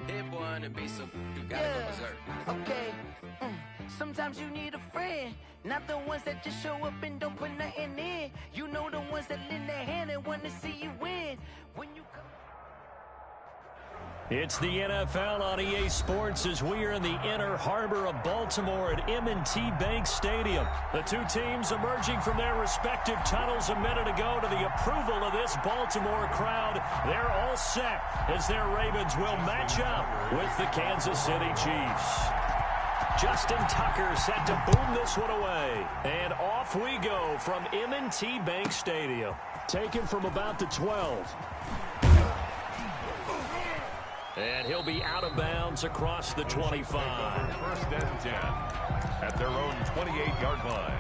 Hit boy on the beat, so you gotta go berserk. Okay. Sometimes you need a friend, not the ones that just show up and don't put nothing in. You know the ones that lend their hand and want to see you win. When you come. It's the NFL on EA Sports as we are in the inner harbor of Baltimore at M&T Bank Stadium. The two teams emerging from their respective tunnels a minute ago to the approval of this Baltimore crowd. They're all set as their Ravens will match up with the Kansas City Chiefs. Justin Tucker set to boom this one away. And off we go from M&T Bank Stadium. Taken from about the 12. And he'll be out of bounds across the 25. First and 10 at their own 28-yard line.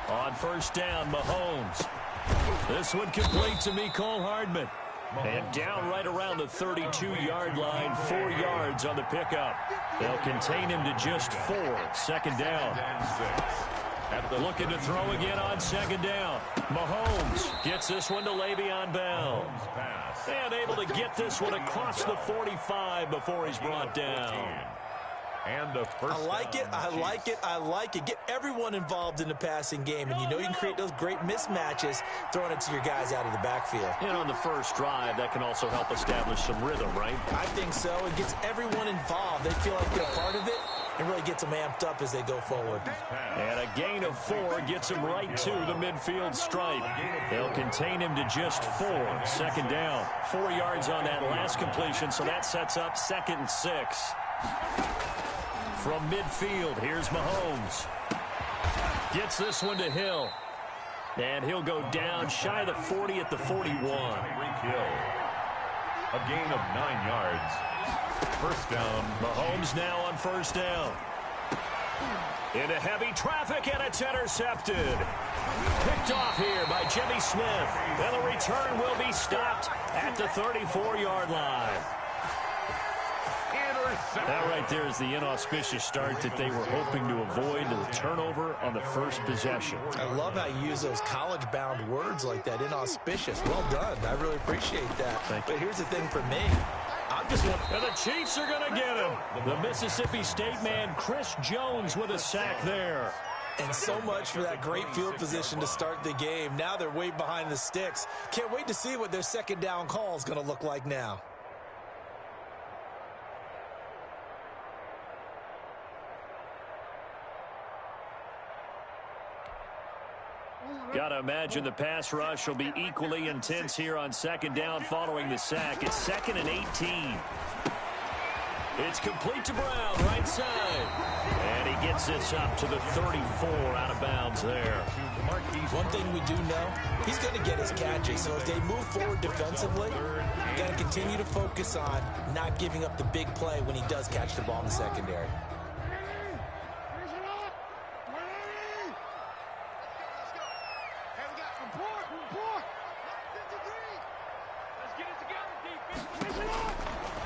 On first down, Mahomes. This one complete to Mecole Hardman. And down right around the 32-yard line, 4 yards on the pickup. They'll contain him to just 4. Second down. Looking to throw again on second down. Mahomes gets this one to Le'Veon Bell. And able to get this one across the 45 before he's brought down. And the first I like it, I like it, I like it. Get everyone involved in the passing game, and you know you can create those great mismatches throwing it to your guys out of the backfield. And on the first drive, that can also help establish some rhythm, right? I think so. It gets everyone involved. They feel like they're part of it and really gets them amped up as they go forward. And a gain of 4 gets him right to the midfield stripe. They'll contain him to just 4. Second down. 4 yards on that last completion, so that sets up 2nd and 6. From midfield, here's Mahomes. Gets this one to Hill. And he'll go down shy of the 40 at the 41. A gain of 9 yards. First down. Mahomes now on first down. Into heavy traffic, and it's intercepted. Picked off here by Jimmy Smith. And the return will be stopped at the 34-yard line. That right there is the inauspicious start that they were hoping to avoid, the turnover on the first possession. I love how you use those college-bound words like that, inauspicious. Well done. I really appreciate that. But here's the thing for me. I'm just one. And the Chiefs are going to get him. The Mississippi State man, Chris Jones, with a sack there. And so much for that great field position to start the game. Now they're way behind the sticks. Can't wait to see what their second down call is going to look like now. Got to imagine the pass rush will be equally intense here on second down following the sack. It's 2nd and 18. It's complete to Brown, right side. And he gets this up to the 34 out of bounds there. One thing we do know, he's going to get his catches. So as they move forward defensively, you got to continue to focus on not giving up the big play when he does catch the ball in the secondary.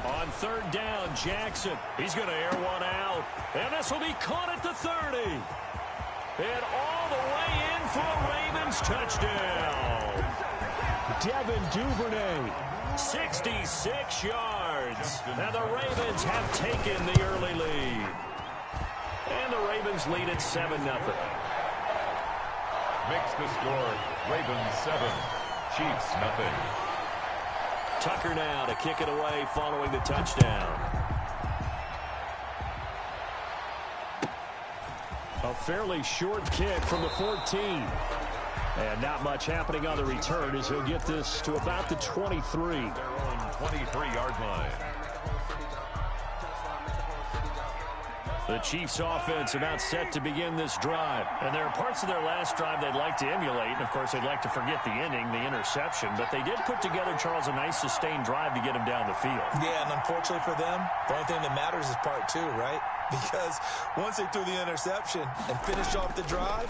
On third down, Jackson. He's going to air one out. And this will be caught at the 30. And all the way in for a Ravens touchdown. Devin Duvernay, 66 yards. And the Ravens have taken the early lead. And the Ravens lead at 7-0. Makes the score Ravens 7, Chiefs 0. Tucker now to kick it away following the touchdown. A fairly short kick from the 14. And not much happening on the return as he'll get this to about the 23. Their own 23-yard line. The Chiefs offense about set to begin this drive. And there are parts of their last drive they'd like to emulate. And, of course, they'd like to forget the inning, the interception. But they did put together, Charles, a nice sustained drive to get him down the field. Yeah, and unfortunately for them, the only thing that matters is part two, right? Because once they threw the interception and finished off the drive,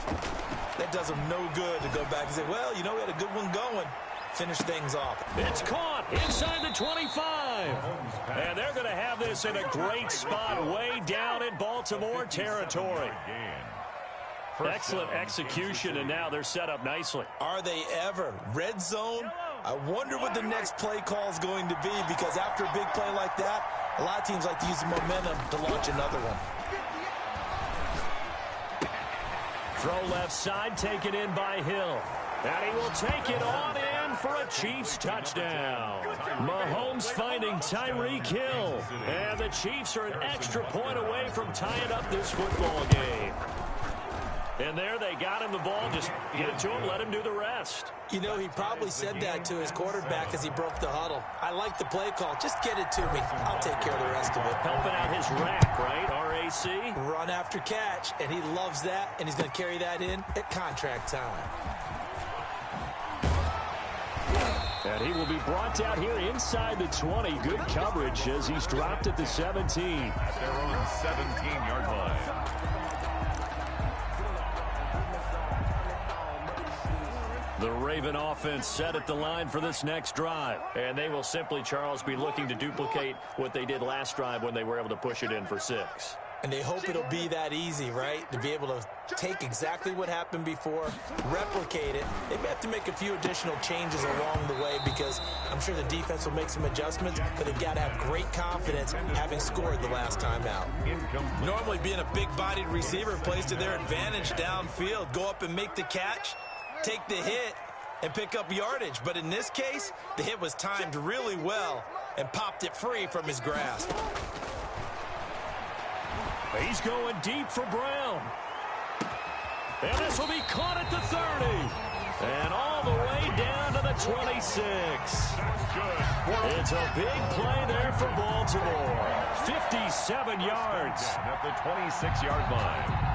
that does them no good to go back and say, well, you know, we had a good one going. Finish things off. It's caught inside the 25. And they're going to have this in a great spot way down in Baltimore territory. Excellent execution, and now they're set up nicely. Are they ever? Red zone? I wonder what the next play call is going to be, because after a big play like that, a lot of teams like to use the momentum to launch another one. Throw left side, taken in by Hill. And he will take it on in for a Chiefs touchdown. Mahomes finding Tyreek Hill. And the Chiefs are an extra point away from tying up this football game. And there they got him the ball. Just get it to him, let him do the rest. You know, he probably said that to his quarterback as he broke the huddle. I like the play call. Just get it to me. I'll take care of the rest of it. Helping out his rack, right? RAC. Run after catch, and he loves that, and he's going to carry that in at contract time. And he will be brought down here inside the 20. Good coverage as he's dropped at the 17. At their own 17-yard line. The Raven offense set at the line for this next drive. And they will simply, Charles, be looking to duplicate what they did last drive when they were able to push it in for 6. And they hope it'll be that easy, right? To be able to take exactly what happened before, replicate it. They may have to make a few additional changes along the way, because I'm sure the defense will make some adjustments, but they've got to have great confidence having scored the last time out. Normally being a big-bodied receiver plays to their advantage downfield. Go up and make the catch, take the hit, and pick up yardage. But in this case, the hit was timed really well and popped it free from his grasp. He's going deep for Brown. And this will be caught at the 30. And all the way down to the 26. It's a big play there for Baltimore. 57 yards. At the 26-yard line.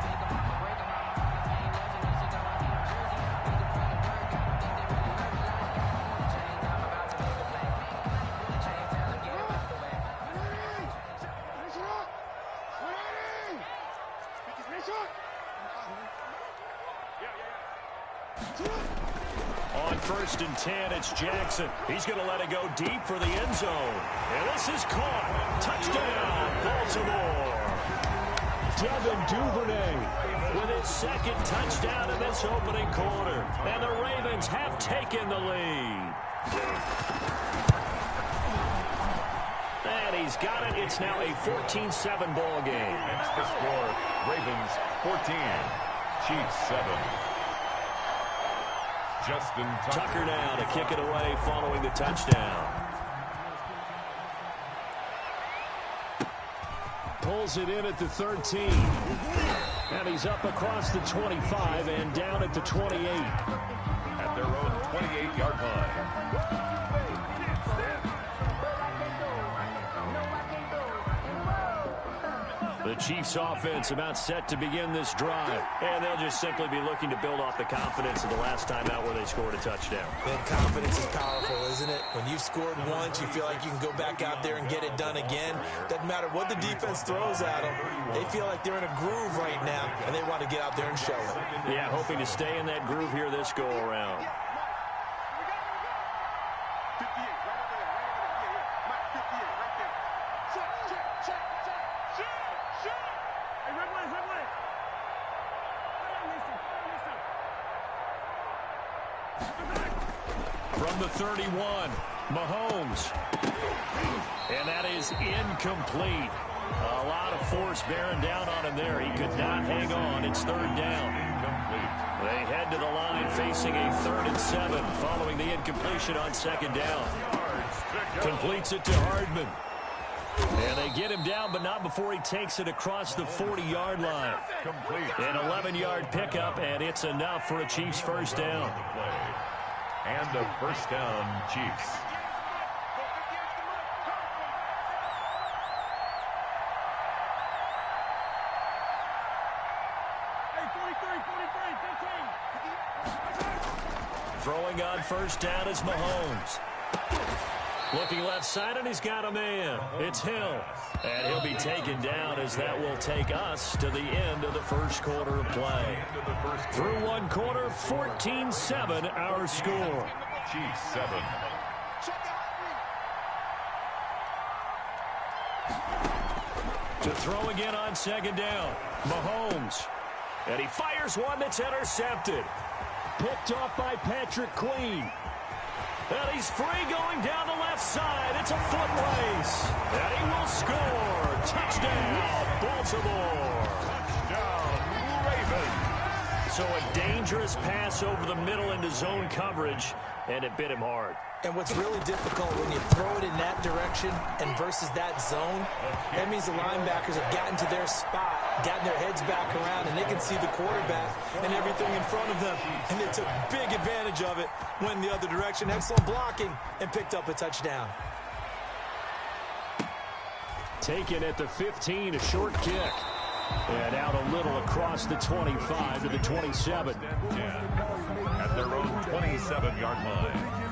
On 1st and 10, it's Jackson. He's going to let it go deep for the end zone. And this is caught. Touchdown, Baltimore. Devin Duvernay with his second touchdown in this opening quarter. And the Ravens have taken the lead. And he's got it. It's now a 14-7 ball game. That's the score. Ravens 14, Chiefs 7. Justin Tucker now to kick it away following the touchdown. Pulls it in at the 13. And he's up across the 25 and down at the 28. At their own 28-yard line. The Chiefs offense about set to begin this drive. And they'll just simply be looking to build off the confidence of the last time out where they scored a touchdown. That confidence is powerful, isn't it? When you've scored once, you feel like you can go back out there and get it done again. Doesn't matter what the defense throws at them. They feel like they're in a groove right now, and they want to get out there and show it. Yeah, hoping to stay in that groove here this go-around. From the 31, Mahomes. And that is incomplete. A lot of force bearing down on him there. He could not hang on. It's 3rd down. They head to the line facing a 3rd and 7 following the incompletion on 2nd down. Completes it to Hardman. And they get him down, but not before he takes it across the 40-yard line. An 11-yard pickup, and it's enough for a Chiefs first down. And a first down, Chiefs. Throwing on first down is Mahomes. Looking left side, and he's got a man. It's Hill. And he'll be taken down as that will take us to the end of the first quarter of play. Through one quarter, 14-7 our score. Chiefs 7. To throw again on second down. Mahomes. And he fires one that's intercepted. Picked off by Patrick Queen. And he's free going down the left side. It's a foot race. And he will score. Touchdown, Baltimore. Touchdown, Ravens. So a dangerous pass over the middle into zone coverage, and it bit him hard. And what's really difficult when you throw it in that direction and versus that zone, that means the linebackers have gotten to their spot, gotten their heads back around, and they can see the quarterback and everything in front of them. And they took big advantage of it, went the other direction, excellent blocking, and picked up a touchdown. Taken at the 15, a short kick. And out a little across the 25 to the 27. At their own 27-yard line.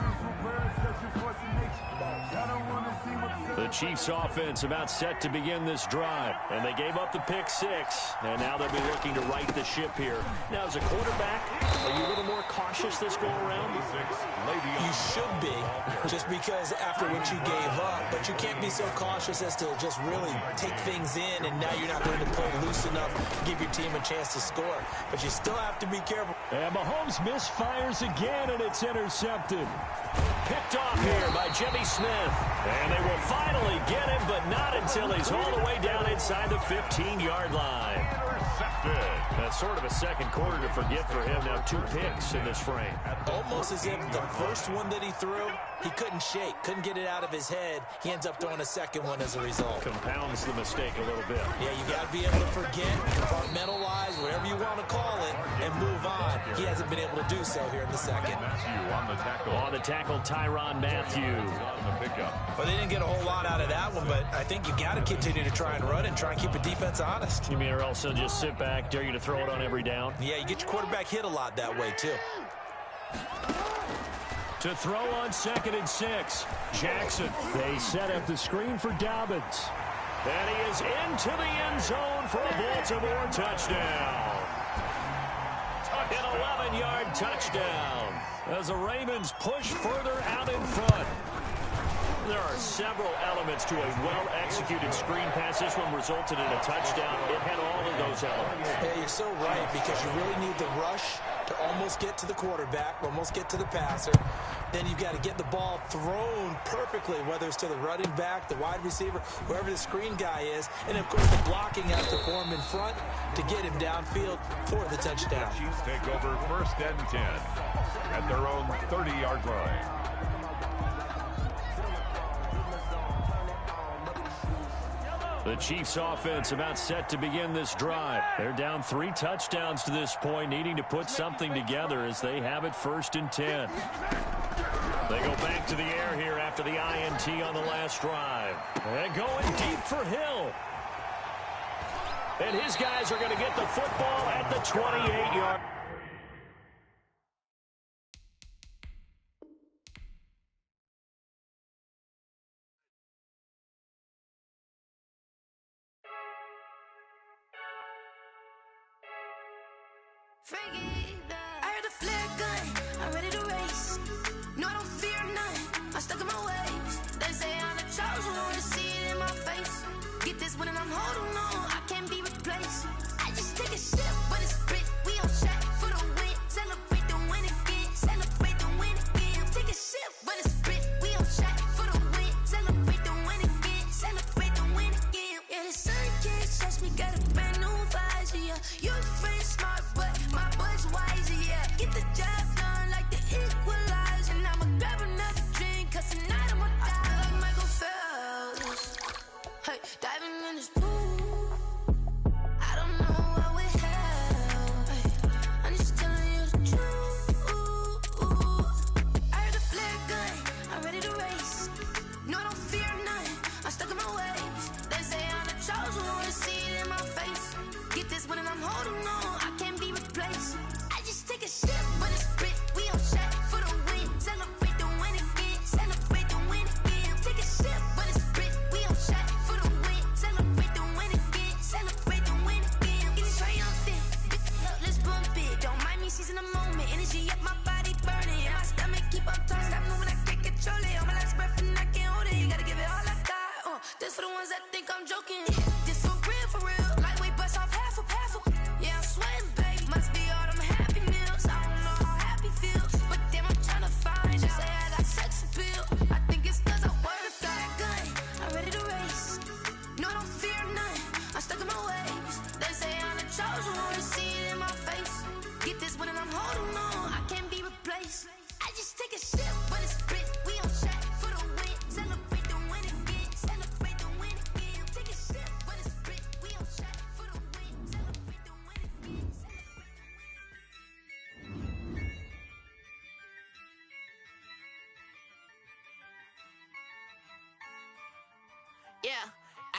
The Chiefs offense about set to begin this drive. And they gave up the pick six. And now they'll be looking to right the ship here. Now, as a quarterback, are you a little more cautious this go-around? You should be, just because after what you gave up. But you can't be so cautious as to just really take things in, and now you're not going to play loose enough to give your team a chance to score. But you still have to be careful. And Mahomes misfires again, and it's intercepted. Picked off here by Jimmy Smith. And they will finally get him, but not until he's all the way down inside the 15-yard line. That's sort of a second quarter to forget for him. Now 2 picks in this frame. Almost as if the first one that he threw, he couldn't shake, couldn't get it out of his head. He ends up throwing a second one as a result. Compounds the mistake a little bit. Yeah, you got to be able to forget, compartmentalize, whatever you want to call it, and move on. He hasn't been able to do so here in the second. Matthew on the tackle. On the tackle, Tyrann Mathieu. On the pickup. Well, they didn't get a whole lot out of that one, but I think you got to continue to try and run and try and keep the defense honest. You mean or else they'll just sit back, dare you to throw it on every down? Yeah, you get your quarterback hit a lot that way, too. To throw on 2nd and 6. Jackson. They set up the screen for Dobbins. And he is into the end zone for a Baltimore touchdown. An 11-yard touchdown as the Ravens push further out in front. There are several elements to a well-executed screen pass. This one resulted in a touchdown. It had all of those elements. Yeah, you're so right, because you really need the rush to almost get to the quarterback, almost get to the passer. Then you've got to get the ball thrown perfectly, whether it's to the running back, the wide receiver, whoever the screen guy is. And, of course, the blocking has to form in front to get him downfield for the touchdown. The Chiefs take over 1st and 10 at their own 30-yard line. The Chiefs offense about set to begin this drive. They're down 3 touchdowns to this point, needing to put something together as they have it 1st and 10. They go back to the air here after the INT on the last drive. And going deep for Hill. And his guys are going to get the football at the 28-yard. I heard the flare gun, I'm ready to race. No, I don't fear none, I'm stuck in my ways. They say I'm the chosen one, to see it in my face. Get this one and I'm holding on, I can't be replaced. I just take a sip, but it's spit, we on track for the win. Celebrate the win again, celebrate the win again. Take a sip, but it's spit, we on track for the win. Celebrate the win again, celebrate the win again. Yeah, the sun can't touch me, got a brand new visor, yeah. You're friend smart, but my bud's wiser, yeah. Get the job done like the equalizer. And I'ma grab another drink, cause tonight I'ma die like Michael Phelps. Hey, diving in this pool. I don't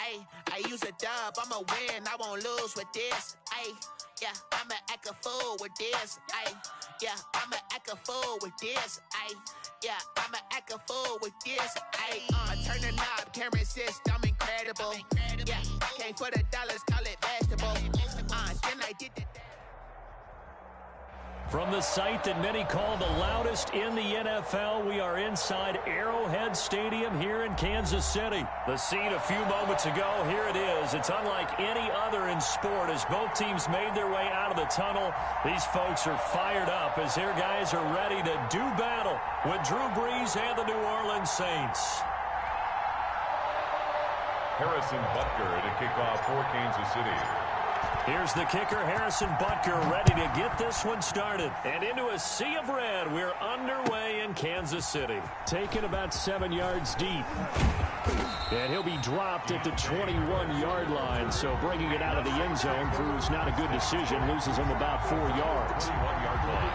Ayy, I use a dub, I'ma win, I won't lose with this. Ayy, yeah, I'ma act a fool with this. Ayy, yeah, I'ma act a fool with this. Ayy, yeah, I'ma act a fool with this. Ayy, I turn the knob, camera assist, I'm incredible. Yeah, came for the dollars, call it vegetable. Then I did the... From the site that many call the loudest in the NFL, we are inside Arrowhead Stadium here in Kansas City. The scene a few moments ago, here it is. It's unlike any other in sport as both teams made their way out of the tunnel. These folks are fired up as their guys are ready to do battle with Drew Brees and the New Orleans Saints. Harrison Butker to kick off for Kansas City. Here's the kicker, Harrison Butker, ready to get this one started. And into a sea of red, we're underway in Kansas City. Taken about 7 yards deep. And he'll be dropped at the 21-yard line. So bringing it out of the end zone proves not a good decision. Loses him about 4 yards. 21-yard line.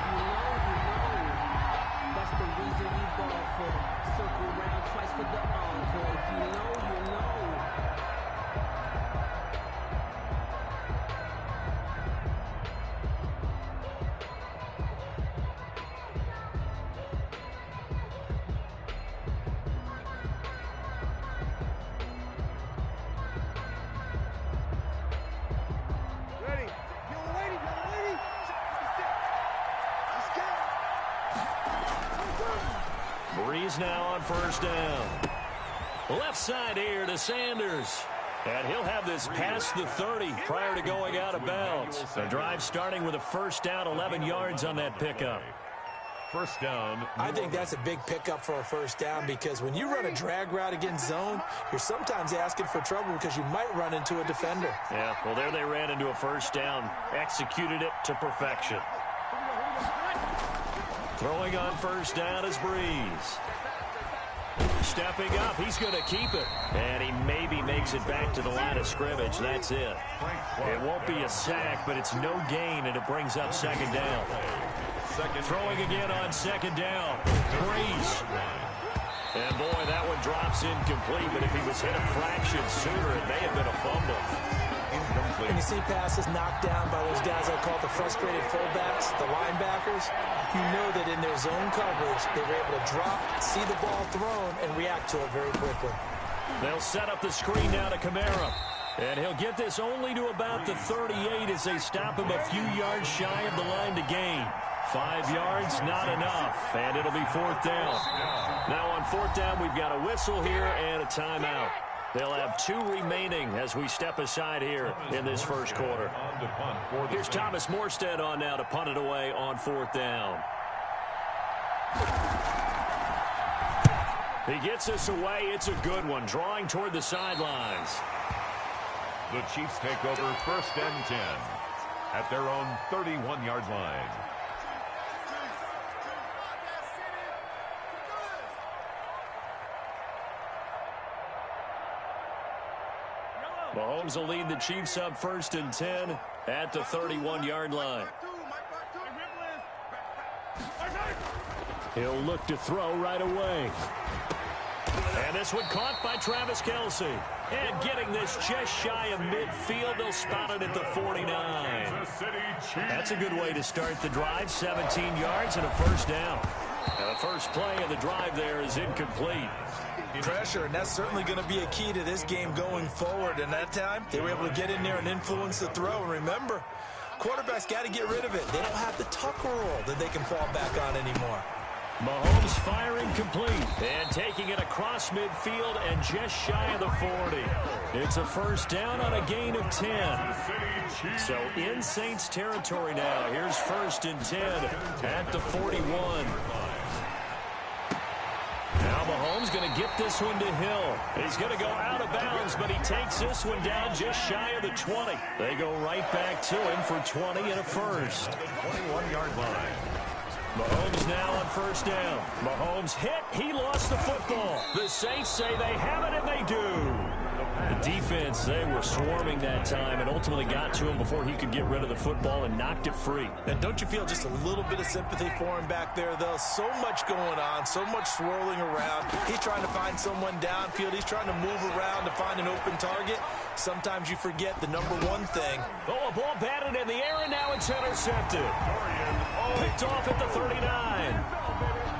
That's the reason we ball for. Circle round twice for the encore. If you know, you know. Brees now on first down. Left side here to Sanders. And he'll have this past the 30 prior to going out of bounds. The drive starting with a first down, 11 yards on that pickup. First down. I think that's a big pickup for a first down because when you run a drag route against zone, you're sometimes asking for trouble because you might run into a defender. Yeah, well, there they ran into a first down. Executed it to perfection. Throwing on first down is Brees. Stepping up, he's going to keep it. And he maybe makes it back to the line of scrimmage. That's it. It won't be a sack, but it's no gain, and it brings up second down. Throwing again on second down. Brees. And boy, that one drops incomplete, but if he was hit a fraction sooner, it may have been a fumble. When you see passes knocked down by those guys I call the frustrated fullbacks, the linebackers, you know that in their zone coverage, they were able to drop, see the ball thrown, and react to it very quickly. They'll set up the screen now to Kamara. And he'll get this only to about the 38 as they stop him a few yards shy of the line to gain. 5 yards, not enough, and it'll be fourth down. Now on fourth down, we've got a whistle here and a timeout. They'll have 2 remaining as we step aside here in this first quarter. Here's Thomas Morstead on now to punt it away on fourth down. He gets us away. It's a good one, drawing toward the sidelines. The Chiefs take over first and 10 at their own 31-yard line. Mahomes will lead the Chiefs up first and 10 at the 31-yard line. He'll look to throw right away. And this one caught by Travis Kelce. And getting this just shy of midfield, they'll spot it at the 49. That's a good way to start the drive. 17 yards and a first down. And the first play of the drive there is incomplete. Pressure, and that's certainly going to be a key to this game going forward. And that time, they were able to get in there and influence the throw. And remember, quarterbacks got to get rid of it. They don't have the tuck roll that they can fall back on anymore. Mahomes firing complete and taking it across midfield and just shy of the 40. It's a first down on a gain of 10. So in Saints territory now. Here's first and 10 at the 41. Now Mahomes going to get this one to Hill. He's going to go out of bounds, but he takes this one down just shy of the 20. They go right back to him for 20 and a first. The 21-yard line. Mahomes now on first down. Mahomes hit. He lost the football. The Saints say they have it, and they do. defense, they were swarming that time and ultimately got to him before he could get rid of the football and knocked it free. And don't you feel just a little bit of sympathy for him back there, though? So much going on, so much swirling around. He's trying to find someone downfield. He's trying to move around to find an open target. Sometimes you forget the number one thing. Oh, a ball batted in the air, and now it's intercepted. Picked off at the 39.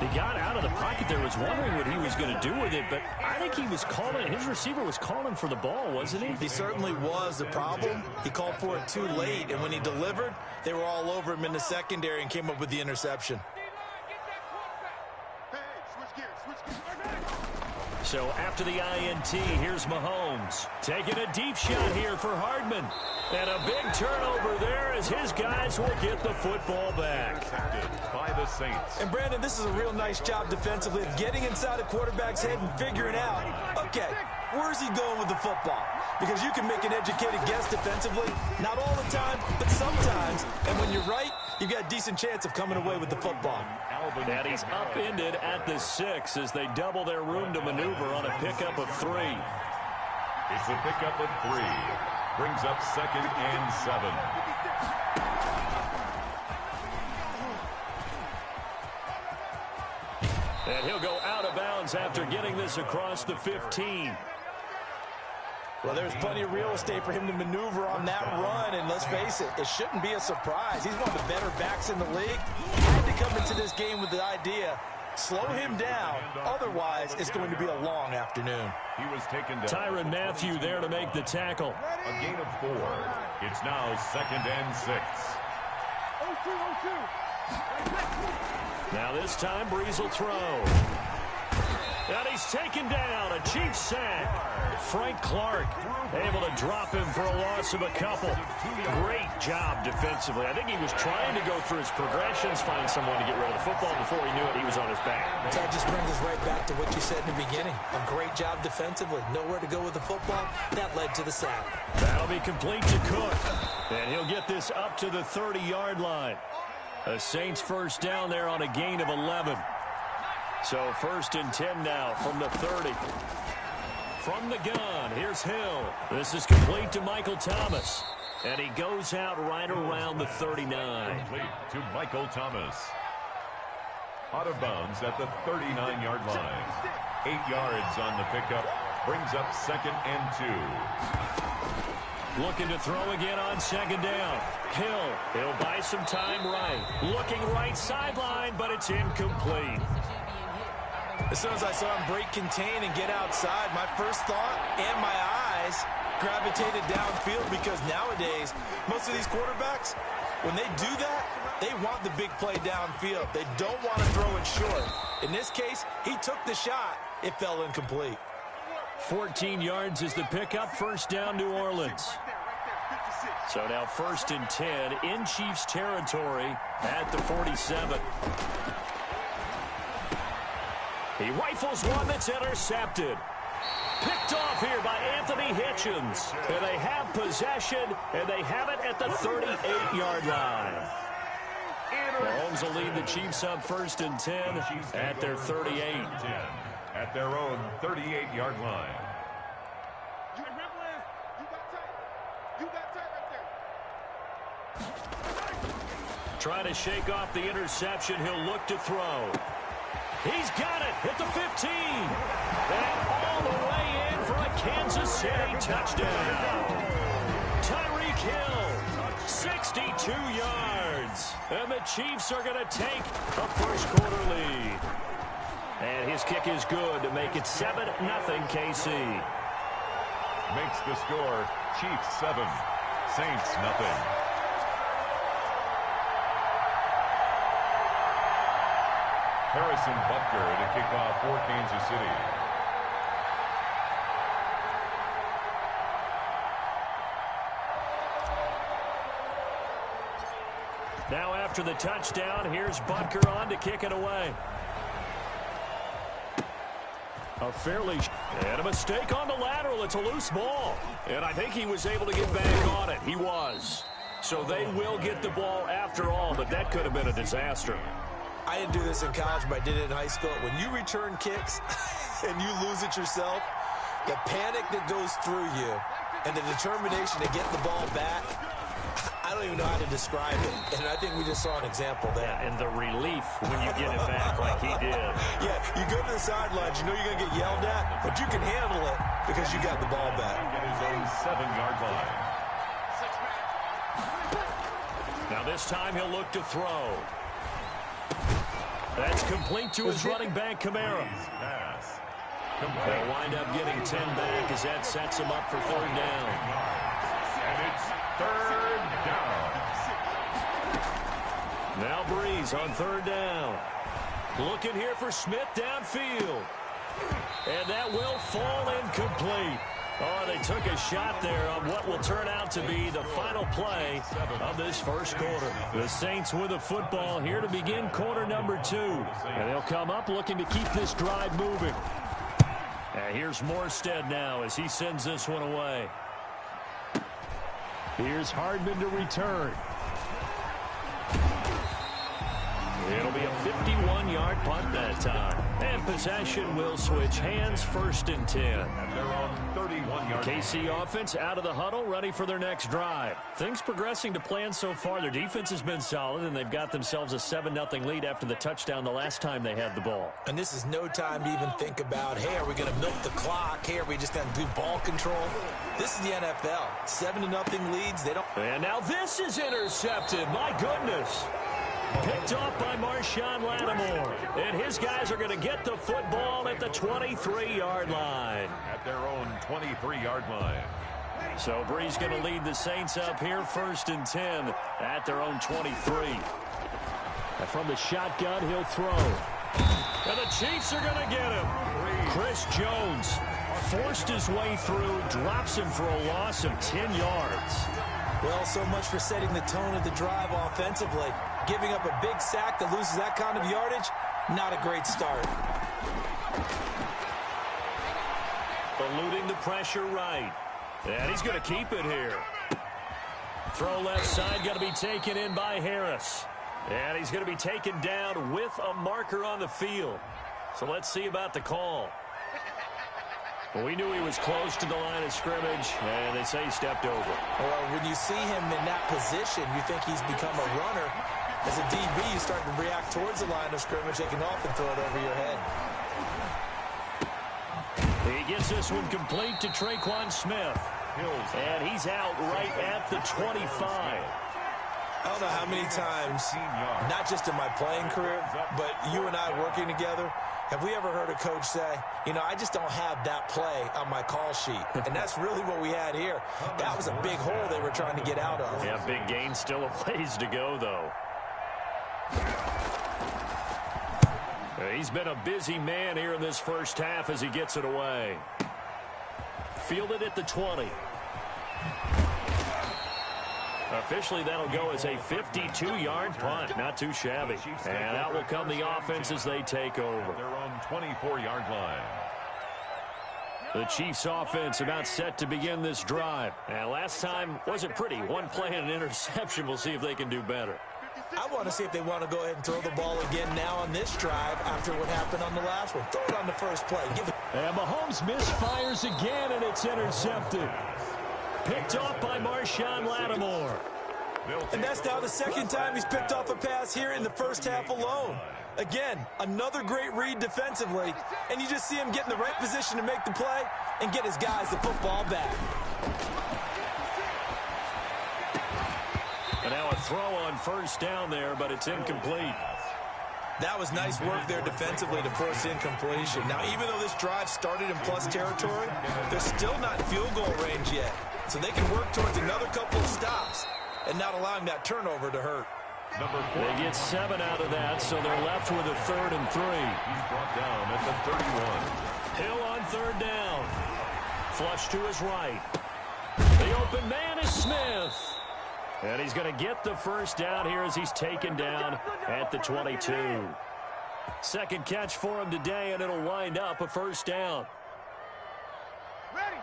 He got out of the pocket there, was wondering what he was going to do with it, but I think he was calling, his receiver was calling for the ball, wasn't he? He certainly was. The problem, he called for it too late, and when he delivered, they were all over him in the secondary and came up with the interception. So after the INT, here's Mahomes. Taking a deep shot here for Hardman. And a big turnover there as his guys will get the football back. By the Saints. And Brandon, this is a real nice job defensively of getting inside a quarterback's head and figuring out, okay, where's he going with the football? Because you can make an educated guess defensively, not all the time, but sometimes. And when you're right, you've got a decent chance of coming away with the football. And he's upended at the 6 as they double their room to maneuver on a pickup of 3. It's a pickup of 3. Brings up 2nd and 7. And he'll go out of bounds after getting this across the 15. Well, there's plenty of real estate for him to maneuver on that run, and let's face it, it shouldn't be a surprise. He's one of the better backs in the league. He had to come into this game with the idea, slow him down, otherwise it's going to be a long afternoon. He was taken down. Tyrann Mathieu there to make the tackle. A gain of 4. It's now 2nd and 6. Now this time Breeze will throw. And he's taken down, a Chiefs sack. Frank Clark able to drop him for a loss of a couple. Great job defensively. I think he was trying to go through his progressions, find someone to get rid of the football. Before he knew it, he was on his back. That just brings us right back to what you said in the beginning. A great job defensively. Nowhere to go with the football. That led to the sack. That'll be complete to Cook. And he'll get this up to the 30-yard line. A Saints first down there on a gain of 11. So 1st and 10 now from the 30. From the gun, here's Hill. This is complete to Michael Thomas. And he goes out right around the 39. Complete to Michael Thomas. Out of bounds at the 39-yard line. 8 yards on the pickup. Brings up 2nd and 2. Looking to throw again on 2nd down. Hill, he'll buy some time right. Looking right sideline, but it's incomplete. As soon as I saw him break contain and get outside, my first thought and my eyes gravitated downfield, because nowadays, most of these quarterbacks, when they do that, they want the big play downfield. They don't want to throw it short. In this case, he took the shot. It fell incomplete. 14 yards is the pickup. First down, New Orleans. So now 1st and 10 in Chiefs territory at the 47. He rifles one that's intercepted. Picked off here by Anthony Hitchens. And they have possession, and they have it at the 38-yard line. Mahomes will lead the Chiefs up 1st and 10 at their 38. At their own 38-yard line. Trying to shake off the interception. He'll look to throw. He's got it at the 15. And all the way in for a Kansas City touchdown. Tyreek Hill, 62 yards. And the Chiefs are going to take a first-quarter lead. And his kick is good to make it 7-0 KC. Makes the score Chiefs 7, Saints 0. Harrison Butker to kick off for Kansas City. Now after the touchdown, here's Butker on to kick it away. And a mistake on the lateral. It's a loose ball. And I think he was able to get back on it. He was. So they will get the ball after all, but that could have been a disaster. I didn't do this in college, but I did it in high school. When you return kicks and you lose it yourself, The panic that goes through you and the determination to get the ball back, I don't even know how to describe it. And I think we just saw an example there. Yeah, and the relief when you get it back like he did. Yeah, you go to the sidelines, you know you're going to get yelled at, but you can handle it because you got the ball back. At his own 7-yard line. Now this time he'll look to throw. That's complete to his running back, Kamara. Pass. They'll wind up getting 10 back as that sets him up for 3rd down. And it's 3rd down. Now Breeze on 3rd down. Looking here for Smith downfield. And that will fall incomplete. Oh, they took a shot there on what will turn out to be the final play of this first quarter. The Saints with the football here to begin quarter number 2. And they'll come up looking to keep this drive moving. And here's Morstead now as he sends this one away. Here's Hardman to return. It'll be a 51-yard punt that time. And possession will switch hands, 1st and 10. At their own 31-yard. KC offense out of the huddle, ready for their next drive. Things progressing to plan so far. Their defense has been solid, and they've got themselves a 7-0 lead after the touchdown the last time they had the ball. And this is no time to even think about, hey, are we going to milk the clock? Hey, are we just going to do ball control? This is the NFL. 7-0 leads. They don't. And now this is intercepted. My goodness. Picked off by Marshawn Lattimore. And his guys are going to get the football at the 23-yard line. At their own 23-yard line. So Breeze going to lead the Saints up here, 1st and 10 at their own 23. And from the shotgun, he'll throw. And the Chiefs are going to get him. Chris Jones forced his way through, drops him for a loss of 10 yards. Well, so much for setting the tone of the drive offensively. Giving up a big sack that loses that kind of yardage, not a great start. Eluding the pressure right. And he's going to keep it here. Throw left side, going to be taken in by Harris. And he's going to be taken down with a marker on the field. So let's see about the call. Well, we knew he was close to the line of scrimmage, and they say he stepped over. Well, when you see him in that position, you think he's become a runner. As a DB, you start to react towards the line of scrimmage, taking off and throw it over your head. He gets this one complete to Traquan Smith. And he's out right at the 25. I don't know how many times, not just in my playing career, but you and I working together, have we ever heard a coach say, you know, I just don't have that play on my call sheet? And that's really what we had here. That was a big hole they were trying to get out of. Yeah, big gain, still a ways to go, though. He's been a busy man here in this first half as he gets it away. Fielded at the 20. Officially, that'll go as a 52-yard punt. Not too shabby. And out will come the offense as they take over. Their own 24-yard line. The Chiefs offense about set to begin this drive. And last time wasn't pretty. One play and an interception. We'll see if they can do better. I want to see if they want to go ahead and throw the ball again now on this drive after what happened on the last one. Throw it on the first play. And Mahomes misfires again, and it's intercepted. Picked off by Marshawn Lattimore. And that's now the second time he's picked off a pass here in the first half alone. Again, another great read defensively, and you just see him get in the right position to make the play and get his guys the football back. And now a throw on first down there, but it's incomplete. That was nice work there defensively to force incompletion. Now, even though this drive started in plus territory, they're still not in field goal range yet. So they can work towards another couple of stops and not allowing that turnover to hurt. They get 7 out of that, so they're left with a 3rd and 3. He's brought down at the 31. Hill on 3rd down. Flush to his right. The open man is Smith. And he's going to get the first down here as he's taken down at the 22. Second catch for him today, and it'll wind up a first down. Ready.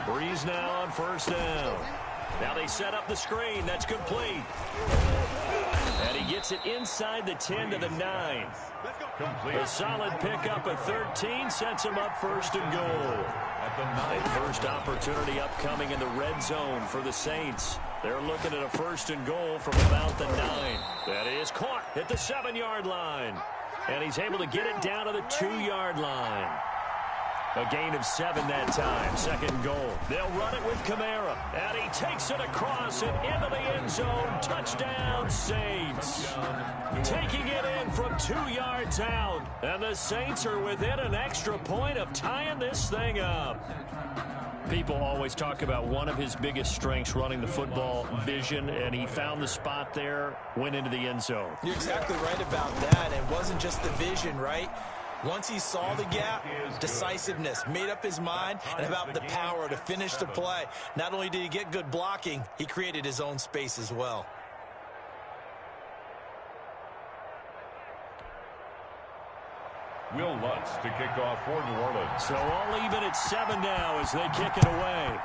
Breeze now on first down. Now they set up the screen. That's complete. And he gets it inside the 10 to the 9. A solid pickup of 13 sets him up first and goal. A first opportunity upcoming in the red zone for the Saints. They're looking at a first and goal from about the 9. That is caught at the 7-yard line. And he's able to get it down to the 2-yard line. A gain of 7 that time. Second goal. They'll run it with Kamara. And he takes it across and into the end zone. Touchdown, Saints. Taking it in from 2 yards out. And the Saints are within an extra point of tying this thing up. People always talk about one of his biggest strengths, running the football, vision, and he found the spot there, went into the end zone. You're exactly right about that. It wasn't just the vision, right? Once he saw the gap, decisiveness, made up his mind, and about the power to finish the play. Not only did he get good blocking, he created his own space as well. Will Lutz to kick off for New Orleans. So all even at 7 now as they kick it away.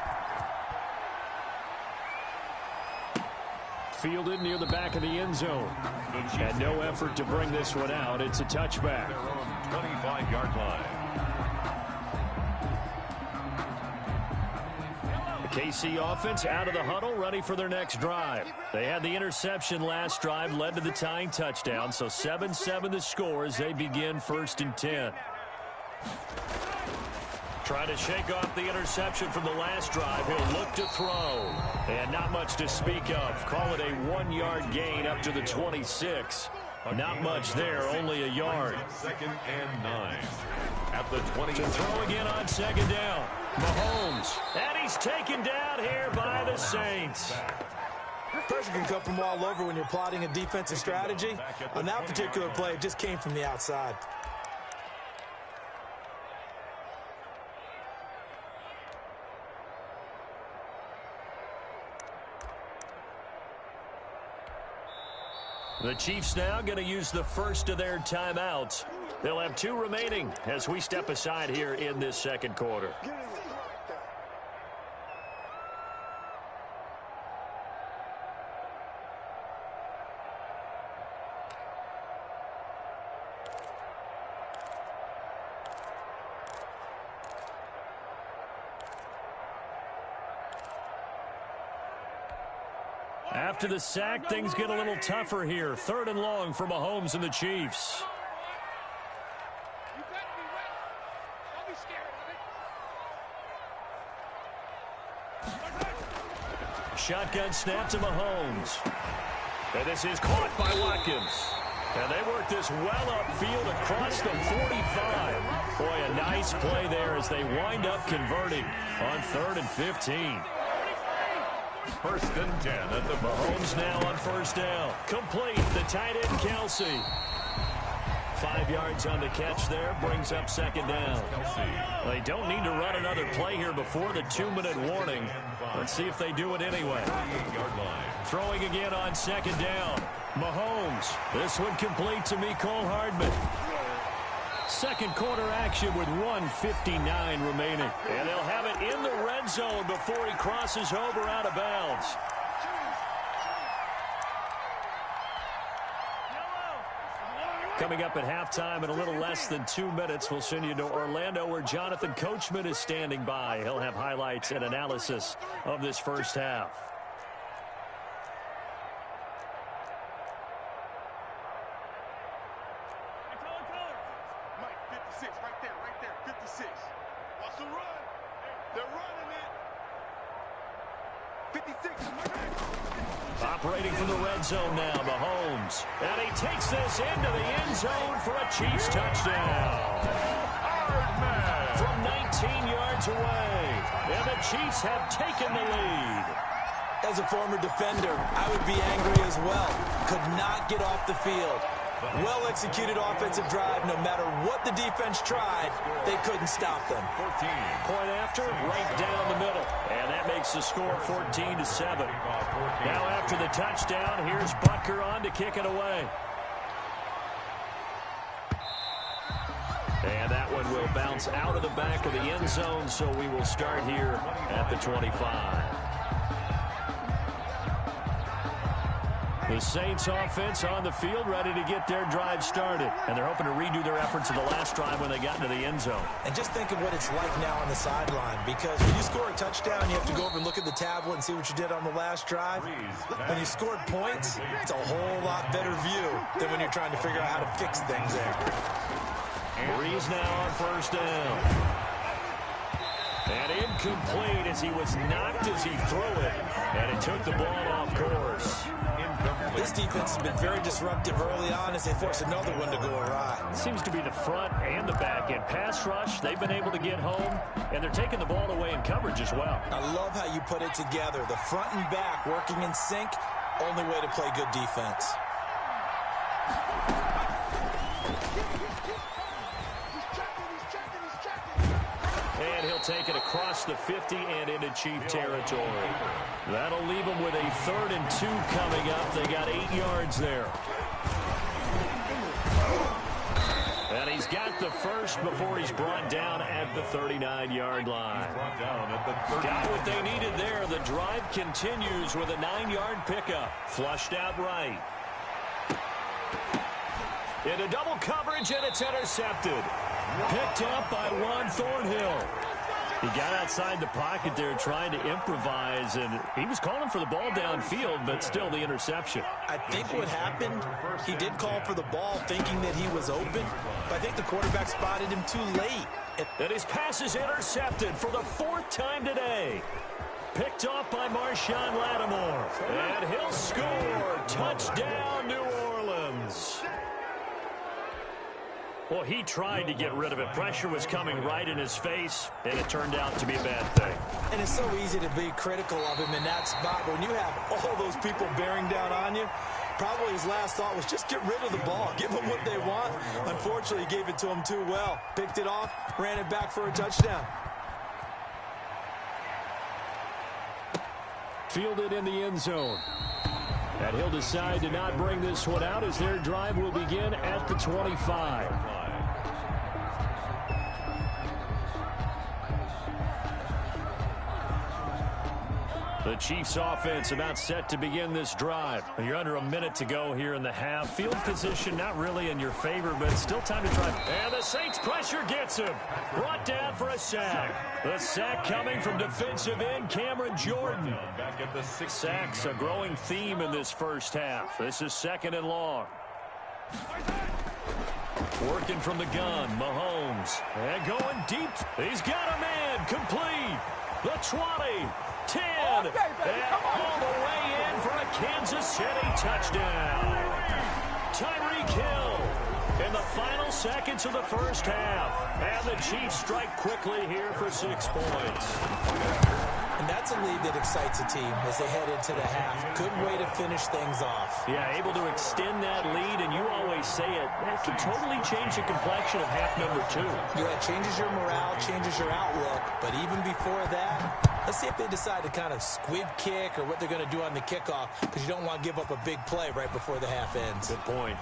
Fielded near the back of the end zone. And no effort to bring this one out. It's a touchback. 25-yard line. The KC offense out of the huddle, ready for their next drive. They had the interception last drive, led to the tying touchdown. So 7-7 the score as they begin 1st and 10. Trying to shake off the interception from the last drive. He'll look to throw. And not much to speak of. Call it a 1-yard gain up to the 26. Not much there, only a yard. 2nd and 9. At the 20. To throw again on 2nd down. Mahomes. And he's taken down here by the Saints. Pressure can come from all over when you're plotting a defensive strategy. On that particular play, it just came from the outside. The Chiefs now going to use the first of their timeouts. They'll have 2 remaining as we step aside here in this second quarter. After the sack, things get a little tougher here. 3rd and long for Mahomes and the Chiefs. Shotgun snap to Mahomes. And this is caught by Watkins. And they work this well upfield across the 45. Boy, a nice play there as they wind up converting on 3rd and 15. 1st and 10 at the Mahomes now on 1st down. Complete, the tight end Kelsey. 5 yards on the catch there, brings up 2nd down. They don't need to run another play here before the 2-minute warning. Let's see if they do it anyway. Throwing again on 2nd down. Mahomes. This one complete to Mecole Hardman. Second quarter action with 1:59 remaining. And they'll have it in the red zone before he crosses over out of bounds. Coming up at halftime in a little less than 2 minutes, we'll send you to Orlando where Jonathan Coachman is standing by. He'll have highlights and analysis of this first half. Operating from the red zone now, Mahomes. And he takes this into the end zone for a Chiefs touchdown. From 19 yards away. And the Chiefs have taken the lead. As a former defender, I would be angry as well. Could not get off the field. Well-executed offensive drive. No matter what the defense tried, they couldn't stop them. 14. Point after, right down the middle. And that makes the score 14-7. Now after the touchdown, here's Butker on to kick it away. And that one will bounce out of the back of the end zone, so we will start here at the 25. The Saints offense on the field, ready to get their drive started. And they're hoping to redo their efforts in the last drive when they got into the end zone. And just think of what it's like now on the sideline, because when you score a touchdown, you have to go over and look at the tablet and see what you did on the last drive. When you scored points, it's a whole lot better view than when you're trying to figure out how to fix things there. Breeze now on first down. And incomplete as he was knocked as he threw it. And it took the ball off course. This defense has been very disruptive early on as they force another one to go awry. It seems to be the front and the back end. Pass rush, they've been able to get home, and they're taking the ball away in coverage as well. I love how you put it together. The front and back working in sync, only way to play good defense. And he'll take it across the 50 and into Chief territory. That'll leave him with a 3rd and 2 coming up. They got 8 yards there. And he's got the first before he's brought down at the 39-yard line. Got what they needed there. The drive continues with a 9-yard pickup. Flushed out right. Into double coverage, and it's intercepted. Picked up by Juan Thornhill. He got outside the pocket there trying to improvise, and he was calling for the ball downfield, but still the interception. I think what happened, he did call for the ball thinking that he was open, but I think the quarterback spotted him too late. And his pass is intercepted for the 4th time today. Picked off by Marshawn Lattimore. And he'll score. Touchdown, New Orleans. Well, he tried to get rid of it. Pressure was coming right in his face, and it turned out to be a bad thing. And it's so easy to be critical of him in that spot. But when you have all those people bearing down on you, probably his last thought was just get rid of the ball. Give them what they want. Unfortunately, he gave it to them too well. Picked it off, ran it back for a touchdown. Fielded in the end zone. And he'll decide to not bring this one out as their drive will begin at the 25. The Chiefs offense about set to begin this drive. You're under a minute to go here in the half. Field position not really in your favor, but still time to try. And the Saints pressure gets him. Brought down for a sack. The sack coming from defensive end Cameron Jordan. Sacks a growing theme in this first half. This is 2nd and long. Working from the gun, Mahomes. And going deep. He's got a man. Complete. The 20. 10, and all the way in for a Kansas City touchdown. Tyreek Hill in the final seconds of the first half. And the Chiefs strike quickly here for 6 points. And that's a lead that excites a team as they head into the half. Good way to finish things off. Yeah, able to extend that lead, and you always say it, that can totally change the complexion of half number 2. Yeah, it changes your morale, changes your outlook. But even before that, let's see if they decide to kind of squib kick or what they're going to do on the kickoff, because you don't want to give up a big play right before the half ends. Good point.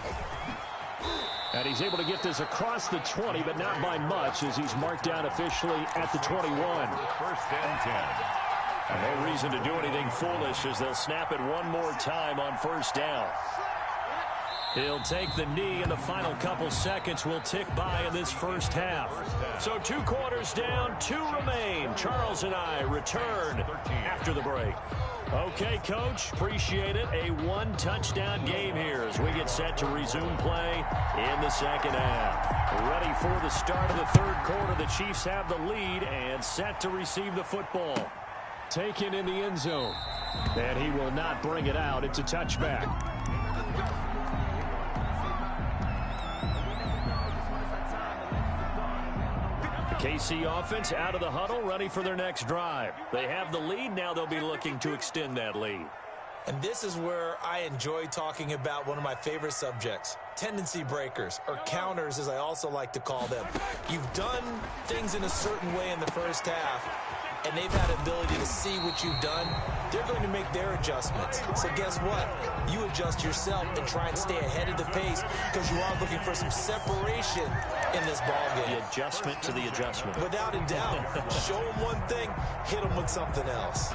And he's able to get this across the 20, but not by much, as he's marked down officially at the 21. 1st and 10. No reason to do anything foolish as they'll snap it one more time on 1st down. He'll take the knee, and the final couple seconds will tick by in this first half. So 2 quarters down, 2 remain. Charles and I return after the break. Okay, Coach, appreciate it. A 1-touchdown game here as we get set to resume play in the 2nd half. Ready for the start of the 3rd quarter. The Chiefs have the lead and set to receive the football. Taken in the end zone. And he will not bring it out. It's a touchback. KC offense out of the huddle, ready for their next drive. They have the lead. Now they'll be looking to extend that lead. And this is where I enjoy talking about one of my favorite subjects, tendency breakers, or counters as I also like to call them. You've done things in a certain way in the first half, and they've had ability to see what you've done. They're going to make their adjustments. So guess what? You adjust yourself and try and stay ahead of the pace because you are looking for some separation in this ball game. The adjustment to the adjustment. Without a doubt. Show them one thing, hit them with something else.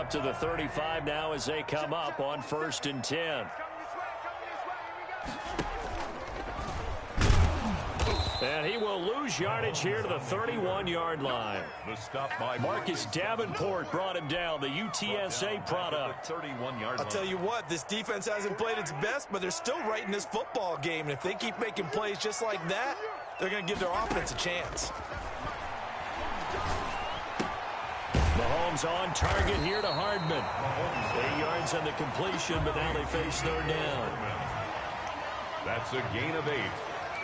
out to the 35 now as they come up on 1st and 10. And he will lose yardage here to the 31-yard line. The stop by Marcus Davenport brought him down, the UTSA product. 31-yard line. I'll tell you what, this defense hasn't played its best, but they're still right in this football game. And if they keep making plays just like that, they're going to give their offense a chance. Mahomes on target here to Hardman. 8 yards on the completion, but now they face 3rd down. That's a gain of 8.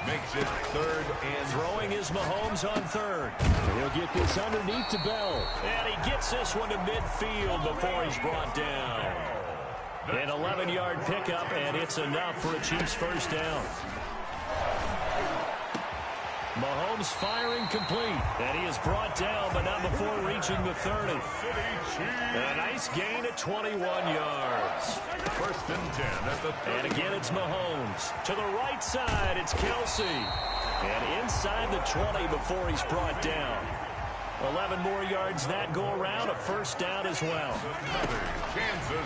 Makes it 3rd and throwing is Mahomes on 3rd. He'll get this underneath to Bell. And he gets this one to midfield before he's brought down. An 11-yard pickup, and it's enough for a Chiefs 1st down. Mahomes firing complete. And he is brought down, but not before reaching the 30. A nice gain of 21 yards. 1st and 10 at the 30. And again, it's Mahomes. To the right side, it's Kelsey. And inside the 20 before he's brought down. 11 more yards that go around, a 1st down as well.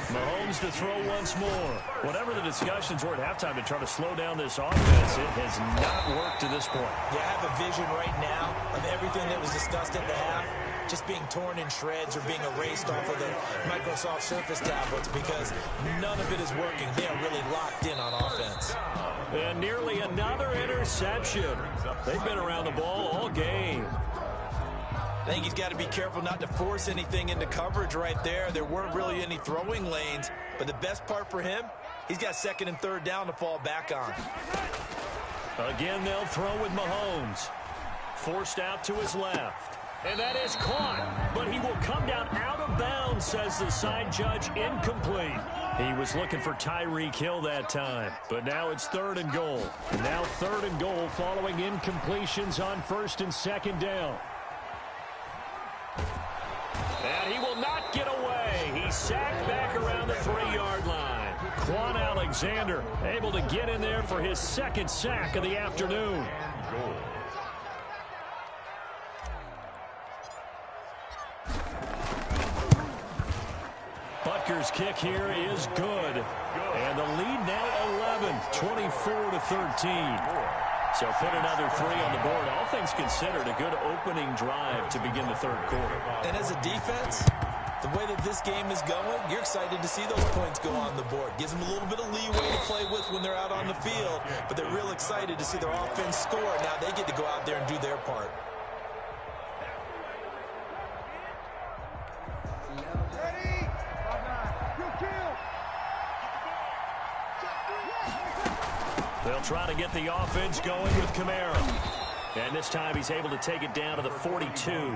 Mahomes to throw once more. Whatever the discussions were at halftime to try to slow down this offense, it has not worked to this point. Yeah, I have a vision right now of everything that was discussed at the half just being torn in shreds or being erased off of the Microsoft Surface tablets because none of it is working. They are really locked in on offense. And nearly another interception. They've been around the ball all game. I think he's got to be careful not to force anything into coverage right there. There weren't really any throwing lanes, but the best part for him, he's got 2nd and 3rd down to fall back on. Again, they'll throw with Mahomes. Forced out to his left. And that is caught, but he will come down out of bounds, says the side judge, incomplete. He was looking for Tyreek Hill that time, but now it's 3rd and goal. And now 3rd and goal following incompletions on 1st and 2nd down. And he will not get away. He's sacked back around the 3-yard line. Quan Alexander able to get in there for his 2nd sack of the afternoon. Butker's kick here is good. And the lead now 11, 24-13. So put another 3 on the board. All things considered, a good opening drive to begin the 3rd quarter. And as a defense, the way that this game is going, you're excited to see those points go on the board. Gives them a little bit of leeway to play with when they're out on the field, but they're real excited to see their offense score. Now they get to go out there and do their part. They'll try to get the offense going with Kamara. And this time he's able to take it down to the 42.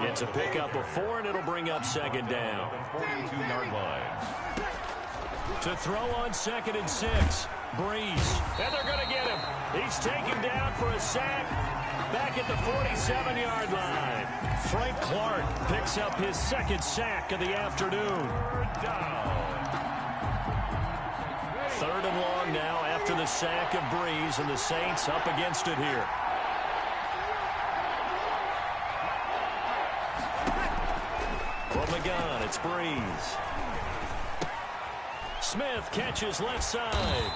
It's a pickup of 4, and it'll bring up 2nd down. 42-yard line. To throw on 2nd and 6. Breeze. And they're going to get him. He's taken down for a sack back at the 47-yard line. Frank Clark picks up his 2nd sack of the afternoon. 3rd and long now after the sack of Breeze, and the Saints up against it here. From the gun, it's Breeze. Smith catches left side.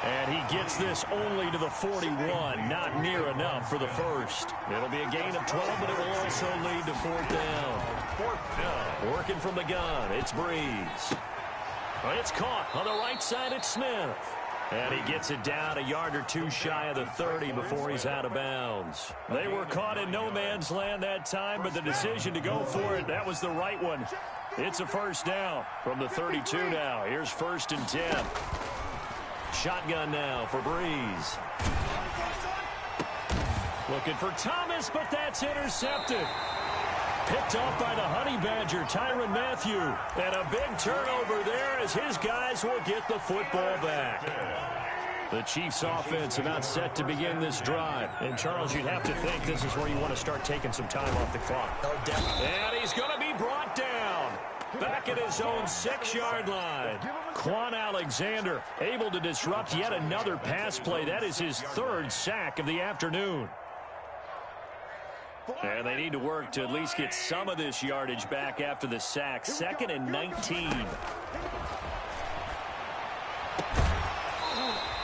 And he gets this only to the 41. Not near enough for the 1st. It'll be a gain of 12, but it will also lead to 4th down. 4th down. Working from the gun, it's Breeze. It's caught on the right side. It's Smith. And he gets it down a yard or 2 shy of the 30 before he's out of bounds. They were caught in no man's land that time, but the decision to go for it, that was the right one. It's a 1st down from the 32 now. Here's 1st and 10. Shotgun now for Breeze. Looking for Thomas, but that's intercepted. Picked off by the Honey Badger, Tyrann Mathieu. And a big turnover there as his guys will get the football back. The Chiefs offense about set to begin this drive. And Charles, you'd have to think this is where you want to start taking some time off the clock. Oh, definitely. And he's going to be brought down. Back at his own 6-yard line. Quan Alexander able to disrupt yet another pass play. That is his 3rd sack of the afternoon. And they need to work to at least get some of this yardage back after the sack. 2nd and 19.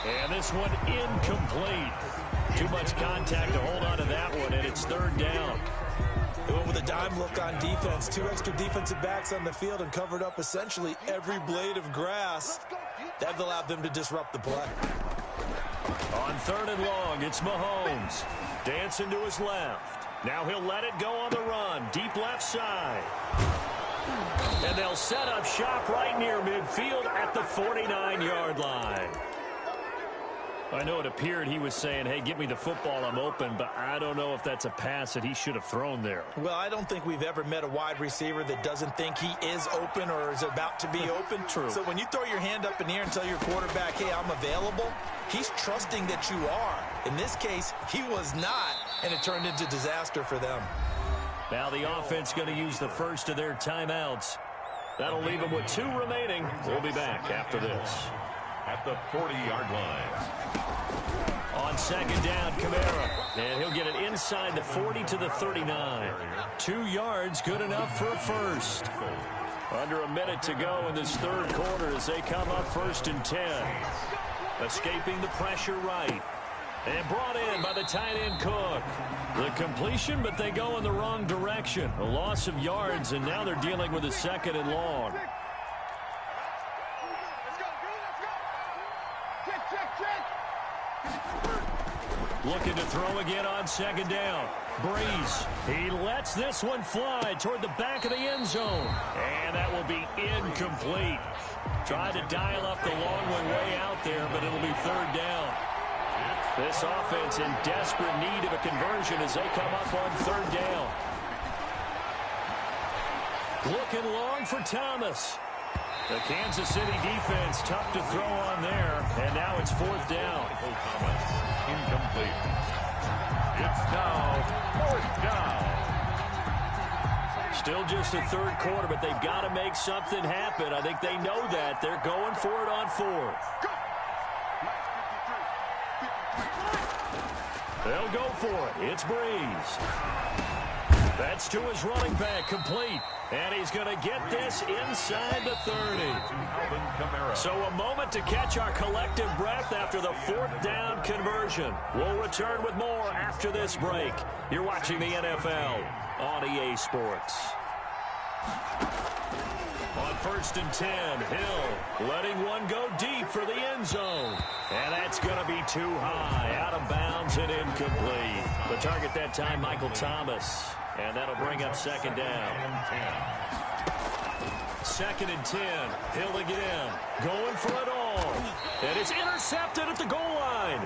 And this one incomplete. Too much contact to hold on to that one, and it's 3rd down. They went with a dime look on defense. 2 extra defensive backs on the field and covered up essentially every blade of grass. That allowed them to disrupt the play. On 3rd and long, it's Mahomes. Dancing to his left. Now he'll let it go on the run. Deep left side. And they'll set up shop right near midfield at the 49-yard line. I know it appeared he was saying, hey, give me the football, I'm open, but I don't know if that's a pass that he should have thrown there. Well, I don't think we've ever met a wide receiver that doesn't think he is open or is about to be open. True. So when you throw your hand up in the air and tell your quarterback, hey, I'm available, he's trusting that you are. In this case, he was not, and it turned into disaster for them. Now the offense going to use the first of their timeouts. That'll leave them with 2 remaining. We'll be back after this. At the 40-yard line. On 2nd down, Kamara. And he'll get it inside the 40 to the 39. 2 yards, good enough for a first. Under a minute to go in this 3rd quarter as they come up 1st and 10. Escaping the pressure right. And brought in by the tight end Cook. The completion, but they go in the wrong direction. A loss of yards, and now they're dealing with a 2nd and long. Looking to throw again on 2nd down. Breeze. He lets this one fly toward the back of the end zone. And that will be incomplete. Tried to dial up the long one way out there, but it'll be 3rd down. This offense in desperate need of a conversion as they come up on 3rd down. Looking long for Thomas. The Kansas City defense tough to throw on there, and now it's 4th down. Thomas, incomplete. It's now 4th down. Still just the 3rd quarter, but they've got to make something happen. I think they know that. They're going for it on 4th. They'll go for it. It's Breeze. That's to his running back, complete. And he's going to get this inside the 30. So a moment to catch our collective breath after the 4th down conversion. We'll return with more after this break. You're watching the NFL on EA Sports. On 1st and 10, Hill letting one go deep for the end zone. And that's going to be too high, out of bounds and incomplete. The target that time, Michael Thomas. And that'll bring up 2nd down. 2nd and 10. Hill again. Going for it all. And it's intercepted at the goal line.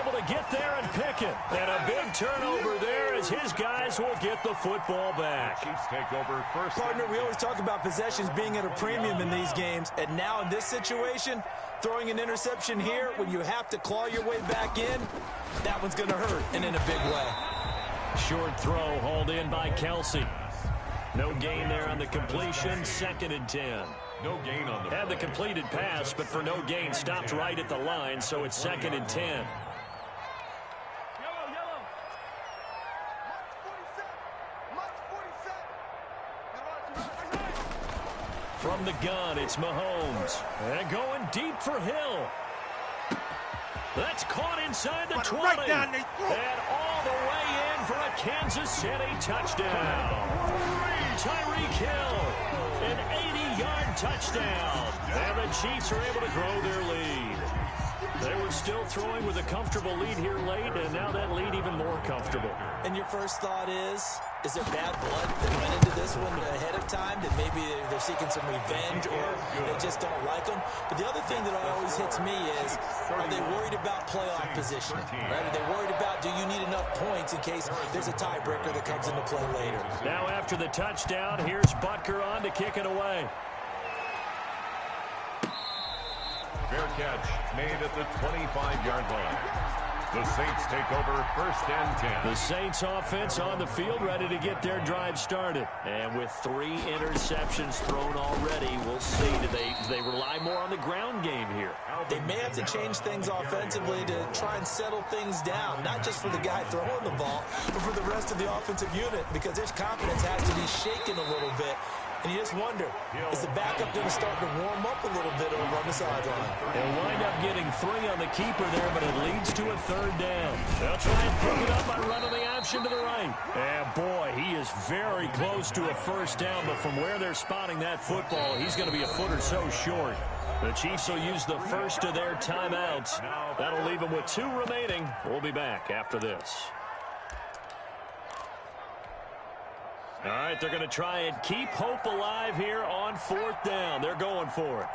Able to get there and pick it. And a big turnover there as his guys will get the football back. Chiefs take over first. Partner, we always talk about possessions being at a premium in these games. And now in this situation, throwing an interception here when you have to claw your way back in, that one's going to hurt, and in a big way. Short throw hauled in by Kelsey. No gain there on the completion. 2nd and 10. No gain on the Had the completed pass, but for no gain, stopped right at the line, so it's 2nd and 10. From the gun, it's Mahomes. And going deep for Hill. That's caught inside the 20. Right down the and all the way in for a Kansas City touchdown. Tyreek Hill, an 80-yard touchdown. And the Chiefs are able to grow their lead. They were still throwing with a comfortable lead here late, and now that lead even more comfortable. And your first thought is there bad blood that went into this one ahead of time, that maybe they're seeking some revenge or they just don't like them? But the other thing that always hits me is, are they worried about playoff positioning? Right? Are they worried about, do you need enough points in case there's a tiebreaker that comes into play later? Now after the touchdown, here's Butker on to kick it away. Fair catch made at the 25-yard line. The Saints take over 1st and 10. The Saints offense on the field, ready to get their drive started. And with 3 interceptions thrown already, we'll see. Do they rely more on the ground game here? They may have to change things offensively to try and settle things down, not just for the guy throwing the ball, but for the rest of the offensive unit, because their confidence has to be shaken a little bit. And you just wonder, is the backup going to start to warm up a little bit over on the sideline? They'll wind up getting 3 on the keeper there, but it leads to a 3rd down. They'll try and pick it up by running the option to the right. And boy, he is very close to a 1st down, but from where they're spotting that football, he's going to be a foot or so short. The Chiefs will use the first of their timeouts. That'll leave them with 2 remaining. We'll be back after this. All right, they're going to try and keep hope alive here on 4th down. They're going for it.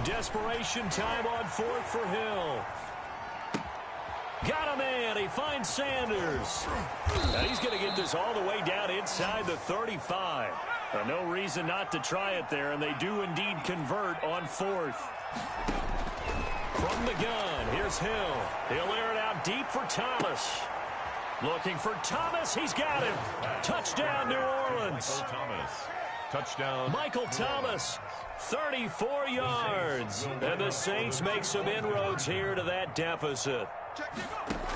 Desperation time on 4th for Hill. Got a man. He finds Sanders. Now he's going to get this all the way down inside the 35. No reason not to try it there, and they do indeed convert on 4th. From the gun, here's Hill. He'll air it out deep for Thomas. Looking for Thomas. He's got him. Touchdown, New Orleans. Michael Thomas, 34 yards. And the Saints make some inroads here to that deficit.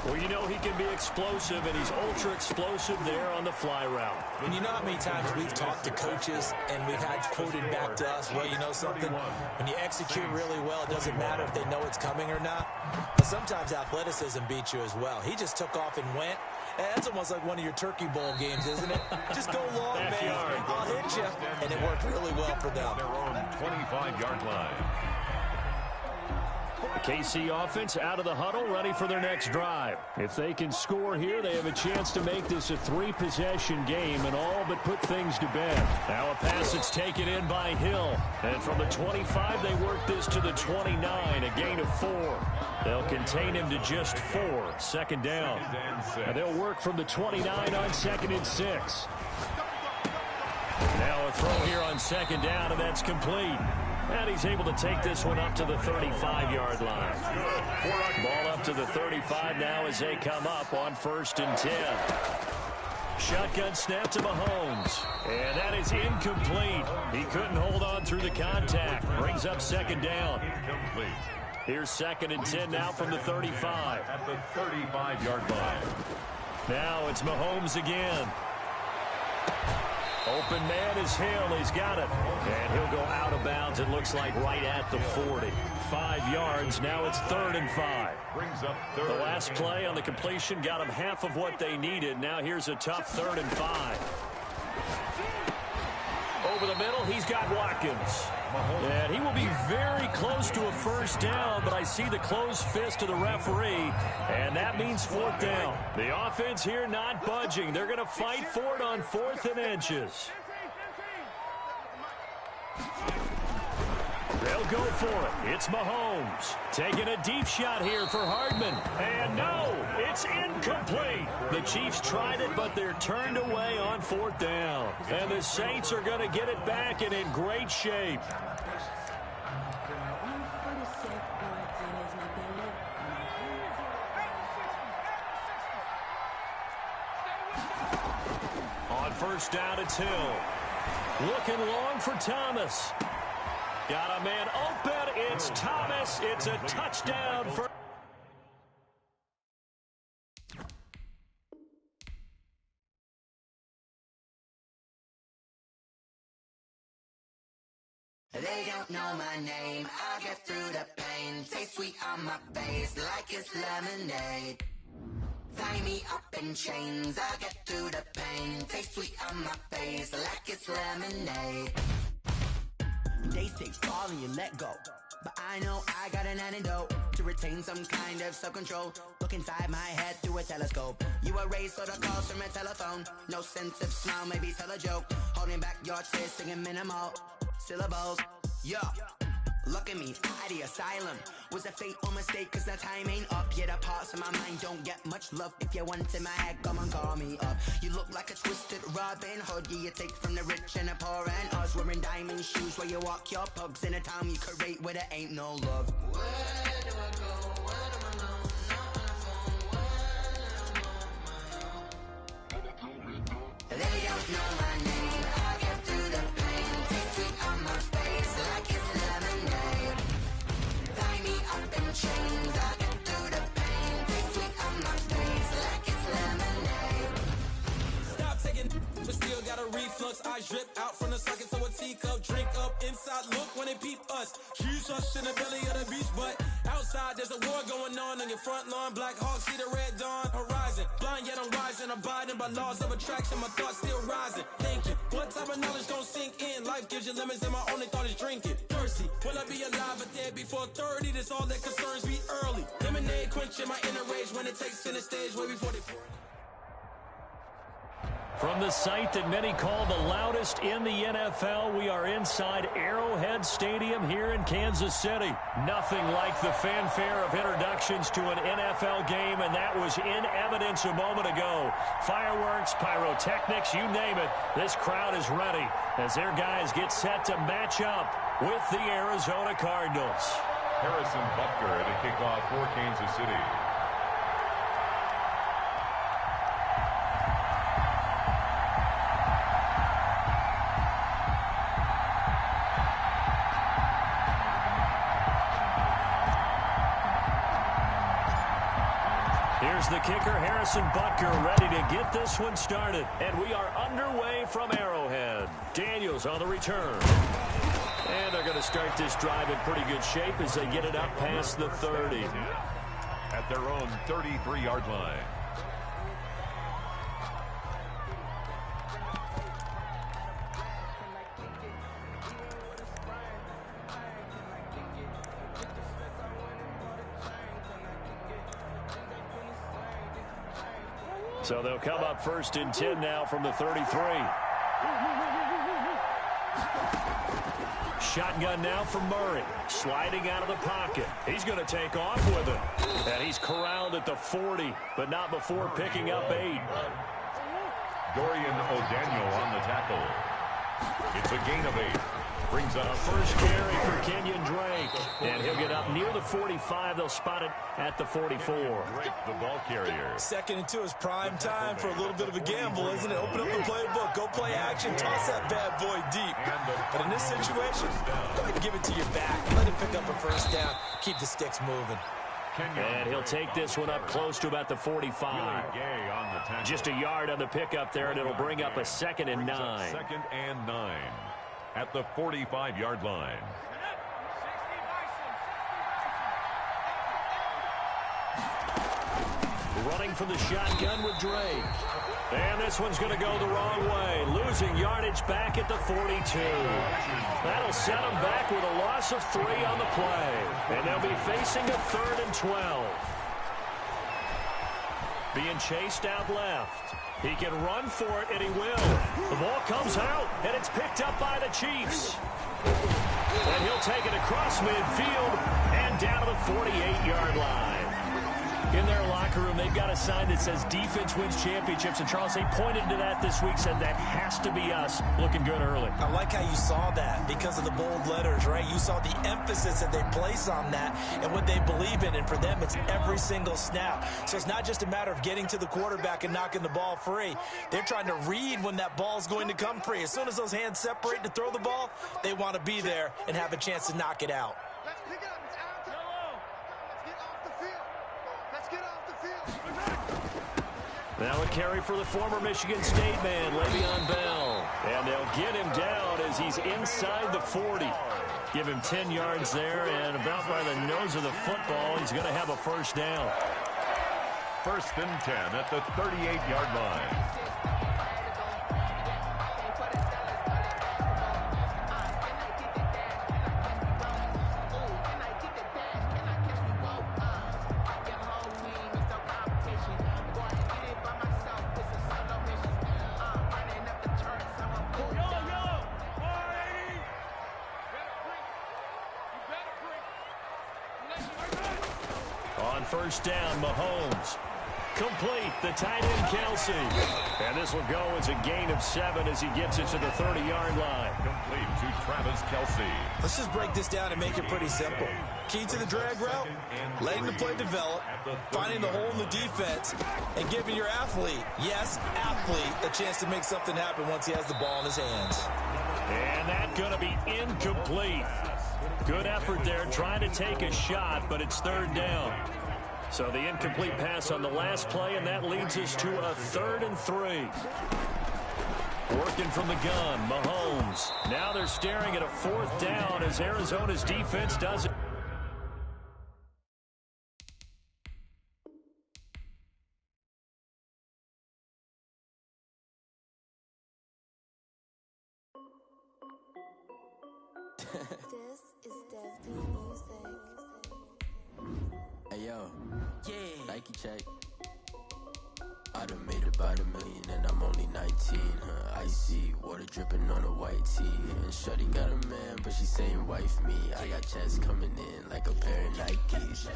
Well, you know he can be explosive, and he's ultra-explosive there on the fly route. And you know how many times we've talked to coaches and we've had quoted back to us, well, you know something? When you execute really well, it doesn't matter if they know it's coming or not. But sometimes athleticism beats you as well. He just took off and went. That's almost like one of your Turkey Bowl games, isn't it? Just go long, man. I'll hit you. And it worked really well for them. Their own 25-yard line. The KC offense out of the huddle, ready for their next drive. If they can score here, they have a chance to make this a 3-possession game and all but put things to bed. Now a pass that's taken in by Hill. And from the 25, they work this to the 29, a gain of 4. They'll contain him to just 4, 2nd down. And they'll work from the 29 on 2nd and 6. Now a throw here on 2nd down, and that's complete. And he's able to take this one up to the 35-yard line. Ball up to the 35 now as they come up on 1st and 10. Shotgun snap to Mahomes. And that is incomplete. He couldn't hold on through the contact. Brings up 2nd down. Incomplete. Here's 2nd and 10 now from the 35. At the 35-yard line. Now it's Mahomes again. Open man is Hill. He's got it. And he'll go out of bounds, it looks like, right at the 40. 5 yards. Now it's 3rd and 5. Brings up 3rd. The last play on the completion got them half of what they needed. Now here's a tough 3rd and 5. Over the middle, he's got Watkins. And he will be very close to a 1st down, but I see the closed fist of the referee, and that means 4th down. The offense here not budging. They're going to fight for it on 4th and inches. They'll go for it. It's Mahomes. Taking a deep shot here for Hardman. And no, it's incomplete. The Chiefs tried it, but they're turned away on 4th down. And the Saints are going to get it back and in great shape. On 1st down, it's Hill. Looking long for Thomas. Got a man open. It's Thomas. It's a touchdown for... They don't know my name. I get through the pain. Taste sweet on my face like it's lemonade. Tie me up in chains. I get through the pain. Taste sweet on my face like it's lemonade. They say fall and you let go, but I know I got an antidote to retain some kind of self-control. Look inside my head through a telescope. You erase all the calls from a telephone. No sense of smile, maybe tell a joke. Holding back your tears, singing minimal syllables. Yeah, look at me, out the asylum. Was a fate or mistake, cause the time ain't up. Yet the parts of my mind don't get much love. If you want in my head, come and call me up. You look like a twisted Robin Hood. Yeah, you take from the rich and the poor and us. Wearing diamond shoes where you walk your pugs in a town you create where there ain't no love. Where do I go? Where do I know? ice drip out from the socket, so a teacup, drink up inside, look when they peep us. Choose us in the belly of the beach, but outside there's a war going on your front lawn. Black Hawk, see the red dawn horizon. Blind yet I'm rising, abiding by laws of attraction. My thoughts still rising, thinking, what type of knowledge don't sink in? Life gives you lemons and my only thought is drinking. Thirsty, will I be alive or dead before 30? That's all that concerns me early. Lemonade quenching my inner rage when it takes center stage way before they... From the site that many call the loudest in the NFL, we are inside Arrowhead Stadium here in Kansas City. Nothing like the fanfare of introductions to an NFL game, and that was in evidence a moment ago. Fireworks, pyrotechnics, you name it, this crowd is ready as their guys get set to match up with the Arizona Cardinals. Harrison Butker at a kickoff for Kansas City. Here's the kicker, Harrison Butker, ready to get this one started. And we are underway from Arrowhead. Daniels on the return. And they're going to start this drive in pretty good shape as they get it up past the 30. At their own 33-yard line. So they'll come up 1st and 10 now from the 33. Shotgun now from Murray. Sliding out of the pocket. He's going to take off with it. And he's corralled at the 40, but not before picking up 8. Dorian O'Daniel on the tackle. It's a gain of 8. Brings up first carry for Kenyon Drake. And he'll get up near the 45. They'll spot it at the 44. Drake, the ball carrier. 2nd and 2 is prime time for a little bit of a gamble, isn't it? Open up the playbook. Go play action. Toss that bad boy deep. But in this situation, go ahead and give it to your back. Let him pick up a first down. Keep the sticks moving. And he'll take this one up close to about the 45. Just a yard on the pickup there, and it'll bring up a 2nd and 9. 2nd and 9. At the 45-yard line. Running for the shotgun with Drake. And this one's going to go the wrong way. Losing yardage back at the 42. That'll set them back with a loss of 3 on the play. And they'll be facing a 3rd and 12. Being chased out left. He can run for it, and he will. The ball comes out, and it's picked up by the Chiefs. And he'll take it across midfield and down to the 48-yard line. In their locker room, they've got a sign that says defense wins championships. And Charles, they pointed to that this week, said that has to be us. Looking good early. I like how you saw that because of the bold letters, right? You saw the emphasis that they place on that and what they believe in. And for them, it's every single snap. So it's not just a matter of getting to the quarterback and knocking the ball free. They're trying to read when that ball's going to come free. As soon as those hands separate to throw the ball, they want to be there and have a chance to knock it out. Let's pick it up. It's out of time. Let's get off the field. Let's get off the field. Now a carry for the former Michigan State man, Le'Veon Bell. And they'll get him down as he's inside the 40. Give him 10 yards there, and about by the nose of the football, he's going to have a first down. 1st and 10 at the 38-yard line. First down, Mahomes. Complete, the tight end, Kelsey. And this will go as a gain of 7 as he gets it to the 30-yard line. Complete to Travis Kelsey. Let's just break this down and make it pretty simple. Key to the drag route, letting the play develop, finding the hole in the defense, and giving your athlete, yes, athlete, a chance to make something happen once he has the ball in his hands. And that's going to be incomplete. Good effort there, trying to take a shot, but it's 3rd down. So the incomplete pass on the last play, and that leads us to a 3rd and 3. Working from the gun, Mahomes. Now they're staring at a 4th down as Arizona's defense does it. This is Dev Music. Hey yo, yeah, Nike check. I done made about $1 million and I'm only 19. Icy water dripping on a white tee. And shorty got a man, but she saying wife me. I got checks coming in like a pair of Nikes.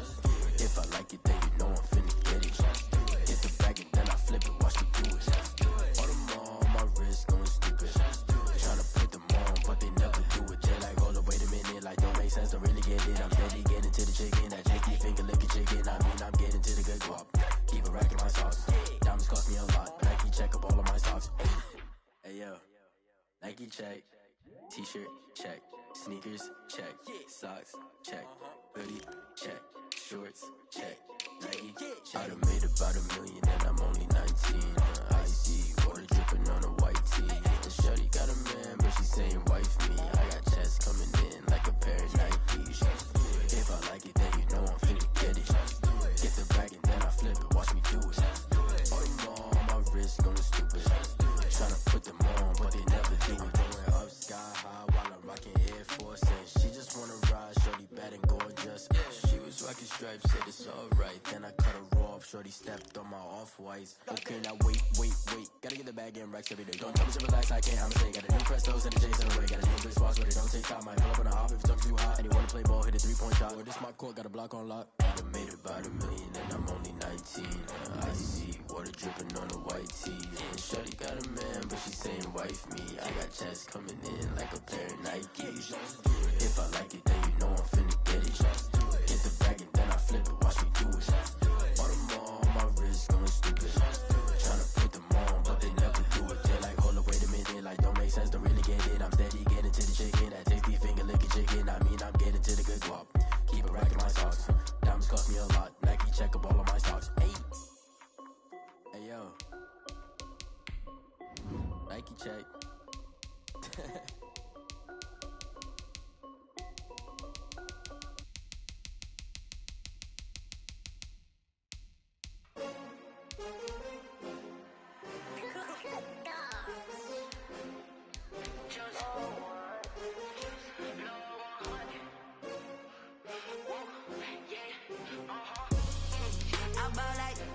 If I like it, then you know I'm finna get it. Get the bag and then I flip it, watch me do it. All them on my wrist going stupid. Tryna put them on, but they never do it. They like, hold up, wait a minute, like don't make sense, don't really get it. I'm steady getting to the chicken, that tricky finger licking chicken. I mean, I'm getting to the good guap. Keep a rack in my socks. Diamonds cost me a lot, but Nike check up all of my stocks. Hey yo, Nike check. T-shirt check. Sneakers check. Socks check. Hoodie check. Shorts check. Nike check. I done made about $1 million and I'm only 19. Icy water dripping on a white tee. And shorty got a man, but she saying wife me. I got checks coming in like a pair of Nikes. If I like it, then you know I'm finna get it. Get the bag and then I flip it, watch me do it. All them on my wrist going stupid. Tryna put them on, but they never do it. Going up sky high while I'm rocking Air Force. And she just wanna ride, shorty bad and gorgeous. She was rocking stripes, said it's alright. Then I cut her off, shorty stepped on my off-whites. Okay, now wait. Gotta get the bag and racks every day. Don't tell me to relax, I can't, I'ma say. Got a new Prestos and a J's in the way. Got a new big spots, but it don't take time. I pull up on a hop if it's up too hot. And you wanna play ball, hit a 3-point shot. Or this my court, got a block on lock. I done made about $1 million and I'm only 19. Icy water dripping on a white tee. And shorty got a man, but she saying wife me. I got checks coming in like a pair of Nikes. If I like it, then you know I'm finna get it. Get the bag and then I flip it, watch me do it. All them on my wrist going stupid. Tryna put them on, but they never do it. They like, hold up, wait a minute, like don't make sense, don't really get it. I'm steady getting to the chicken, that tasty finger licking chicken. I mean, I'm getting to the good guap. Keep a rack in my socks. Diamonds cost me a lot. Nike check up all of my stocks. Hey yo, Nike check.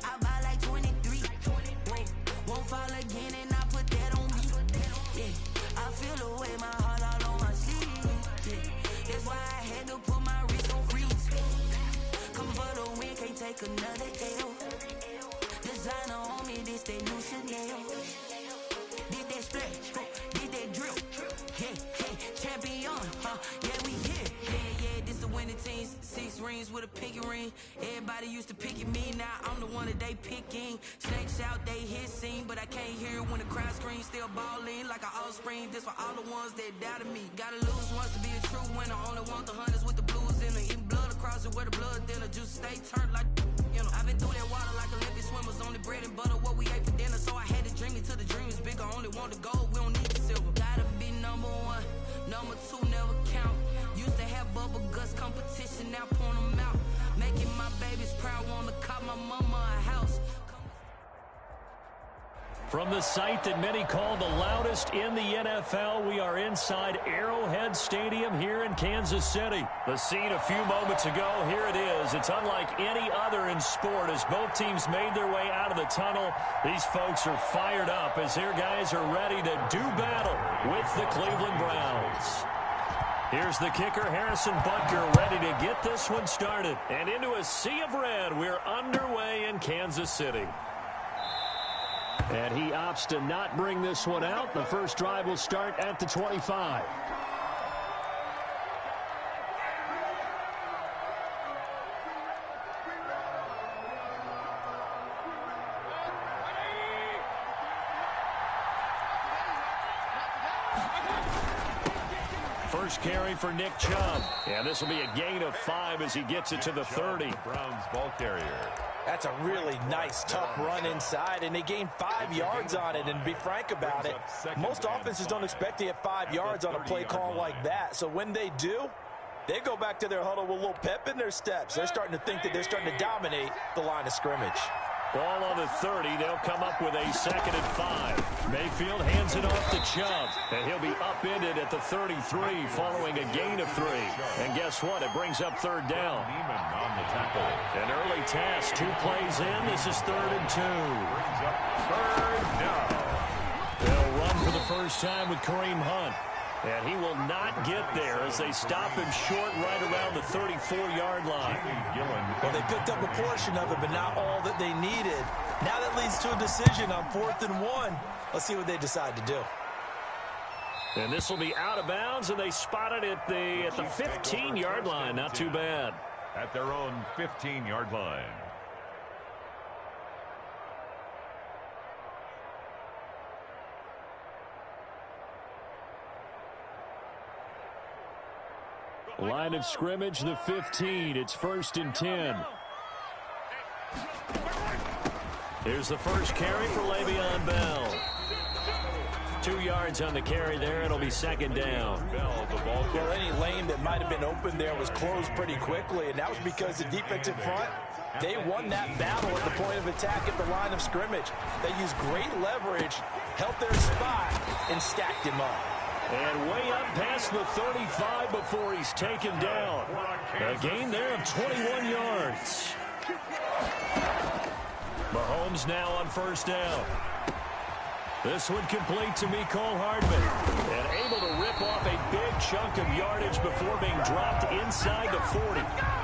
I buy like 23. Won't fall again and I put that on me. Yeah, I feel the way, my heart all on my sleeve. Yeah, that's why I had to put my wrist on freeze. Come for the win, can't take another L. Designer on me, this that new Chanel. Did that splash, did that drip. Yeah, champion, yeah, we here. Yeah, this the winning teams. 6 rings with a pinky ring. Everybody used to picking me, now I'm the one that they picking. Snakes out, they hissing, but I can't hear when the crowd screams. Still balling like an offspring. This for all the ones that doubted me. Gotta lose once to be a true winner. Only want the hunters with the blues in it. Eating blood across it where the blood thinner. Juice stay turned like, you know. I've been through that water like Olympic swimmers. Only bread and butter, what we ate for dinner. So I had to dream until the dream is bigger. Only want the gold, we don't need the silver. Gotta be number 1, number 2 never count. Used to have bubble guts competition, now point them out. Making my babies proud, wanna cop my mama a house. From the site that many call the loudest in the NFL, we are inside Arrowhead Stadium here in Kansas City. The scene a few moments ago, here it is. It's unlike any other in sport as both teams made their way out of the tunnel. These folks are fired up as their guys are ready to do battle with the Cleveland Browns. Here's the kicker, Harrison Butker, ready to get this one started. And into a sea of red, we're underway in Kansas City. And he opts to not bring this one out. The first drive will start at the 25. First carry for Nick Chubb. And this will be a gain of 5 as he gets it to the 30. Browns ball carrier. That's a really nice, tough run inside, and they gained 5 yards on it. And to be frank about it, most offenses don't expect to get 5 yards on a play call like that. So when they do, they go back to their huddle with a little pep in their steps. They're starting to think that they're starting to dominate the line of scrimmage. Ball on the 30. They'll come up with a 2nd and 5. Mayfield hands it off to Chubb, and he'll be upended at the 33 following a gain of 3. And guess what? It brings up 3rd down. On the tackle. An early task. 2 plays in. This is 3rd and 2. Brings up 3rd down. They'll run for the first time with Kareem Hunt. And he will not get there as they stop him short right around the 34-yard line. Well, they picked up a portion of it, but not all that they needed. Now that leads to a decision on 4th and 1. Let's see what they decide to do. And this will be out of bounds, and they spot it at the 15-yard line. Not too bad. At their own 15-yard line. Line of scrimmage, the 15. It's 1st and 10. Here's the first carry for Le'Veon Bell. 2 yards on the carry there. It'll be 2nd down. Well, any lane that might have been open there was closed pretty quickly, and that was because the defensive front, they won that battle at the point of attack at the line of scrimmage. They used great leverage, held their spot, and stacked him up. And way up past the 35 before he's taken down. A gain there of 21 yards. Mahomes now on 1st down. This one complete to Mecole Hardman. And able to rip off a big chunk of yardage before being dropped inside the 40.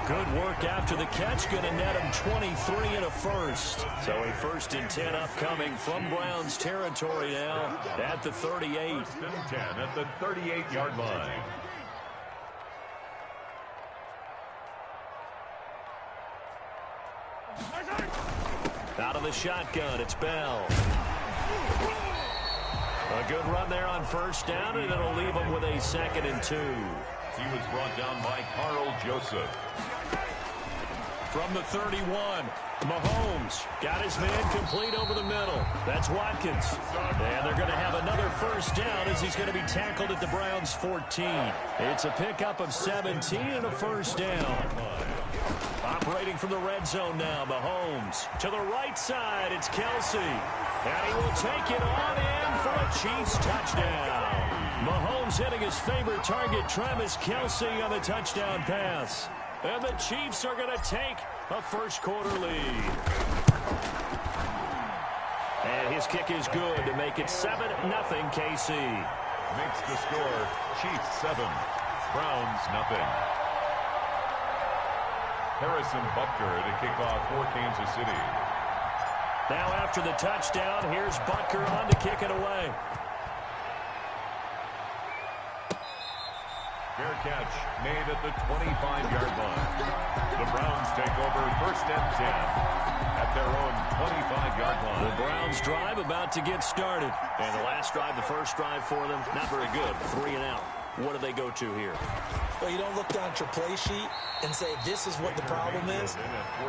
Good work after the catch. Going to net him 23 and a first. So a 1st and 10 upcoming from Browns territory now at the 38. 1st and 10 at the 38-yard line. Out of the shotgun, it's Bell. A good run there on 1st down, and it'll leave him with a 2nd and 2. He was brought down by Carl Joseph. From the 31, Mahomes got his man complete over the middle. That's Watkins. And they're going to have another 1st down as he's going to be tackled at the Browns' 14. It's a pickup of 17 and a 1st down. Operating from the red zone now, Mahomes. To the right side, it's Kelsey. And he will take it on in for a Chiefs touchdown. Mahomes hitting his favorite target, Travis Kelsey, on the touchdown pass. And the Chiefs are going to take a 1st quarter lead. And his kick is good to make it 7-0 KC. Makes the score Chiefs 7, Browns nothing. Harrison Butker to kick off for Kansas City. Now after the touchdown, here's Butker on to kick it away. Fair catch made at the 25-yard line. The Browns take over 1st and 10 at their own 25-yard line. The Browns drive about to get started. And the last drive, the first drive for them, not very good. 3 and out. What do they go to here? Well, you don't look down at your play sheet and say, this is what the problem is.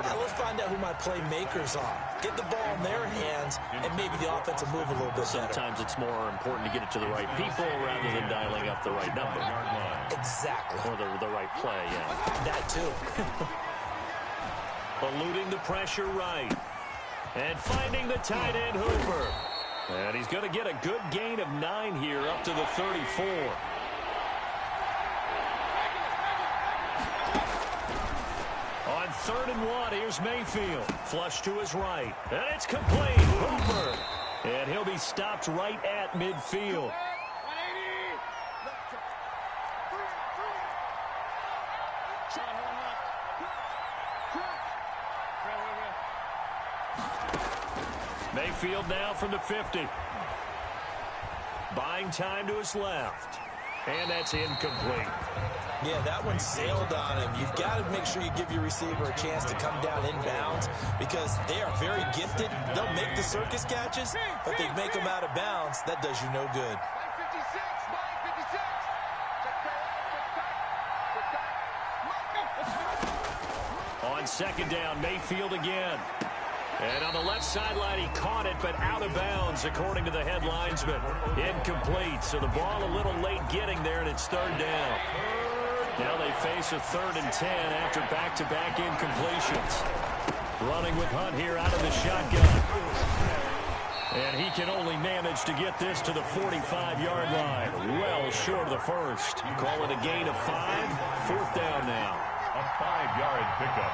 Now let's find out who my playmakers are. Get the ball in their hands, and maybe the offense will move a little bit better. Sometimes it's more important to get it to the right people rather than dialing up the right number. Exactly. Or the right play, yeah. That too. Eluding the pressure right. And finding the tight end Hooper. And he's going to get a good gain of 9 here up to the 34. On 3rd and 1, here's Mayfield. Flush to his right. And it's complete. Hooper. And he'll be stopped right at midfield. Mayfield now from the 50. Buying time to his left. And that's incomplete. Yeah, that one sailed on him. You've got to make sure you give your receiver a chance to come down inbounds because they are very gifted. They'll make the circus catches, but they make them out of bounds. That does you no good. On second down, Mayfield again. And on the left sideline, he caught it, but out of bounds, according to the head linesman. Incomplete, so the ball a little late getting there, and it's third down. Now they face a 3rd and 10 after back-to-back incompletions. Running with Hunt here out of the shotgun. And he can only manage to get this to the 45-yard line. Well short of the first. Call it a gain of 5. 4th down now. A 5-yard pickup.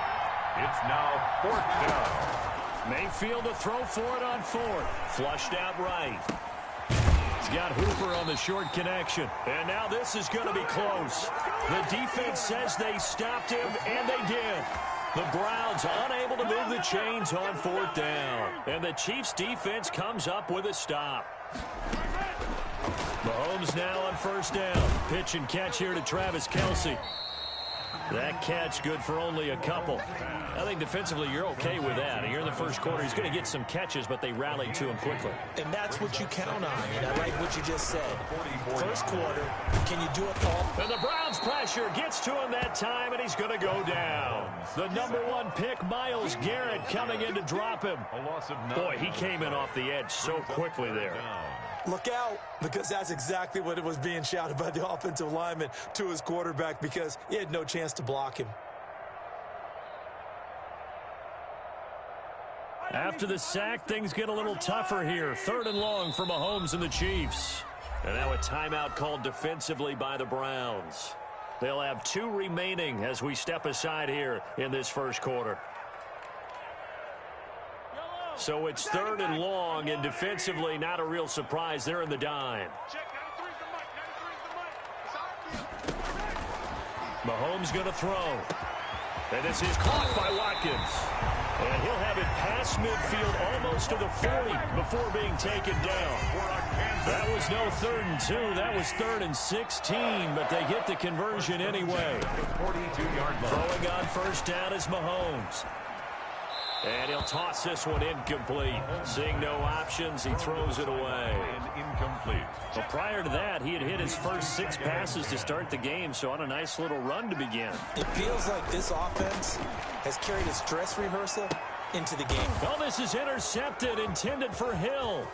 It's now 4th down. Mayfield to throw for it on 4th. Flushed out right. He's got Hooper on the short connection. And now this is going to be close. The defense says they stopped him, and they did. The Browns unable to move the chains on 4th down. And the Chiefs defense comes up with a stop. Mahomes now on 1st down. Pitch and catch here to Travis Kelce. That catch good for only a couple. I think defensively you're okay with that. Here in the first quarter, he's going to get some catches, but they rallied to him quickly. And that's what you count on. And I like what you just said. First quarter, can you do it all? And the Browns pressure gets to him that time, and he's going to go down. The #1 pick, Myles Garrett, coming in to drop him. Boy, he came in off the edge so quickly there. Look out, because that's exactly what it was being shouted by the offensive lineman to his quarterback, because he had no chance to block him. After the sack, things get a little tougher here. 3rd and long for Mahomes and the Chiefs. And now a timeout called defensively by the Browns. They'll have 2 remaining as we step aside here in this first quarter. So it's 3rd and long, and defensively not a real surprise. They're in the dime. Mahomes going to throw. And this is caught by Watkins. And he'll have it past midfield almost to the 40 before being taken down. That was no 3rd and 2. That was 3rd and 16, but they get the conversion anyway. 42-yard line. Throwing on 1st down is Mahomes. And he'll toss this one incomplete. Seeing no options, he throws it away. And incomplete. Well, prior to that, he had hit his first 6 passes to start the game, so on a nice little run to begin. It feels like this offense has carried its dress rehearsal into the game. Oh, this is intercepted, intended for Hill.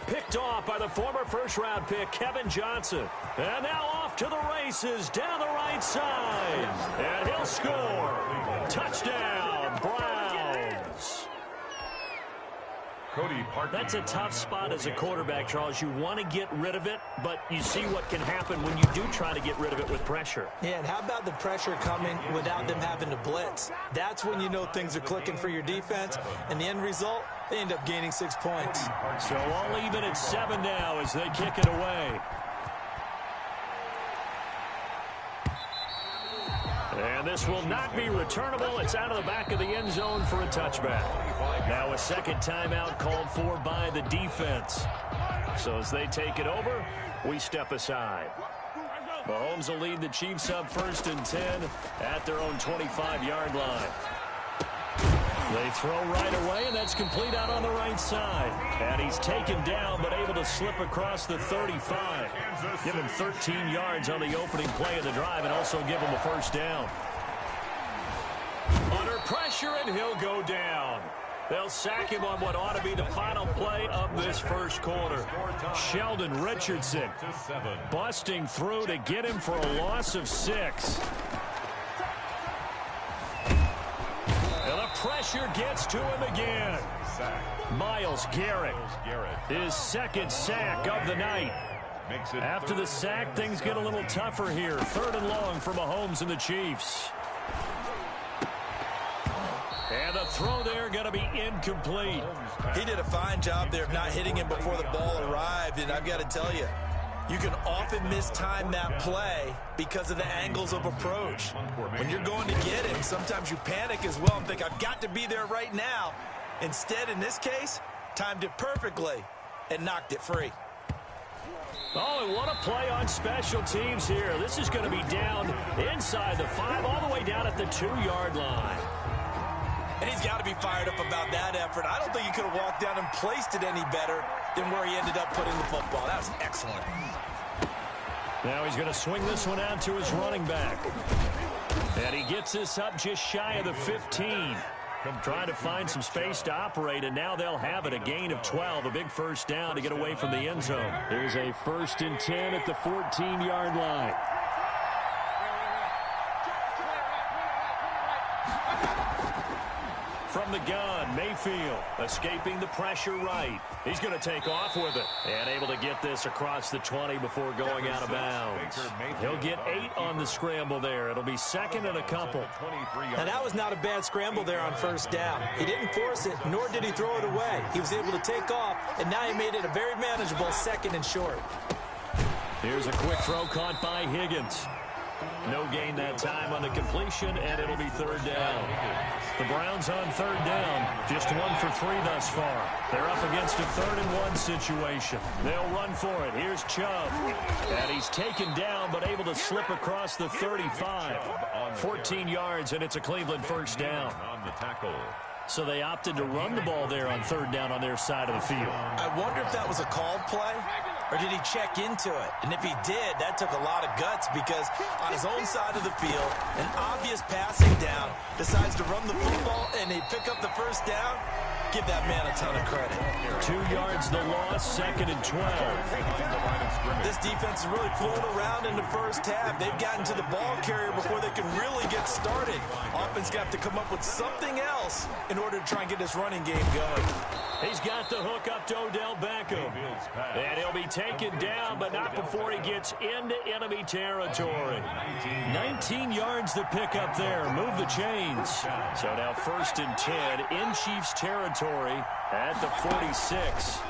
Picked off by the former first-round pick, Kevin Johnson. And now off to the races, down the right side. And he'll score. Touchdown, Browns. That's a tough spot as a quarterback, Charles. You want to get rid of it, but you see what can happen when you do try to get rid of it with pressure. Yeah, and how about the pressure coming without them having to blitz? That's when you know things are clicking for your defense, and the end result, they end up gaining 6 points. So all even at 7 now as they kick it away. And this will not be returnable. It's out of the back of the end zone for a touchback. Now a second timeout called for by the defense. So as they take it over, we step aside. Mahomes will lead the Chiefs up 1st and 10 at their own 25-yard line. They throw right away, and that's complete out on the right side. And he's taken down, but able to slip across the 35. Give him 13 yards on the opening play of the drive, and also give him a 1st down. Under pressure, and he'll go down. They'll sack him on what ought to be the final play of this first quarter. Sheldon Richardson busting through to get him for a loss of 6. Pressure gets to him again. Myles Garrett, his 2nd sack of the night. After the sack, things get a little tougher here. 3rd and long for Mahomes and the Chiefs. And the throw there going to be incomplete. He did a fine job there of not hitting him before the ball arrived, and I've got to tell you, you can often mistime that play because of the angles of approach. When you're going to get him, sometimes you panic as well and think, I've got to be there right now. Instead, in this case, timed it perfectly and knocked it free. Oh, and what a play on special teams here. This is going to be down inside the 5, all the way down at the 2-yard line. And he's got to be fired up about that effort. I don't think he could have walked down and placed it any better than where he ended up putting the football. That was excellent. Now he's going to swing this one out to his running back. And he gets this up just shy of the 15. Trying to find some space to operate, and now they'll have it. A gain of 12, a big first down to get away from the end zone. Here's a 1st and 10 at the 14-yard line. From the gun, Mayfield escaping the pressure right. He's going to take off with it and able to get this across the 20 before going out of bounds. He'll get 8 on the scramble there. It'll be 2nd and a couple. Now, that was not a bad scramble there on 1st down. He didn't force it, nor did he throw it away. He was able to take off, and now he made it a very manageable 2nd and short. Here's a quick throw caught by Higgins. No gain that time on the completion, and it'll be 3rd down. The Browns on 3rd down, just 1 for 3 thus far. They're up against a 3rd and 1 situation. They'll run for it. Here's Chubb. And he's taken down, but able to slip across the 35. 14 yards, and it's a Cleveland 1st down. On the tackle. So they opted to run the ball there on 3rd down on their side of the field. I wonder if that was a called play, or did he check into it? And if he did, that took a lot of guts, because on his own side of the field, an obvious passing down, decides to run the football, and they pick up the 1st down. Give that man a ton of credit. 2 yards the loss, 2nd and 12. This defense is really flown around in the 1st half. They've gotten to the ball carrier before they can really get started. Offense got to come up with something else in order to try and get this running game going. He's got the hook up to Odell Beckham. And he'll be taken down, but not before he gets into enemy territory. 19 yards to pick up there. Move the chains. So now 1st and 10 in Chiefs territory at the 46.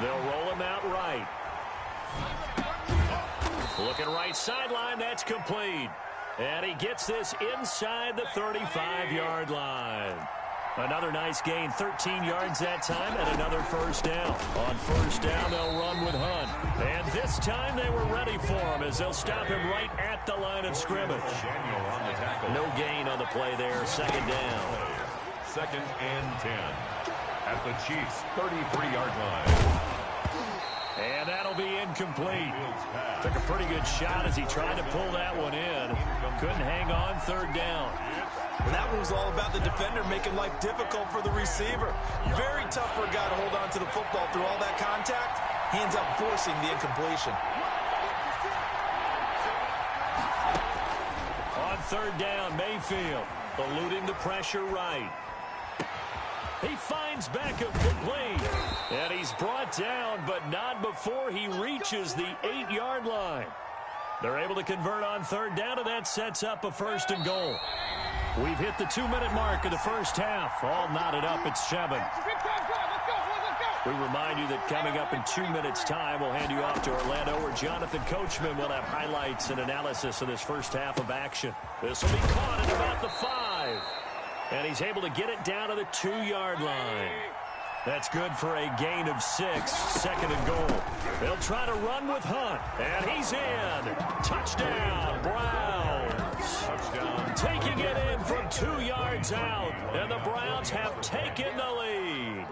They'll roll him out right. Looking right sideline, that's complete. And he gets this inside the 35-yard line. Another nice gain, 13 yards that time, and another 1st down. On 1st down, they'll run with Hunt. And this time they were ready for him as they'll stop him right at the line of scrimmage. No gain on the play there, 2nd down. 2nd and 10 at the Chiefs' 33-yard line. And that'll be incomplete. Took a pretty good shot as he tried to pull that one in. Couldn't hang on, 3rd down. Well, that one was all about the defender making life difficult for the receiver. Very tough for a guy to hold on to the football through all that contact. He ends up forcing the incompletion. On 3rd down, Mayfield eluding the pressure right. He finds Beckham complete. And he's brought down, but not before he reaches the 8-yard line. They're able to convert on 3rd down, and that sets up a 1st and goal. We've hit the 2-minute mark of the 1st half. All knotted up at 7. We remind you that coming up in 2 minutes' time, we'll hand you off to Orlando, where Jonathan Coachman will have highlights and analysis of this 1st half of action. This will be caught at about the 5. And he's able to get it down to the 2-yard line. That's good for a gain of 6, 2nd and goal. They'll try to run with Hunt, and he's in. Touchdown, Browns. Touchdown. Taking it in from 2 yards out, and the Browns have taken the lead.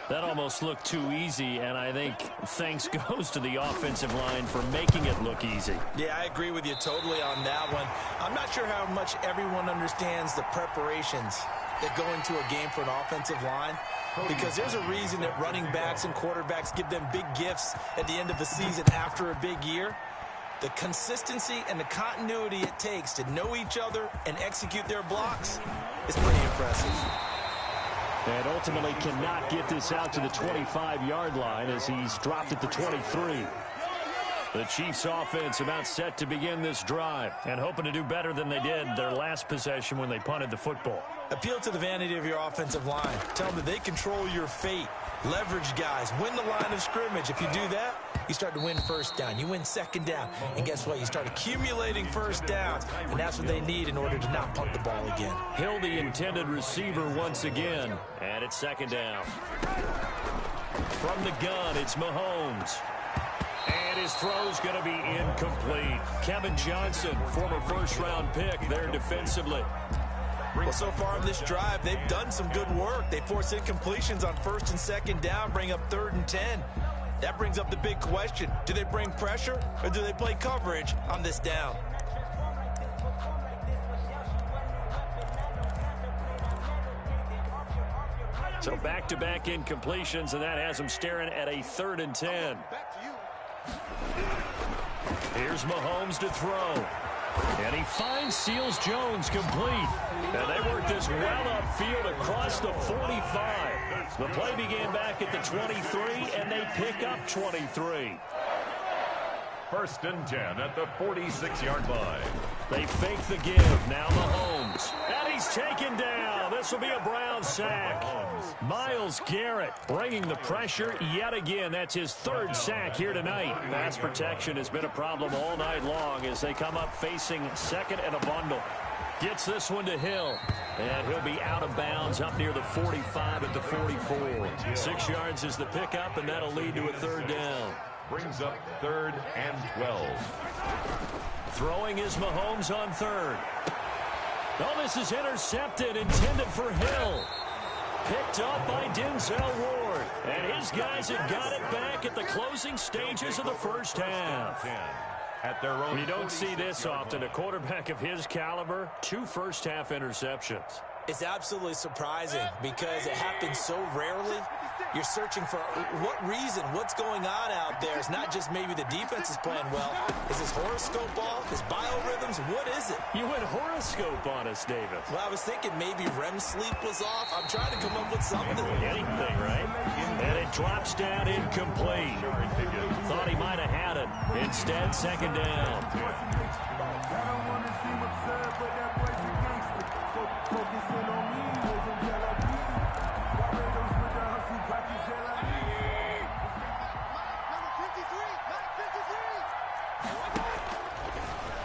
That almost looked too easy, and I think thanks goes to the offensive line for making it look easy. Yeah, I agree with you totally on that one. I'm not sure how much everyone understands the preparations that go into a game for an offensive line, because there's a reason that running backs and quarterbacks give them big gifts at the end of the season after a big year. The consistency and the continuity it takes to know each other and execute their blocks is pretty impressive. And ultimately cannot get this out to the 25-yard line as he's dropped at the 23. The Chiefs offense about set to begin this drive and hoping to do better than they did their last possession when they punted the football. Appeal to the vanity of your offensive line. Tell them that they control your fate. Leverage guys. Win the line of scrimmage. If you do that, you start to win 1st down. You win 2nd down. And guess what? You start accumulating 1st downs. And that's what they need in order to not punt the ball again. Hill, the intended receiver once again. And it's 2nd down. From the gun, it's Mahomes. And his throw's going to be incomplete. Kevin Johnson, former 1st-round pick there defensively. Well, so far in this drive, they've done some good work. They force incompletions on 1st and 2nd down, bring up 3rd and 10. That brings up the big question. Do they bring pressure or do they play coverage on this down? So back-to-back incompletions, and that has them staring at a 3rd and 10. Here's Mahomes to throw. And he finds Seals Jones complete. And they work this well upfield across the 45. The play began back at the 23, and they pick up 23. 1st and 10 at the 46-yard line. They fake the give. Now Mahomes. And he's taken down. This will be a Brown sack. Myles Garrett bringing the pressure yet again. That's his 3rd sack here tonight. Pass protection has been a problem all night long as they come up facing 2nd and a bundle. Gets this one to Hill. And he'll be out of bounds up near the 45 at the 44. 6 yards is the pickup, and that'll lead to a 3rd down. Brings up 3rd and 12. Throwing is Mahomes on 3rd. Oh, this is intercepted, intended for Hill. Picked up by Denzel Ward. And his guys have got it back at the closing stages of the first half. At their own you don't see this often. A quarterback of his caliber, 2 first-half interceptions. It's absolutely surprising because it happens so rarely. You're searching for what reason, what's going on out there. It's not just maybe the defense is playing well. Is his horoscope off? His biorhythms? What is it? You went horoscope on us, David. Well, I was thinking maybe REM sleep was off. I'm trying to come up with something. Anything, right? And it drops down incomplete. Thought he might have had it. Instead, 2nd down.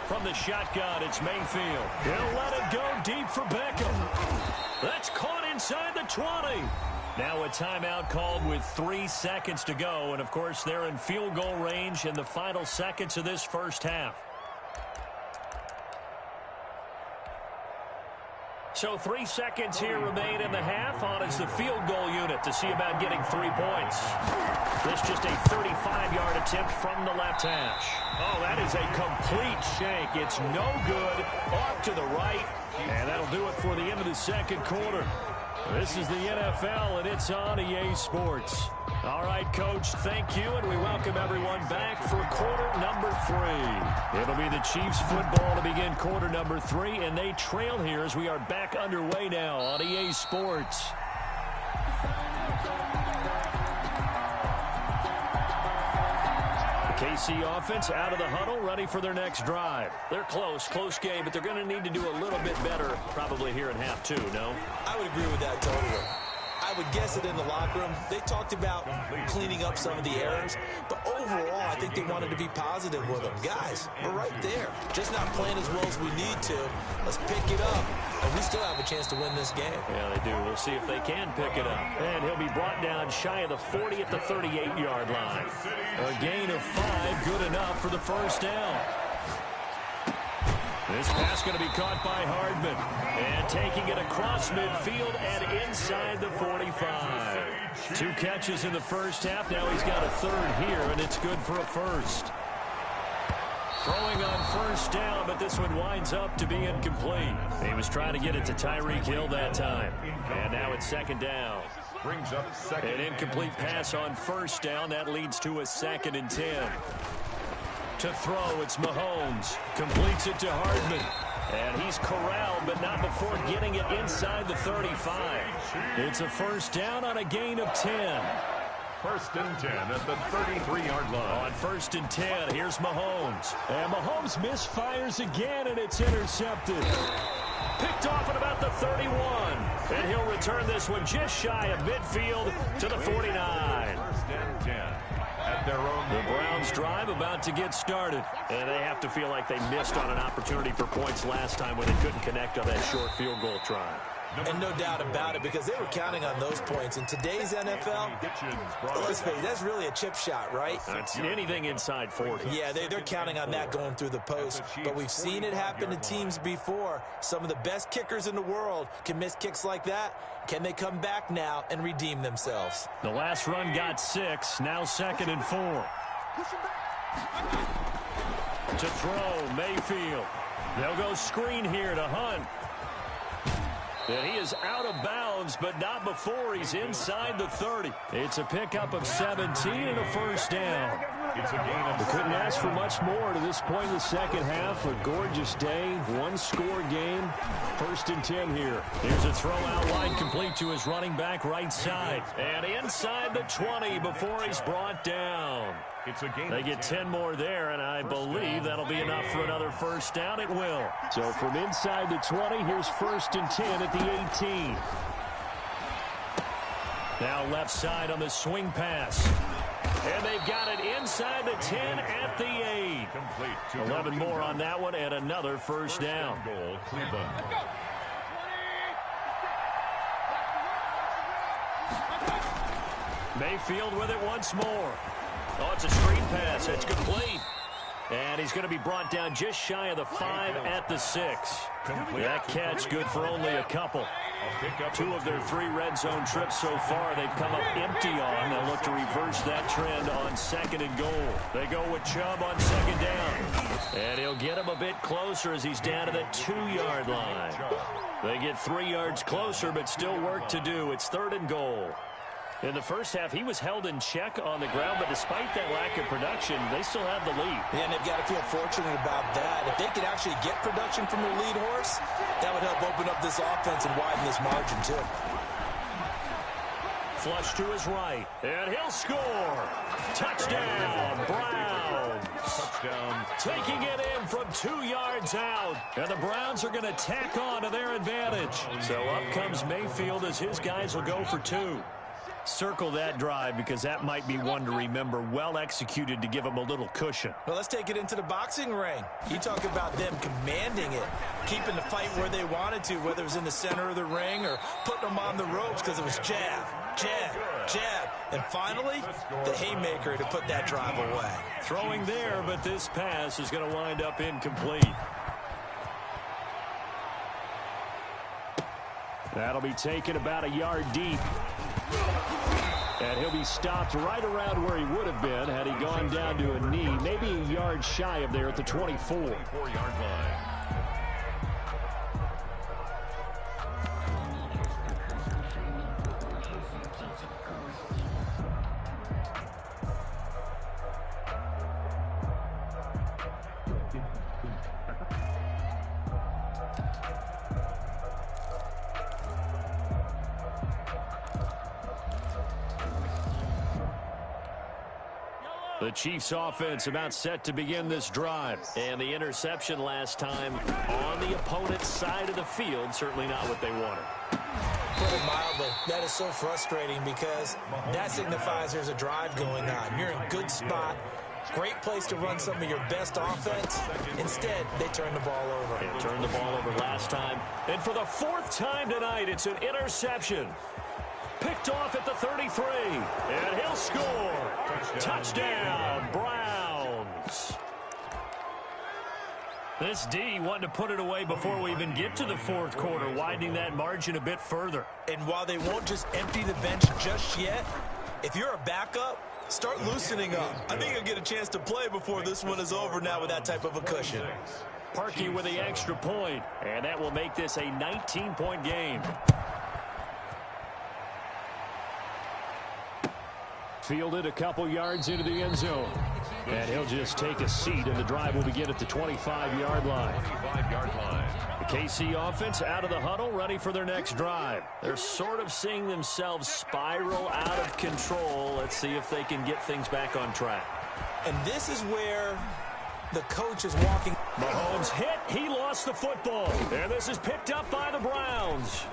From the shotgun, it's Mayfield. He'll let it go deep for Beckham. That's caught inside the 20. Now a timeout called with 3 seconds to go. And, of course, they're in field goal range in the final seconds of this first half. So 3 seconds here remain in the half. On is the field goal unit to see about getting 3 points. This just a 35-yard attempt from the left hash. Oh, that is a complete shank. It's no good. Off to the right. And that'll do it for the end of the 2nd quarter. This is the NFL, and it's on EA Sports. All right, Coach, thank you, and we welcome everyone back for quarter number 3. It'll be the Chiefs football to begin quarter number 3, and they trail here as we are back underway now on EA Sports. KC offense out of the huddle, ready for their next drive. They're close game, but they're going to need to do a little bit better probably here in half 2, no? I would agree with that totally. I would guess it in the locker room. They talked about cleaning up some of the errors, but overall, I think they wanted to be positive with them. Guys, we're right there. Just not playing as well as we need to. Let's pick it up, and we still have a chance to win this game. Yeah, they do. We'll see if they can pick it up. And he'll be brought down shy of the 40 at the 38-yard line. A gain of 5, good enough for the first down. This pass going to be caught by Hardman. And taking it across midfield and inside the 45. 2 catches in the first half. Now he's got a 3rd here, and it's good for a first. Throwing on first down, but this one winds up to be incomplete. He was trying to get it to Tyreek Hill that time. And now it's 2nd down. Brings up 2nd. An incomplete pass on first down. That leads to a 2nd and 10. To throw, it's Mahomes. Completes it to Hardman. And he's corralled, but not before getting it inside the 35. It's a first down on a gain of 10. 1st and 10 at the 33-yard line. On 1st and 10, here's Mahomes. And Mahomes misfires again, and it's intercepted. Picked off at about the 31. And he'll return this one just shy of midfield to the 49. 1st and 10. At their own. The Browns drive about to get started. And they have to feel like they missed on an opportunity for points last time when they couldn't connect on that short field goal try. And no doubt about it, because they were counting on those points. In today's NFL, let's face it, that's really a chip shot, right? That's anything inside 40. Yeah, they're counting on that going through the post. But we've seen it happen to teams before. Some of the best kickers in the world can miss kicks like that. Can they come back now and redeem themselves? The last run got 6, now 2nd and 4. To throw, Mayfield. They'll go screen here to Hunt. And he is out of bounds, but not before he's inside the 30. It's a pickup of 17 and a first down. We couldn't ask for much more to this point in the second half. A gorgeous day, one-score game. 1st and 10 here. Here's a throw out line complete to his running back right side. And inside the 20 before he's brought down. They get 10 more there, and I believe that'll be enough for another first down. It will. So from inside the 20, here's 1st and 10 at the 18. Now left side on the swing pass. And they've got it inside the 10 at the 8. 11 more on that one and another first down. Goal, Cleveland. Mayfield with it once more. Oh, it's a screen pass. It's complete. And he's going to be brought down just shy of the 5 at the 6. That catch good for only a couple. 2 of their 3 red zone trips so far they've come up empty on. They'll look to reverse that trend on 2nd and goal. They go with Chubb on 2nd down. And he'll get him a bit closer as he's down to the 2-yard line. They get 3 yards closer, but still work to do. It's 3rd and goal. In the first half, he was held in check on the ground, but despite that lack of production, they still have the lead. Yeah, and they've got to feel fortunate about that. If they could actually get production from their lead horse, that would help open up this offense and widen this margin, too. Flush to his right, and he'll score. Touchdown, Browns. Touchdown. Taking it in from 2 yards out, and the Browns are going to tack on to their advantage. So up comes Mayfield as his guys will go for 2. Circle that drive because that might be one to remember. Well executed to give them a little cushion. Well, let's take it into the boxing ring. You talk about them commanding it, keeping the fight where they wanted to, whether it was in the center of the ring or putting them on the ropes because it was jab, jab, jab. And finally, the haymaker to put that drive away. Throwing there, but this pass is going to wind up incomplete. That'll be taken about a yard deep. And he'll be stopped right around where he would have been had he gone down to a knee, maybe a yard shy of there at the 24. 24-yard line. The Chiefs offense about set to begin this drive. And the interception last time on the opponent's side of the field, certainly not what they wanted. Put it mildly, that is so frustrating because that signifies there's a drive going on. You're in a good spot, great place to run some of your best offense. Instead, they turn the ball over. They turned the ball over last time. And for the 4th time tonight, it's an interception. Picked off at the 33, and he'll score. Touchdown, Browns. This D wanted to put it away before we even get to the 4th quarter, widening that margin a bit further. And while they won't just empty the bench just yet, if you're a backup, start loosening up. I think you'll get a chance to play before this one is over now with that type of a cushion. Parkey with the extra point, and that will make this a 19-point game. Fielded a couple yards into the end zone. And he'll just take a seat, and the drive will begin at the 25-yard line. 25-yard line. The KC offense out of the huddle, ready for their next drive. They're sort of seeing themselves spiral out of control. Let's see if they can get things back on track. And this is where the coach is walking. Mahomes hit. He lost the football. And this is picked up by the Browns.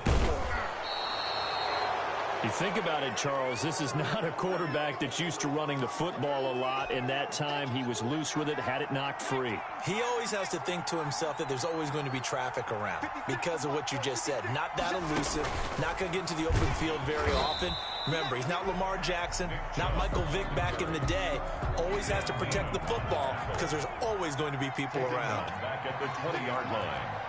You think about it, Charles, this is not a quarterback that's used to running the football a lot. In that time, he was loose with it, had it knocked free. He always has to think to himself that there's always going to be traffic around because of what you just said. Not that elusive, not going to get into the open field very often. Remember, he's not Lamar Jackson, not Michael Vick back in the day. Always has to protect the football because there's always going to be people around. Back at the 20-yard line.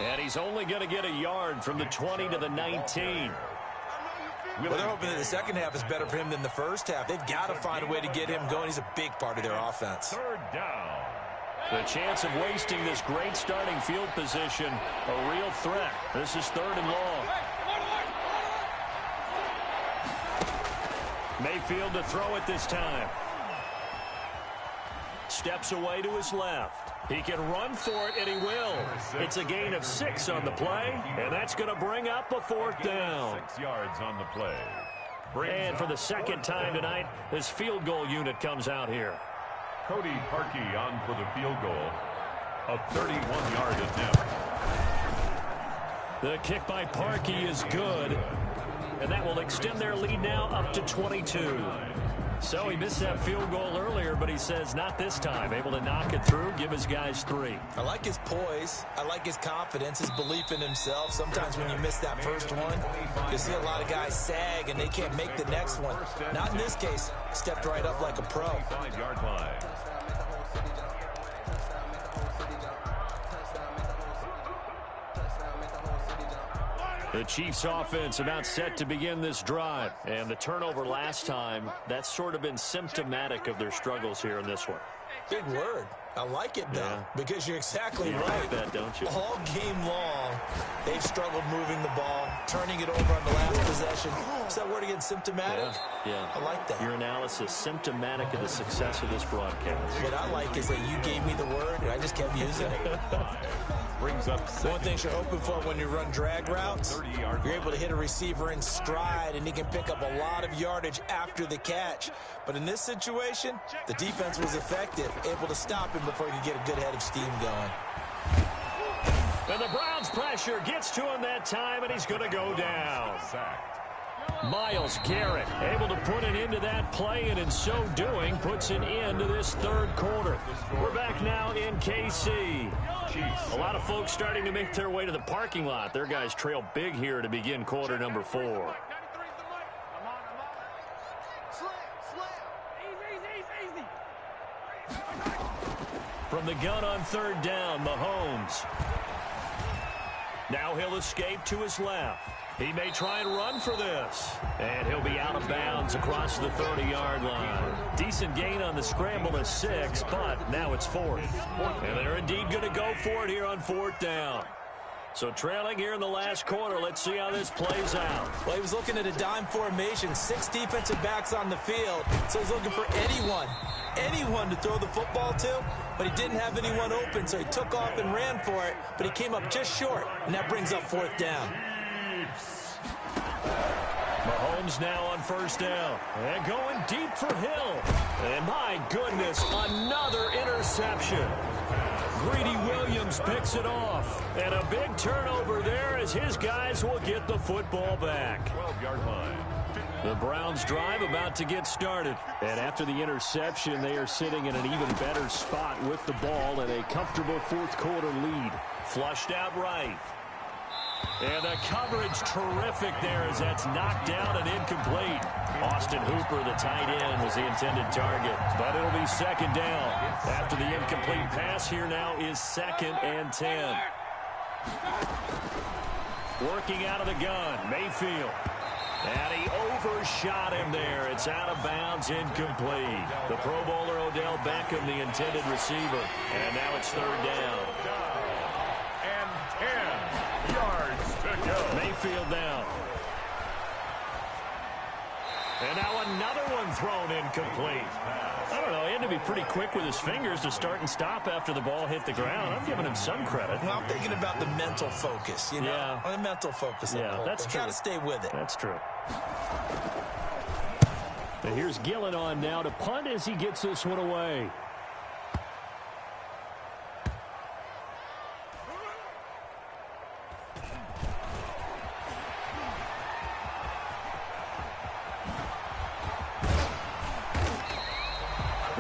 And he's only going to get a yard from the 20 to the 19. Well, they're hoping that the second half is better for him than the first half. They've got to find a way to get him going. He's a big part of their offense. 3rd down. The chance of wasting this great starting field position, a real threat. This is 3rd and long. Mayfield to throw it this time. Steps away to his left. He can run for it, and he will. It's a gain of 6 on the play, and that's going to bring up a 4th down. 6 yards on the play. And for the second time tonight, this field goal unit comes out here. Cody Parkey on for the field goal. A 31-yard attempt. The kick by Parkey is good, and that will extend their lead now up to 22. So he missed that field goal earlier, but he says not this time. Able to knock it through, give his guys 3. I like his poise. I like his confidence, his belief in himself. Sometimes when you miss that first one, you see a lot of guys sag and they can't make the next one. Not in this case. Stepped right up like a pro. 5-yard line. The Chiefs offense about set to begin this drive. And the turnover last time, that's sort of been symptomatic of their struggles here in this one. Big word. I like it, though, because you're exactly right. Like that, don't you? All game long, they've struggled moving the ball, turning it over on the last possession. Is that word again, symptomatic? Yeah. I like that. Your analysis, symptomatic of the success of this broadcast. What I like is that you gave me the word, and I just kept using it. Brings up one thing you're hoping for when you run drag routes, you're able to hit a receiver in stride, and he can pick up a lot of yardage after the catch. But in this situation, the defense was effective, able to stop him before he could get a good head of steam going. And the Browns' pressure gets to him that time, and he's going to go down. Myles Garrett able to put an end to that play, and in so doing, puts an end to this 3rd quarter. We're back now in KC. A lot of folks starting to make their way to the parking lot. Their guys trail big here to begin quarter number 4. From the gun on 3rd down, Mahomes. Now he'll escape to his left. He may try and run for this. And he'll be out of bounds across the 30-yard line. Decent gain on the scramble of 6, but now it's 4th. And they're indeed going to go for it here on 4th down. So trailing here in the last quarter, let's see how this plays out. Well, he was looking at a dime formation, 6 defensive backs on the field. So he's looking for anyone to throw the football to, but he didn't have anyone open, so he took off and ran for it, but he came up just short, and that brings up 4th down. Mahomes now on 1st down. And going deep for Hill. And my goodness, another interception. Greedy Williams picks it off. And a big turnover there as his guys will get the football back. 12-yard line. The Browns drive about to get started. And after the interception, they are sitting in an even better spot with the ball and a comfortable 4th quarter lead. Flushed out right. And the coverage terrific there as that's knocked down and incomplete. Austin Hooper, the tight end, was the intended target. But it'll be 2nd down. After the incomplete pass, here now is 2nd and 10. Working out of the gun, Mayfield. And he overshot him there. It's out of bounds, incomplete. The Pro Bowler Odell Beckham, the intended receiver. And now it's 3rd down. And 10 yards to go. Mayfield down. And now another one thrown incomplete. I don't know, he had to be pretty quick with his fingers to start and stop after the ball hit the ground. I'm giving him some credit. Well, I'm thinking about the mental focus, you know? Yeah. The mental focus. Yeah, that's true. Got to stay with it. That's true. And here's Gillen on now to punt as he gets this one away.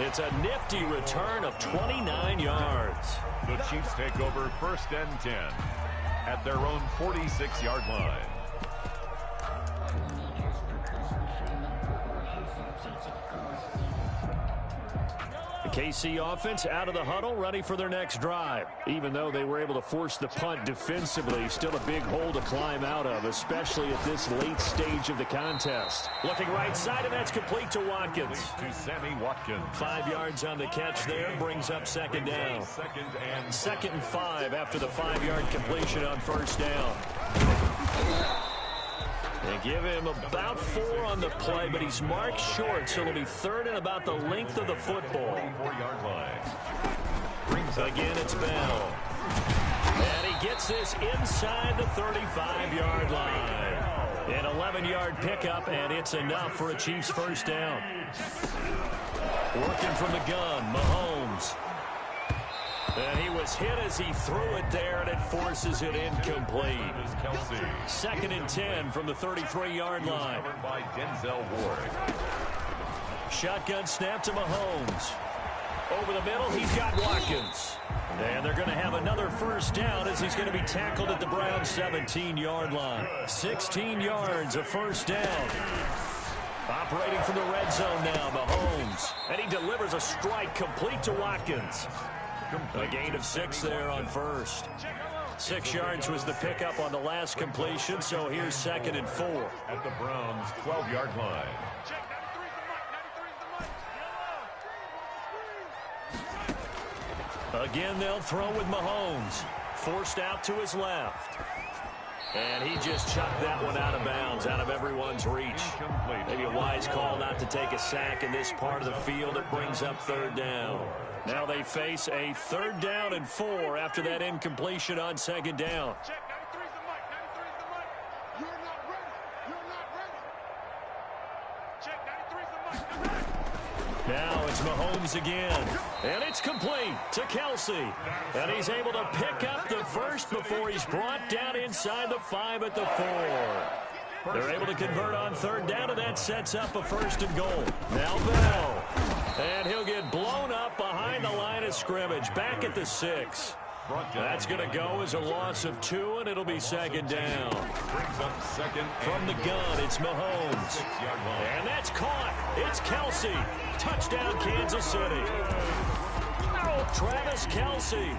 It's a nifty return of 29 yards. The Chiefs take over 1st and 10 at their own 46-yard line. KC offense out of the huddle, ready for their next drive. Even though they were able to force the punt defensively, still a big hole to climb out of, especially at this late stage of the contest. Looking right side, and that's complete to Watkins. To Sammy Watkins. 5 yards on the catch there, brings up second down. Second and 5 after the 5-yard completion on first down. They give him about 4 on the play, but he's marked short, so it'll be third and about the length of the football. 4-yard line. Again, it's Bell. And he gets this inside the 35-yard line. An 11-yard pickup, and it's enough for a Chiefs first down. Working from the gun, Mahomes. And he was hit as he threw it there, and it forces it incomplete. Second and 10 from the 33-yard line. By Denzel Ward. Shotgun snap to Mahomes. Over the middle, he's got Watkins. And they're going to have another first down as he's going to be tackled at the Browns' 17-yard line. 16 yards, a first down. Operating from the red zone now, Mahomes. And he delivers a strike complete to Watkins. A gain of 6 there on first. 6 yards was the pickup on the last completion, so here's second and 4. At the Browns' 12-yard line. Again, they'll throw with Mahomes. Forced out to his left. And he just chucked that one out of bounds, out of everyone's reach. Maybe a wise call not to take a sack in this part of the field. It brings up third down. Now they face a 3rd down and 4 after that incompletion on second down. Now it's Mahomes again, and it's complete to Kelsey. And he's able to pick up the first before he's brought down inside the 5 at the 4. They're able to convert on third down, and that sets up a first and goal. Now Bell, and he'll get blown up behind the line of scrimmage, back at the 6. That's going to go as a loss of 2, and it'll be second down. From the gun, it's Mahomes. And that's caught. It's Kelsey. Touchdown, Kansas City. Travis Kelsey,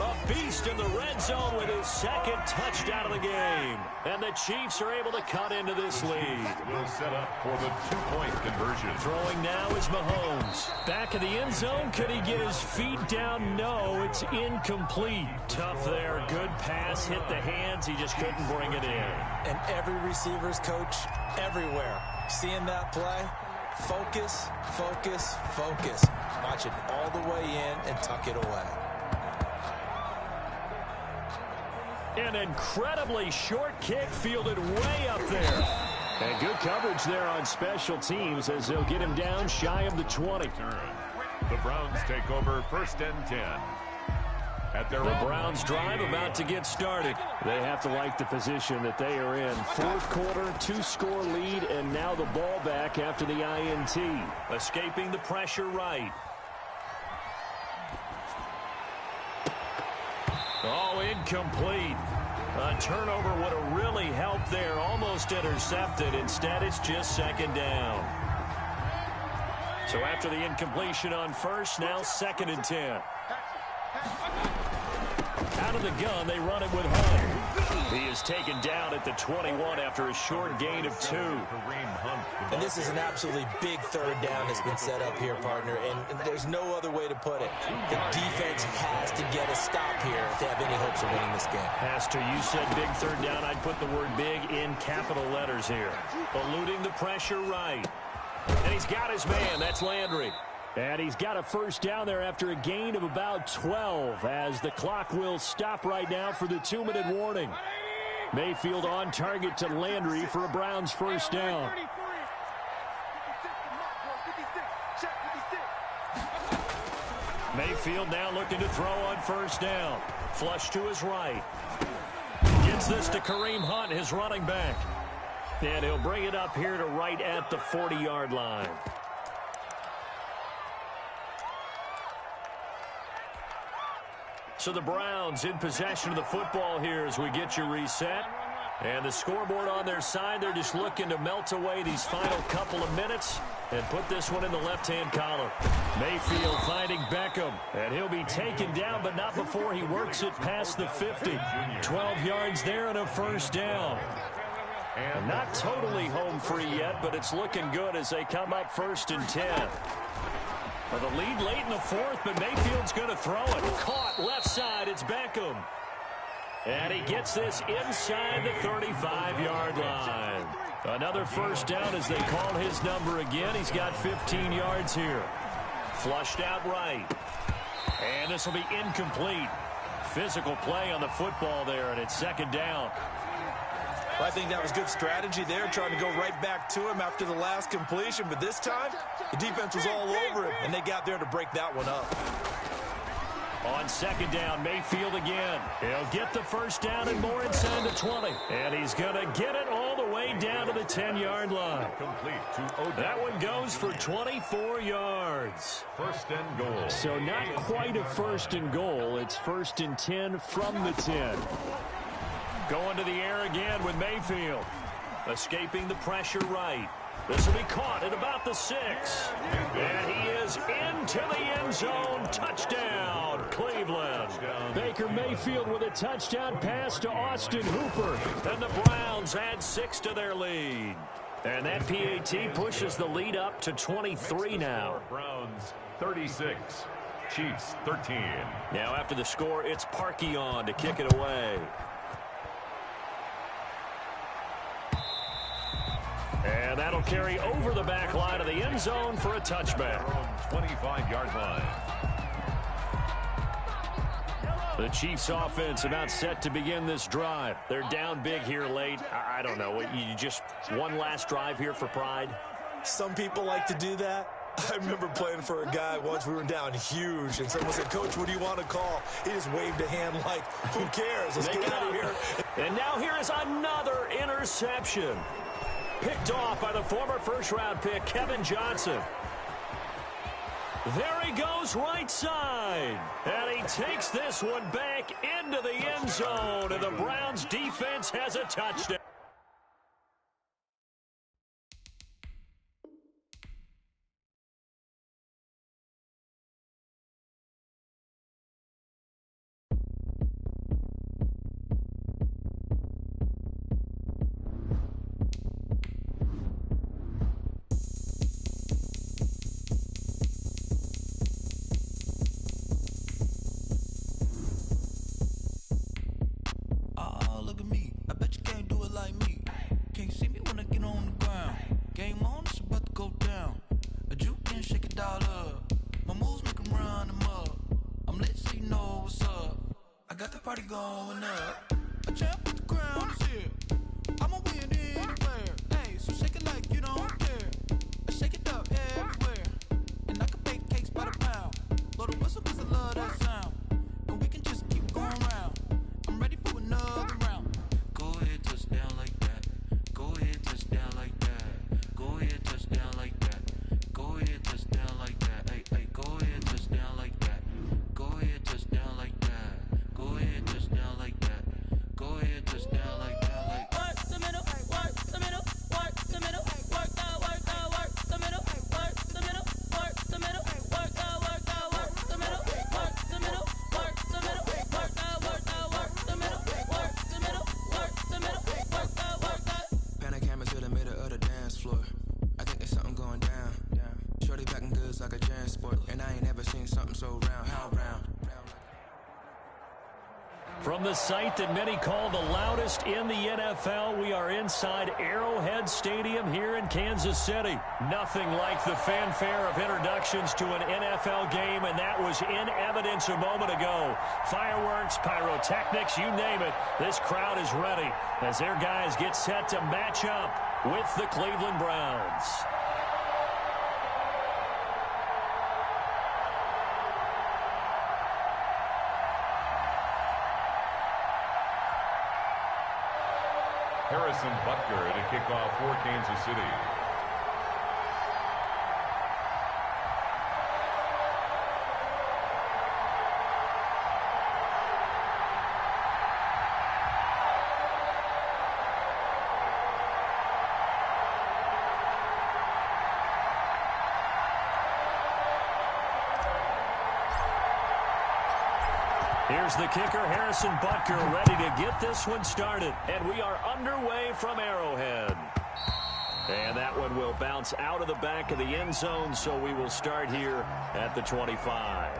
a beast in the red zone with his 2nd touchdown of the game. And the Chiefs are able to cut into this lead. Will set up for the 2-point conversion. Throwing now is Mahomes. Back in the end zone. Could he get his feet down? No, it's incomplete. Tough there. Good pass. Hit the hands. He just couldn't bring it in. And every receiver's coach everywhere. Seeing that play, focus, focus, focus. Watch it all the way in and tuck it away. An incredibly short kick fielded way up there. And good coverage there on special teams as they'll get him down shy of the 20. The Browns take over 1st and 10. The Browns drive about to get started. They have to like the position that they are in. 4th quarter, 2-score lead, and now the ball back after the INT. Escaping the pressure right. Oh, incomplete. A turnover would have really helped there. Almost intercepted. Instead, it's just second down. So after the incompletion on first, now 2nd and 10. Out of the gun, they run it with Hunt. He is taken down at the 21 after a short gain of 2. And this is an absolutely big 3rd down that's been set up here, partner, and there's no other way to put it. The defense has to get a stop here if they have any hopes of winning this game. Pastor, you said big 3rd down. I'd put the word big in capital letters here. Eluding the pressure right. And he's got his man. That's Landry. And he's got a first down there after a gain of about 12 as the clock will stop right now for the 2-minute warning. Mayfield on target to Landry for a Browns first down. Mayfield now looking to throw on first down. Flush to his right. Gets this to Kareem Hunt, his running back. And he'll bring it up here to right at the 40-yard line. So the Browns in possession of the football here as we get you reset. And the scoreboard on their side, they're just looking to melt away these final couple of minutes and put this one in the left-hand column. Mayfield finding Beckham, and he'll be taken down, but not before he works it past the 50. 12 yards there and a first down. And not totally home free yet, but it's looking good as they come up 1st and 10. Well, the lead late in the 4th, but Mayfield's going to throw it. Caught left side, it's Beckham. And he gets this inside the 35-yard line. Another first down as they call his number again. He's got 15 yards here. Flushed out right. And this will be incomplete. Physical play on the football there, and it's 2nd down. I think that was good strategy there, trying to go right back to him after the last completion. But this time, the defense was all over him, and they got there to break that one up. On 2nd down, Mayfield again. He'll get the first down and more inside the 20. And he's going to get it all the way down to the 10-yard line. Complete to Odell. That one goes for 24 yards. 1st and goal. So not quite a 1st and goal. It's 1st and 10 from the 10. Going to the air again with Mayfield. Escaping the pressure right. This will be caught at about the 6. And he is into the end zone. Touchdown, Cleveland. Baker Mayfield with a touchdown pass to Austin Hooper. And the Browns add 6 to their lead. And that PAT pushes the lead up to 23 now. Browns 36, Chiefs 13. Now after the score, it's Parkey on to kick it away. And that'll carry over the back line of the end zone for a touchback. 25-yard line. The Chiefs offense about set to begin this drive. They're down big here late. I don't know. You just one last drive here for pride? Some people like to do that. I remember playing for a guy once. We were down huge, and someone said, "Coach, what do you want to call?" He just waved a hand like, who cares? Let's get out of here. And now here is another interception. Picked off by the former first-round pick, Kevin Johnson. There he goes right side. And he takes this one back into the end zone. And the Browns defense has a touchdown. Going up, a champ with the crown is here. I'ma win anywhere. Hey, so shake it like you don't care. I shake it up everywhere, and I can bake cakes by the pound. Blow the whistle 'cause I love that sound, and we can just keep going round. I'm ready for another round. Go ahead, touchdown like that. Go ahead, touchdown like that. Go ahead, touchdown like that. Go ahead, touchdown like that. Hey, hey, go ahead, touchdown like that. Go ahead, touchdown like that. Go ahead, touchdown like that. Go ahead, touchdown like that. Like work the middle, work the middle, work the middle, work the middle, work the middle, work the middle, work the middle, work the middle, work the middle, work the middle, work the middle, work the middle, work that. Panic hammer to the middle of the dance floor. I think there's something going down. Shorty packing goods like a transport, and I ain't never seen something so round. How round? From the site that many call the loudest in the NFL, we are inside Arrowhead Stadium here in Kansas City. Nothing like the fanfare of introductions to an NFL game, and that was in evidence a moment ago. Fireworks, pyrotechnics, you name it. This crowd is ready as their guys get set to match up with the Cleveland Browns. Harrison Butker to kick off for Kansas City. Here's the kicker, Harrison Butker, ready to get this one started. And we are underway from Arrowhead. And that one will bounce out of the back of the end zone, so we will start here at the 25.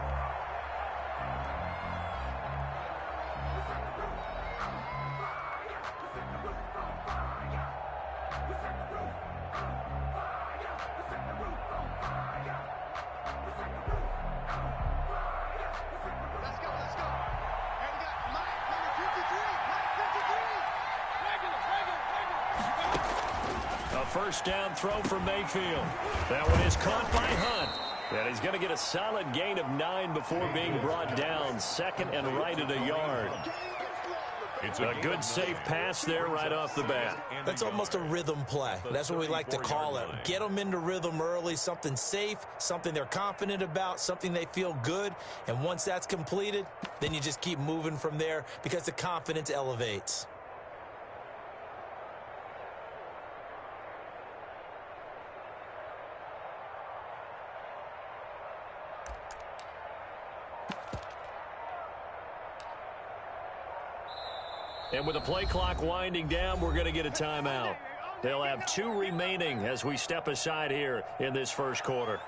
First down throw for Mayfield. That one is caught by Hunt. And he's going to get a solid gain of 9 before being brought down. Second and right at a yard. It's a good safe pass there right off the bat. That's almost a rhythm play. That's what we like to call it. Get them into rhythm early, something safe, something they're confident about, something they feel good. And once that's completed, then you just keep moving from there because the confidence elevates. And with the play clock winding down, we're going to get a timeout. They'll have 2 remaining as we step aside here in this first quarter.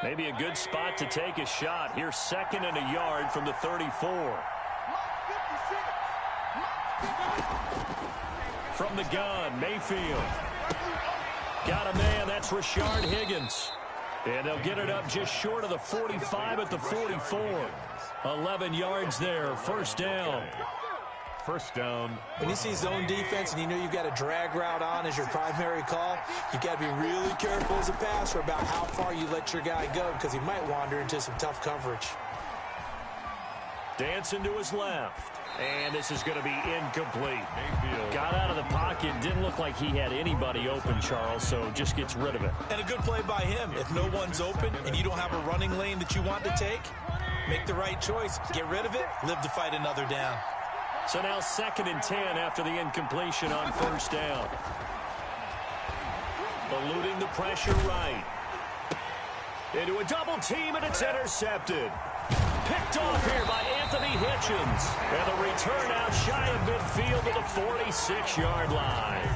Maybe a good spot to take a shot. Here's second and a yard from the 34. From the gun, Mayfield. Got a man, that's Rashard Higgins. And they'll get it up just short of the 45 at the 44. 11 yards there, first down. First down. When you see zone defense and you know you've got a drag route on as your primary call, you've got to be really careful as a passer about how far you let your guy go because he might wander into some tough coverage. Dancing to his left. And this is going to be incomplete. Mayfield got out of the pocket. Didn't look like he had anybody open, Charles, so just gets rid of it. And a good play by him. If no one's open and you don't have a running lane that you want to take, make the right choice. Get rid of it. Live to fight another down. So now 2nd and 10 after the incompletion on first down. Eluding the pressure right. Into a double team, and it's intercepted. Picked off here by Anthony Hitchens. And the return out shy of midfield to the 46-yard line.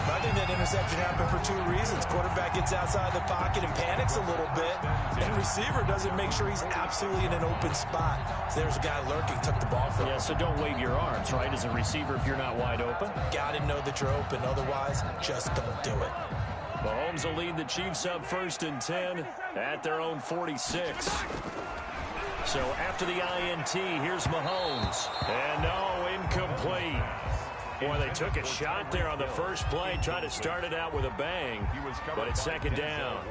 I think that interception happened for 2 reasons. Quarterback gets outside the pocket and panics a little bit. And receiver doesn't make sure he's absolutely in an open spot. So there's a guy lurking, took the ball from him. Yeah, so don't wave your arms, right, as a receiver if you're not wide open. Got to know that you're open. Otherwise, just don't do it. Mahomes will lead the Chiefs up 1st and 10 at their own 46. So after the INT, here's Mahomes. And no, incomplete. Boy, they took a shot there on the first play, tried to start it out with a bang, but it's 2nd down.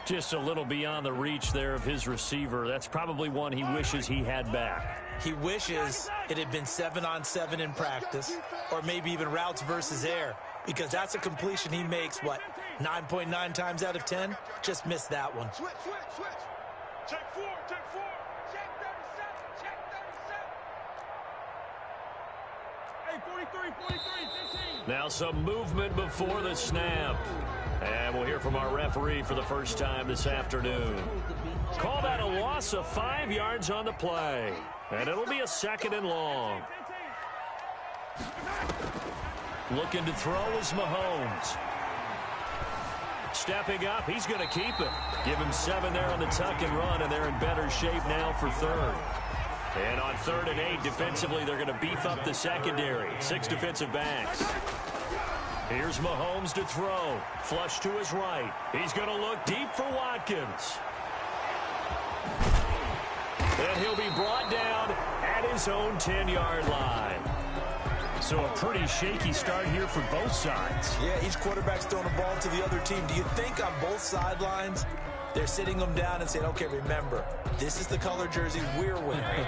Just a little beyond the reach there of his receiver. That's probably one he wishes he had back. He wishes it had been 7-on-7 in practice, or maybe even routes versus air, because that's a completion he makes, 9.9 times out of 10? Just missed that one. Switch. Check 4. Check 37. Check 37. Hey, 43, 15. Now some movement before the snap. And we'll hear from our referee for the first time this afternoon. Call that a loss of 5 yards on the play. And it'll be a 2nd and long. Looking to throw is Mahomes. Stepping up, he's going to keep it. Give him 7 there on the tuck and run, and they're in better shape now for 3rd. And on 3rd and 8, defensively, they're going to beef up the secondary. 6 defensive backs. Here's Mahomes to throw. Flush to his right. He's going to look deep for Watkins. And he'll be brought down at his own 10-yard line. So a pretty shaky start here for both sides. Yeah, each quarterback's throwing a ball to the other team. Do you think on both sidelines they're sitting them down and saying, okay, remember, this is the color jersey we're wearing.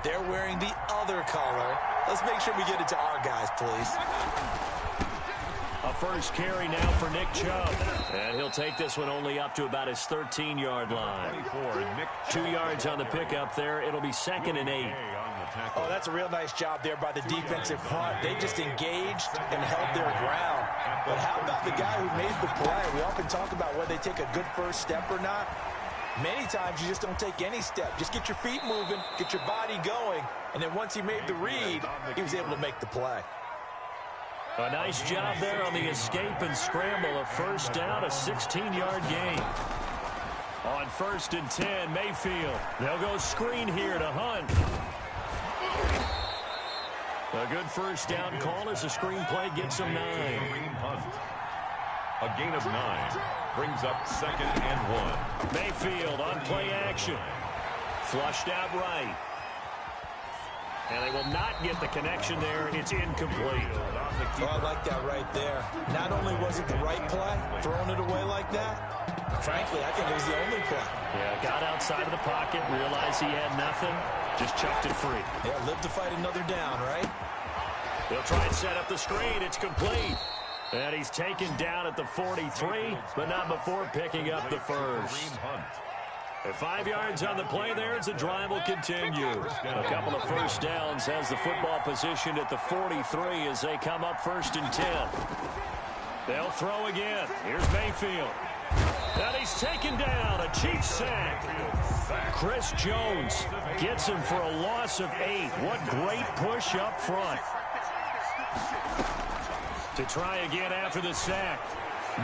They're wearing the other color. Let's make sure we get it to our guys, please. A first carry now for Nick Chubb. And he'll take this one only up to about his 13-yard line. 2 yards on the pickup there. It'll be 2nd and 8. Oh, that's a real nice job there by the defensive front. They just engaged and held their ground. But how about the guy who made the play? We often talk about whether they take a good first step or not. Many times you just don't take any step. Just get your feet moving, get your body going, and then once he made the read, he was able to make the play. A nice job there on the escape and scramble. A first down, a 16-yard gain. On 1st and 10, Mayfield. They'll go screen here to Hunt. A good first down call as the screenplay gets him 9. A gain of 9 brings up 2nd and 1. Mayfield on play action. Flushed out right. And they will not get the connection there. It's incomplete. Oh, I like that right there. Not only was it the right play, throwing it away like that, frankly, I think it was the only play. Yeah, got outside of the pocket, realized he had nothing, just chucked it free. Yeah, live to fight another down, right? They'll try and set up the screen. It's complete. And he's taken down at the 43, but not before picking up the first. At 5 yards on the play there as the drive will continue. A couple of first downs has the football positioned at the 43 as they come up 1st and 10. They'll throw again. Here's Mayfield. And he's taken down. A Chiefs sack. Chris Jones gets him for a loss of 8. What great push up front. To try again after the sack.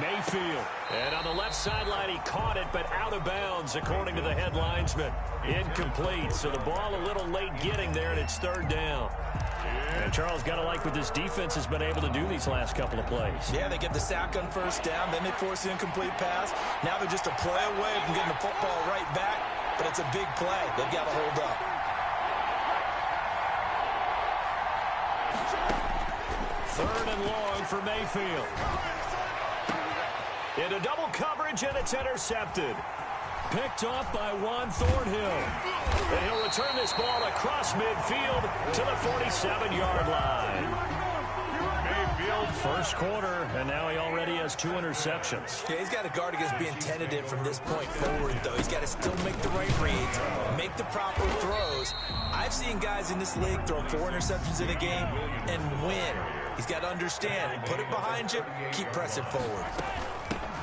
Mayfield. And on the left sideline, he caught it, but out of bounds, according to the head linesman. Incomplete. So the ball a little late getting there, and it's 3rd down. And Charles, got to like what this defense has been able to do these last couple of plays. Yeah, they get the sack on first down, then they force the incomplete pass. Now they're just a play away from getting the football right back, but it's a big play. They've got to hold up. Third and long for Mayfield. Into double coverage, and it's intercepted. Picked off by Juan Thornhill. And he'll return this ball across midfield to the 47-yard line. Mayfield, first quarter, and now he already has 2 interceptions. Yeah, he's got to guard against being tentative from this point forward, though. He's got to still make the right reads, make the proper throws. I've seen guys in this league throw 4 interceptions in a game and win. He's got to understand, put it behind you, keep pressing forward.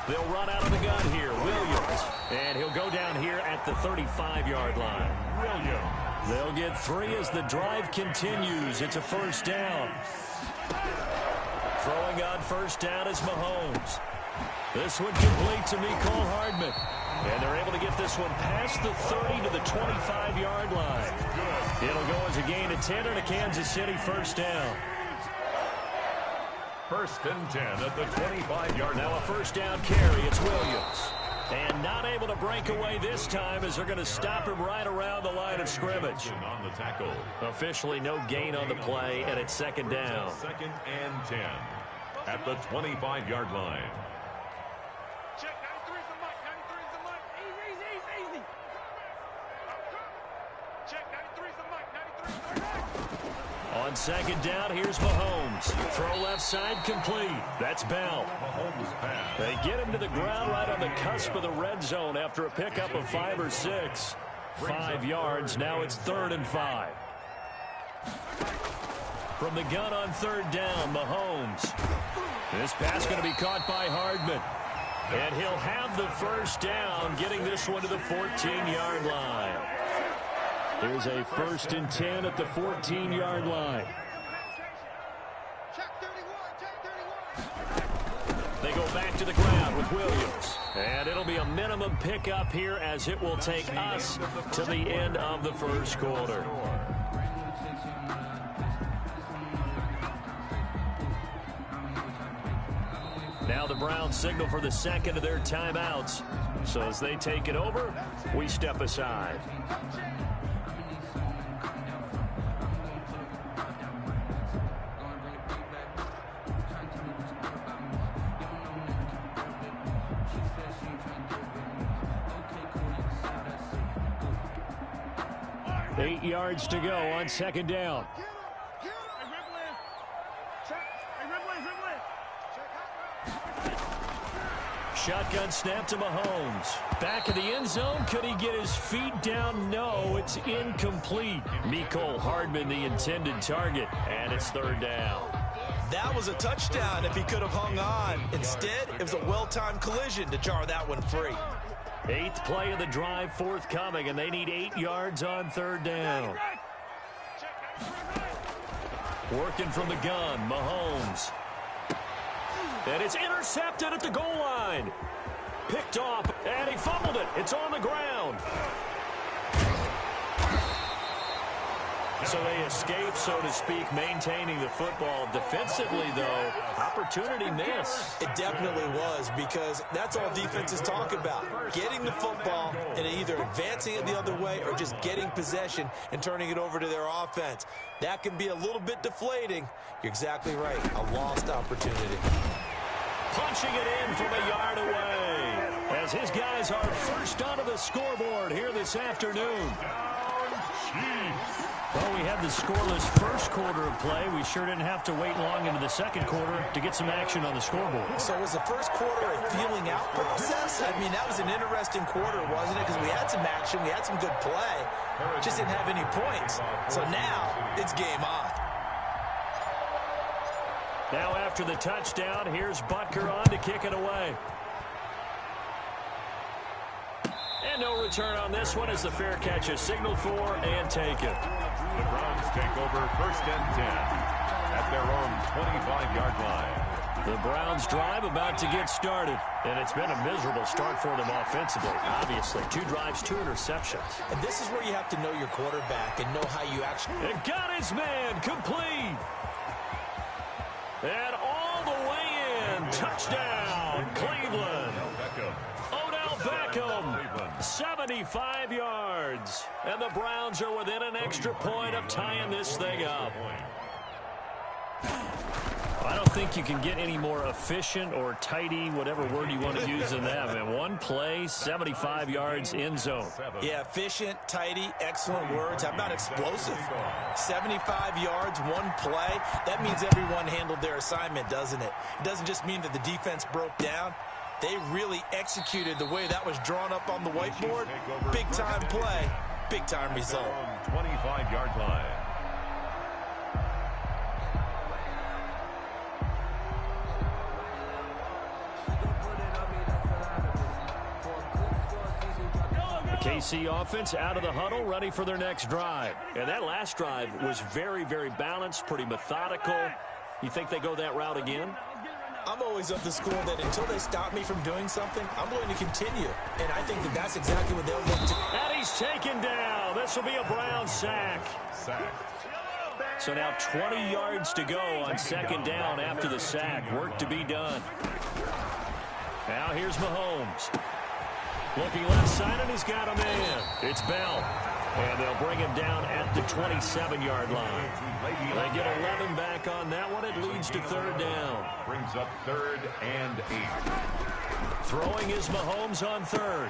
They'll run out of the gun here. Williams. And he'll go down here at the 35-yard line. Williams. They'll get 3 as the drive continues. It's a first down. Throwing on first down is Mahomes. This one complete to Mecole Hardman. And they're able to get this one past the 30 to the 25-yard line. It'll go as a gain of 10 and a Kansas City first down. 1st and 10 at the 25-yard line. Now a first down carry. It's Williams. And not able to break away this time as they're going to stop him right around the line of scrimmage. On the tackle. Officially no gain on the play, and it's 2nd down. 2nd and 10 at the 25-yard line. Check 93's the mic. 93's the mic. Easy. Check 93's the mic. On second down, here's Mahomes. Throw left side, complete. That's Bell. They get him to the ground right on the cusp of the red zone after a pickup of 5 or 6. 5 yards. Now it's 3rd and 5. From the gun on 3rd down, Mahomes. This pass going to be caught by Hardman. And he'll have the first down, getting this one to the 14-yard line. There's a 1st and 10 at the 14-yard line. They go back to the ground with Williams. And it'll be a minimum pickup here as it will take us to the end of the first quarter. Now the Browns signal for the second of their timeouts. So as they take it over, we step aside. Eight yards to go on second down. Shotgun snap to Mahomes. Back in the end zone. Could he get his feet down? No, it's incomplete. Mecole Hardman, the intended target, and it's 3rd down. That was a touchdown if he could have hung on. Instead, it was a well-timed collision to jar that one free. 8th play of the drive forthcoming, and they need 8 yards on 3rd down. Working from the gun, Mahomes. And it's intercepted at the goal line. Picked off, and he fumbled it. It's on the ground. So they escape, so to speak, maintaining the football. Defensively, though, opportunity miss. It definitely was, because that's all defenses talk about. Getting the football and either advancing it the other way or just getting possession and turning it over to their offense. That can be a little bit deflating. You're exactly right. A lost opportunity. Punching it in from a yard away as his guys are first onto the scoreboard here this afternoon. Well, we had the scoreless first quarter of play. We sure didn't have to wait long into the second quarter to get some action on the scoreboard. So was the first quarter a feeling out process? I mean, that was an interesting quarter, wasn't it? Because we had some action, we had some good play, just didn't have any points. So now it's game on. Now after the touchdown, here's Butker on to kick it away. And no return on this one as the fair catch is signaled for and taken. The Browns take over 1st and 10 at their own 25-yard line. The Browns drive about to get started, and it's been a miserable start for them offensively. Obviously, 2 drives, 2 interceptions. And this is where you have to know your quarterback and know how you actually... And got his man, complete. And all the way in, touchdown, Cleveland. Odell Beckham, 75 yards. And the Browns are within an extra point of tying this thing up. I don't think you can get any more efficient or tidy, whatever word you want to use in that. I mean, one play, 75 yards in zone. Yeah, efficient, tidy, excellent words. How about explosive? 75 yards, one play. That means everyone handled their assignment, doesn't it? It doesn't just mean that the defense broke down. They really executed the way that was drawn up on the whiteboard. Big-time play, big-time result. 25-yard line. KC offense out of the huddle, ready for their next drive. And that last drive was very, very balanced, pretty methodical. You think they go that route again? I'm always of the school that until they stop me from doing something, I'm going to continue. And I think that that's exactly what they'll look to. And he's taken down. This will be a Brown sack. So now 20 yards to go on second down after the sack. Work to be done. Now here's Mahomes. Looking left side, and he's got a man. It's Bell. And they'll bring him down at the 27-yard line. They get 11 back on that one. It leads to third down. Brings up 3rd and 8. Throwing is Mahomes on third.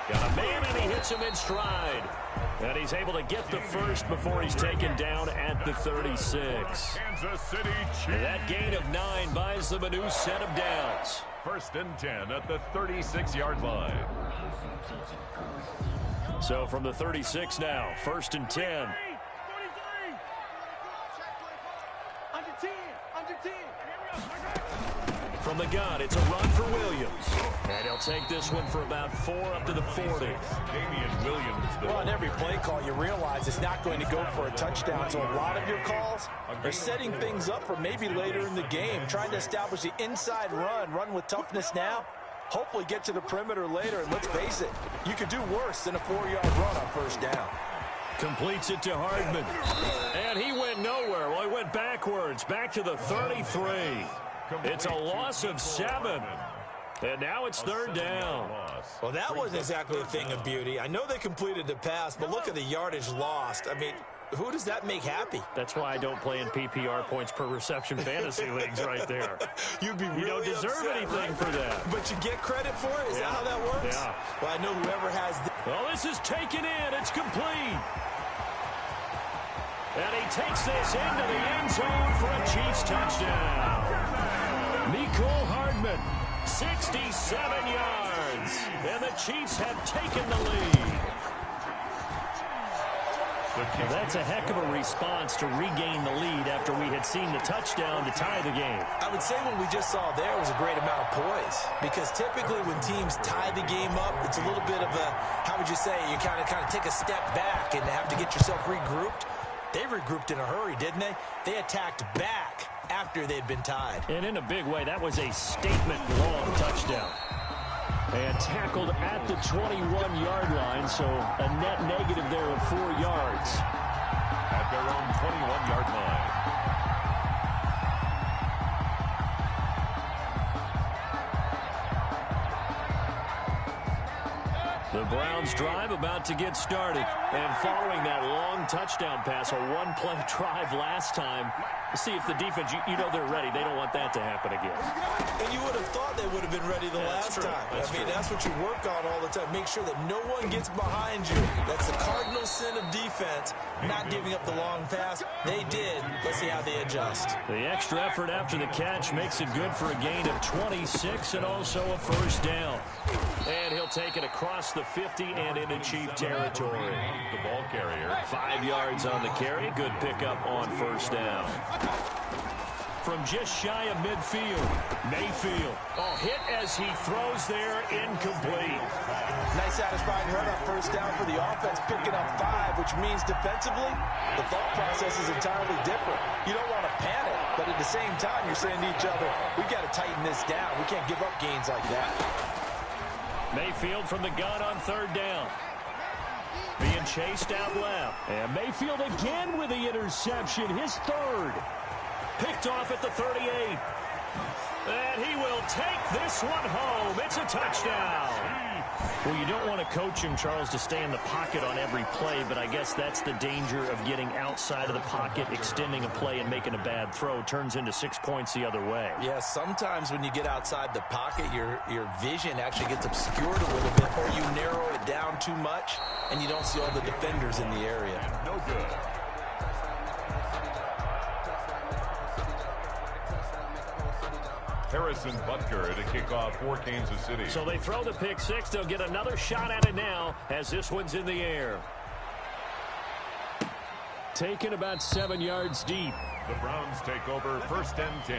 Got a man, and he hits him in stride. And he's able to get the first before he's taken down at the 36. Kansas City Chiefs. That gain of 9 buys them a new set of downs. 1st and 10 at the 36-yard line. So from the 36 now, 1st and 10. From the gun, it's a run for Williams. And he'll take this one for about 4 up to the 40. Damian Williams. Well, on every play call, you realize it's not going to go for a touchdown. So a lot of your calls are setting things up for maybe later in the game, trying to establish the inside run with toughness now. Hopefully get to the perimeter later. And let's face it, you could do worse than a 4-yard run on 1st down. Completes it to Hardman. And he went nowhere. Well, he went backwards, back to the 33. It's a loss of 7. And now it's 3rd down. Well, that wasn't exactly a thing of beauty. I know they completed the pass, but look at the yardage lost. I mean, who does that make happy? That's why I don't play in PPR points per reception fantasy leagues right there. You'd be really You don't deserve upset, anything right? for that. But you get credit for it? Is that how that works? Yeah. Well, I know whoever has... Well, this is taken in. It's complete. And he takes this into the end zone for a Chiefs touchdown. Mecole Hardman, 67 yards. And the Chiefs have taken the lead. That's a heck of a response to regain the lead after we had seen the touchdown to tie the game. I would say what we just saw there was a great amount of poise, because typically when teams tie the game up, it's a little bit of a, how would you say, you kind of take a step back and have to get yourself regrouped. They regrouped in a hurry, didn't they? They attacked back after they'd been tied. And in a big way, that was a statement long touchdown. And tackled at the 21-yard line, so a net negative there of 4 yards. At their own 21-yard line. The Browns drive about to get started. And following that long touchdown pass, a one-play drive last time, see if the defense, you know they're ready. They don't want that to happen again. And you would have thought they would have been ready the last time. That's what you work on all the time. Make sure that no one gets behind you. That's the cardinal sin of defense, not giving up the long pass. They did. Let's see how they adjust. The extra effort after the catch makes it good for a gain of 26 and also a 1st down. And he'll take it across the 50 and into Chief territory. The ball carrier. 5 yards on the carry. Good pickup on 1st down. From just shy of midfield, Mayfield. Oh, hit as he throws there, incomplete. Nice satisfying run on 1st down for the offense, picking up 5, which means defensively, the thought process is entirely different. You don't want to panic, but at the same time, you're saying to each other, we've got to tighten this down. We can't give up gains like that. Mayfield from the gun on 3rd down. Being chased out left. And Mayfield again with the interception, his 3rd. Picked off at the 38. And he will take this one home. It's a touchdown. Well, you don't want to coach him, Charles, to stay in the pocket on every play, but I guess that's the danger of getting outside of the pocket, extending a play, and making a bad throw. Turns into 6 points the other way. Yeah, sometimes when you get outside the pocket, your vision actually gets obscured a little bit, or you narrow it down too much, and you don't see all the defenders in the area. No good. Harrison Butker to kick off for Kansas City. So they throw the pick 6. They'll get another shot at it now as this one's in the air. Taken about 7 yards deep. The Browns take over 1st and 10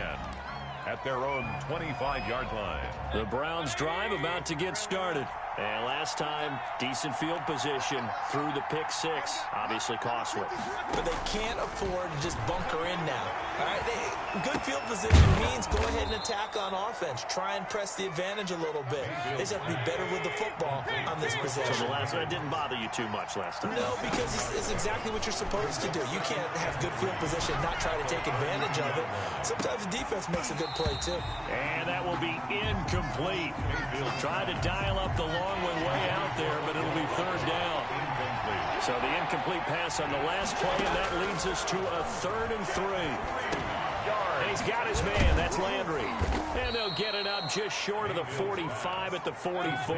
at their own 25-yard line. The Browns drive about to get started. And last time, decent field position through the pick 6. Obviously costly. But they can't afford to just bunker in now. All right, good field position means go ahead and attack on offense. Try and press the advantage a little bit. They just have to be better with the football on this possession. So the last one didn't bother you too much last time. No, because it's exactly what you're supposed to do. You can't have good field position, not try to take advantage of it. Sometimes the defense makes a good play, too. And that will be incomplete. He'll try to dial up the long one way out there, but it'll be 3rd down. So the incomplete pass on the last play, and that leads us to a 3rd and 3. he's got his man. That's Landry. And they'll get it up just short of the 45 at the 44.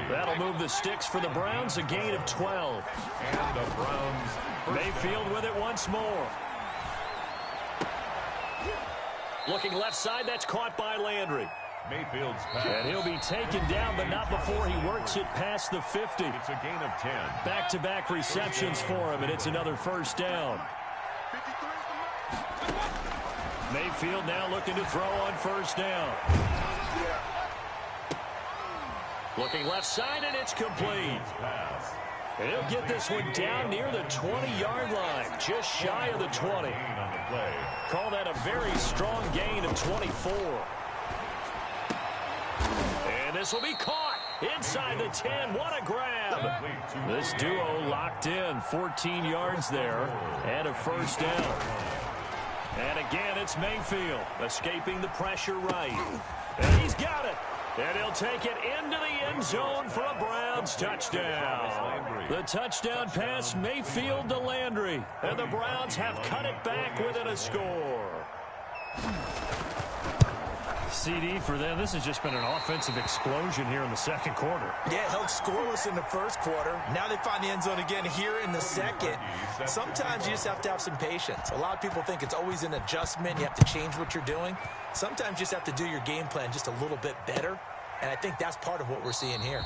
That'll move the sticks for the Browns, a gain of 12. And the Browns. Mayfield with it once more. Looking left side, that's caught by Landry. Mayfield's pass. And he'll be taken down, but not before he works it past the 50. It's a gain of 10. Back-to-back receptions for him, and it's another first down. Mayfield now looking to throw on first down. Looking left side, and it's complete. He'll get this one down near the 20-yard line, just shy of the 20. Call that a very strong gain of 24. And this will be caught inside the 10. What a grab. This duo locked in, 14 yards there, and a first down. And again, it's Mayfield escaping the pressure right. And he's got it. And he'll take it into the end zone for a Browns touchdown. The touchdown pass, Mayfield to Landry. And the Browns have cut it back within a score. CD for them. This has just been an offensive explosion here in the second quarter. Yeah, held scoreless in the first quarter. Now they find the end zone again here in the second. Sometimes you just have to have some patience. A lot of people think it's always an adjustment. You have to change what you're doing. Sometimes you just have to do your game plan just a little bit better. And I think that's part of what we're seeing here.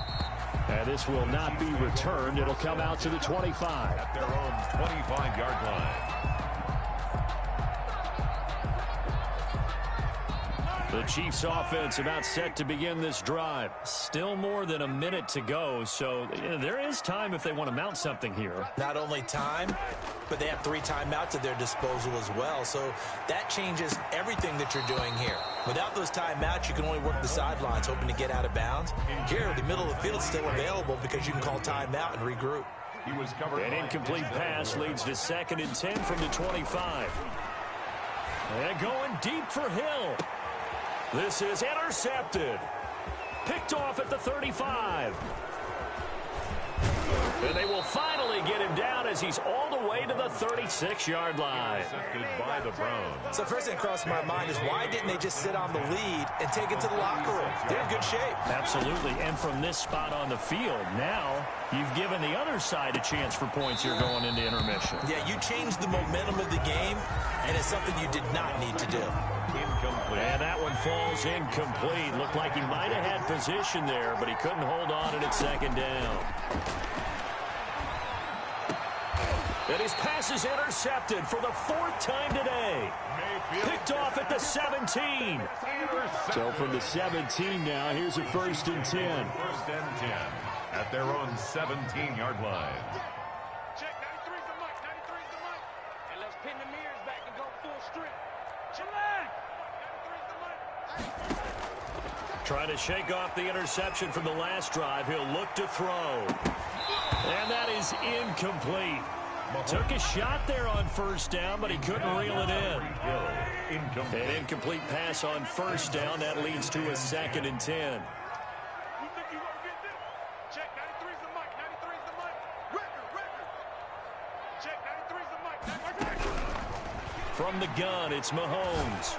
And this will not be returned. It'll come out to the 25. At their own 25-yard line. The Chiefs offense about set to begin this drive. Still more than a minute to go, so there is time if they want to mount something here. Not only time, but they have 3 timeouts at their disposal as well, so that changes everything that you're doing here. Without those timeouts, you can only work the sidelines, hoping to get out of bounds. Here, the middle of the field is still available because you can call timeout and regroup. He was covered. An incomplete pass leads to 2nd and 10 from the 25. And going deep for Hill. This is intercepted. Picked off at the 35. And they will finally get him down as he's all the way to the 36-yard line. Intercepted by the Browns. So first thing crossed my mind is why didn't they just sit on the lead and take it to the locker room? They're in good shape. Absolutely. And from this spot on the field, now you've given the other side a chance for points here going into intermission. Yeah, you changed the momentum of the game, and it's something you did not need to do. Incomplete. And that one falls incomplete. Looked like he might have had position there, but he couldn't hold on and it's 2nd down. And his pass is intercepted for the 4th time today. Picked off at the 17. So from the 17 now, here's a 1st and 10. 1st and 10 at their own 17-yard line. Check, 93's the mic, 93's the mic. And let's pin the mirrors back and go full strip. Chillin'. 93's the mic. Trying to shake off the interception from the last drive. He'll look to throw. And that is incomplete. Took a shot there on 1st down, but he couldn't reel it in. An incomplete pass on 1st down. That leads to a 2nd and 10. Check, 93's the mic, 93's the mic. Record. Check, 93's the mic. From the gun, it's Mahomes.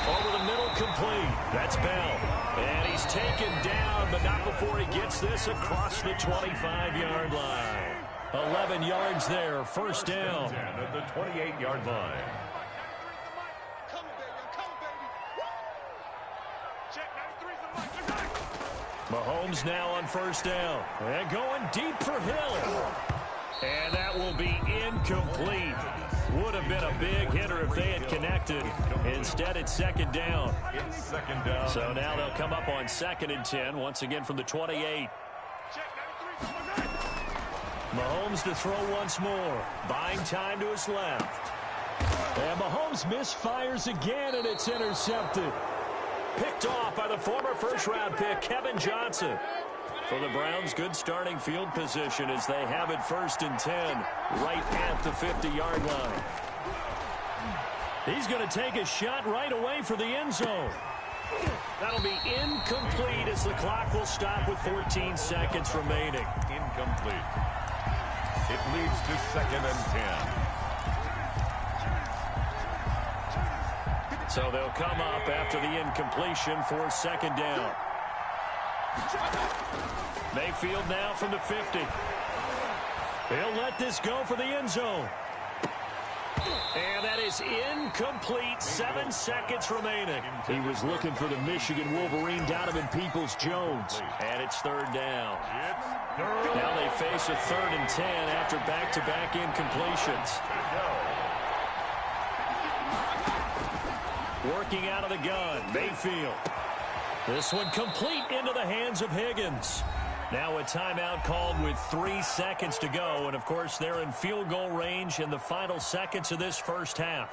Over the middle, complete. That's Bell. And he's taken down, but not before he gets this across the 25-yard line. 11 yards there, 1st down. At the 28-yard line. Mahomes now on 1st down. And going deep for Hill. And that will be incomplete. Would have been a big hitter if they had connected. Instead, it's 2nd down. It's 2nd down. So now they'll come up on 2nd and 10, once again from the 28. Mahomes to throw once more. Buying time to his left. And Mahomes misfires again, and it's intercepted. Picked off by the former 1st-round pick, Kevin Johnson. For the Browns, good starting field position as they have it 1st and 10, right at the 50-yard line. He's going to take a shot right away for the end zone. That'll be incomplete as the clock will stop with 14 seconds remaining. Incomplete. It leads to 2nd and 10. So they'll come up after the incompletion for second down. Mayfield now from the 50. He'll let this go for the end zone. And that is incomplete. 7 seconds remaining. He was looking for the Michigan Wolverine, Donovan Peoples-Jones. And it's third down. Now they face a 3rd and 10 after back-to-back incompletions. Working out of the gun, Mayfield. This one complete into the hands of Higgins. Now a timeout called with 3 seconds to go. And, of course, they're in field goal range in the final seconds of this first half.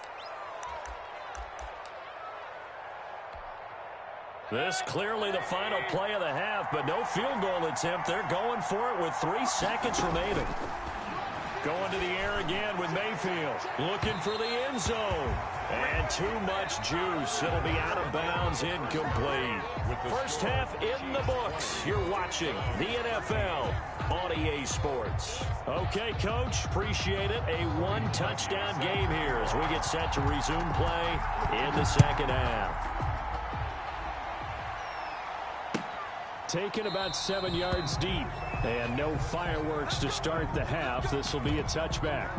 This clearly the final play of the half, but no field goal attempt. They're going for it with 3 seconds remaining. Going to the air again with Mayfield. Looking for the end zone. And too much juice. It'll be out of bounds, incomplete. First half in the books. You're watching the NFL on EA Sports. Okay, Coach, appreciate it. A 1-touchdown game here as we get set to resume play in the second half. Taken about 7 yards deep. And no fireworks to start the half. This will be a touchback.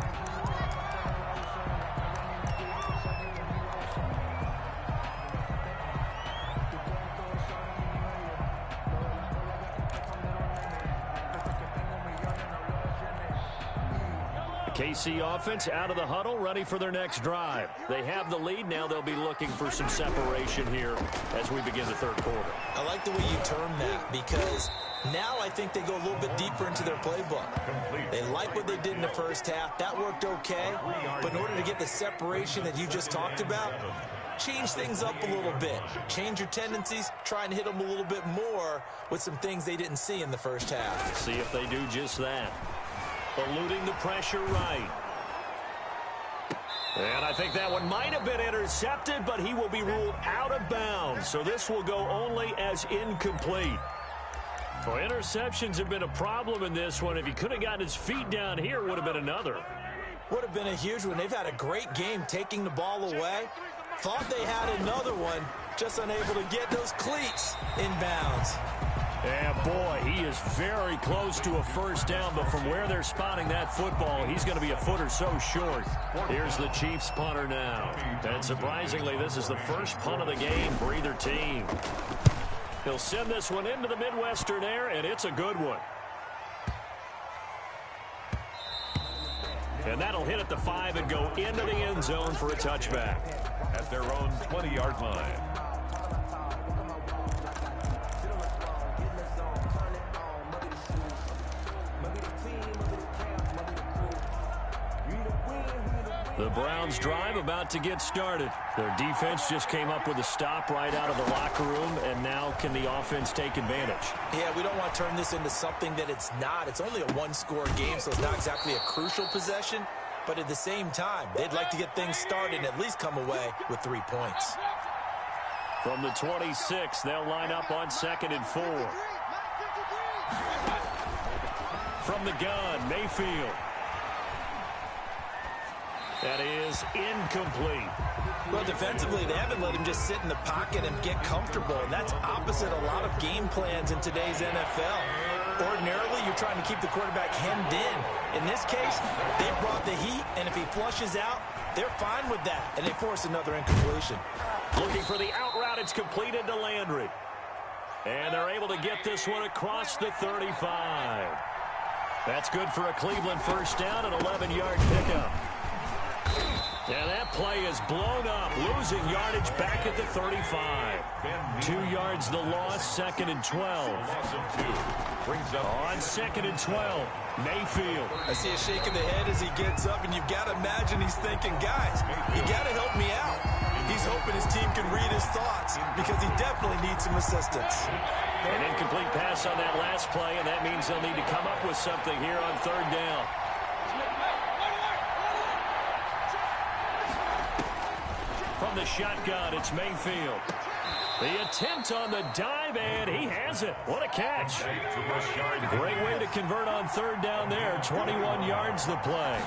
KC offense out of the huddle, ready for their next drive. They have the lead. Now they'll be looking for some separation here as we begin the third quarter. I like the way you term that, because now I think they go a little bit deeper into their playbook. They like what they did in the first half. That worked okay. But in order to get the separation that you just talked about, change things up a little bit. Change your tendencies. Try and hit them a little bit more with some things they didn't see in the first half. See if they do just that. Eluding the pressure right. And I think that one might have been intercepted, but he will be ruled out of bounds. So this will go only as incomplete. Well, interceptions have been a problem in this one. If he could have gotten his feet down here, it would have been another. Would have been a huge one. They've had a great game taking the ball away. Thought they had another one, just unable to get those cleats in bounds. Yeah, boy, he is very close to a first down, but from where they're spotting that football, he's going to be a foot or so short. Here's the Chiefs punter now. And surprisingly, this is the first punt of the game for either team. He'll send this one into the Midwestern air, and it's a good one. And that'll hit at the 5 and go into the end zone for a touchback. At their own 20-yard line. The Browns drive about to get started. Their defense just came up with a stop right out of the locker room, and now can the offense take advantage? Yeah, we don't want to turn this into something that it's not. It's only a one-score game, so it's not exactly a crucial possession. But at the same time, they'd like to get things started and at least come away with 3 points. From the 26, they'll line up on 2nd and 4. From the gun, Mayfield. That is incomplete. Well, defensively, they haven't let him just sit in the pocket and get comfortable, and that's opposite a lot of game plans in today's NFL. Ordinarily, you're trying to keep the quarterback hemmed in. In this case, they brought the heat, and if he flushes out, they're fine with that, and they force another incompletion. Looking for the out route. It's completed to Landry. And they're able to get this one across the 35. That's good for a Cleveland first down, an 11-yard pickup. And that play is blown up, losing yardage back at the 35. 2 yards the loss, 2nd and 12. On 2nd and 12, Mayfield. I see a shake of the head as he gets up, and you've got to imagine he's thinking, guys, you got to help me out. He's hoping his team can read his thoughts because he definitely needs some assistance. An incomplete pass on that last play, and that means they'll need to come up with something here on 3rd down. From the shotgun, it's Mayfield. The attempt on the dive, and he has it. What a catch. Great way to convert on third down there. 21 yards the play.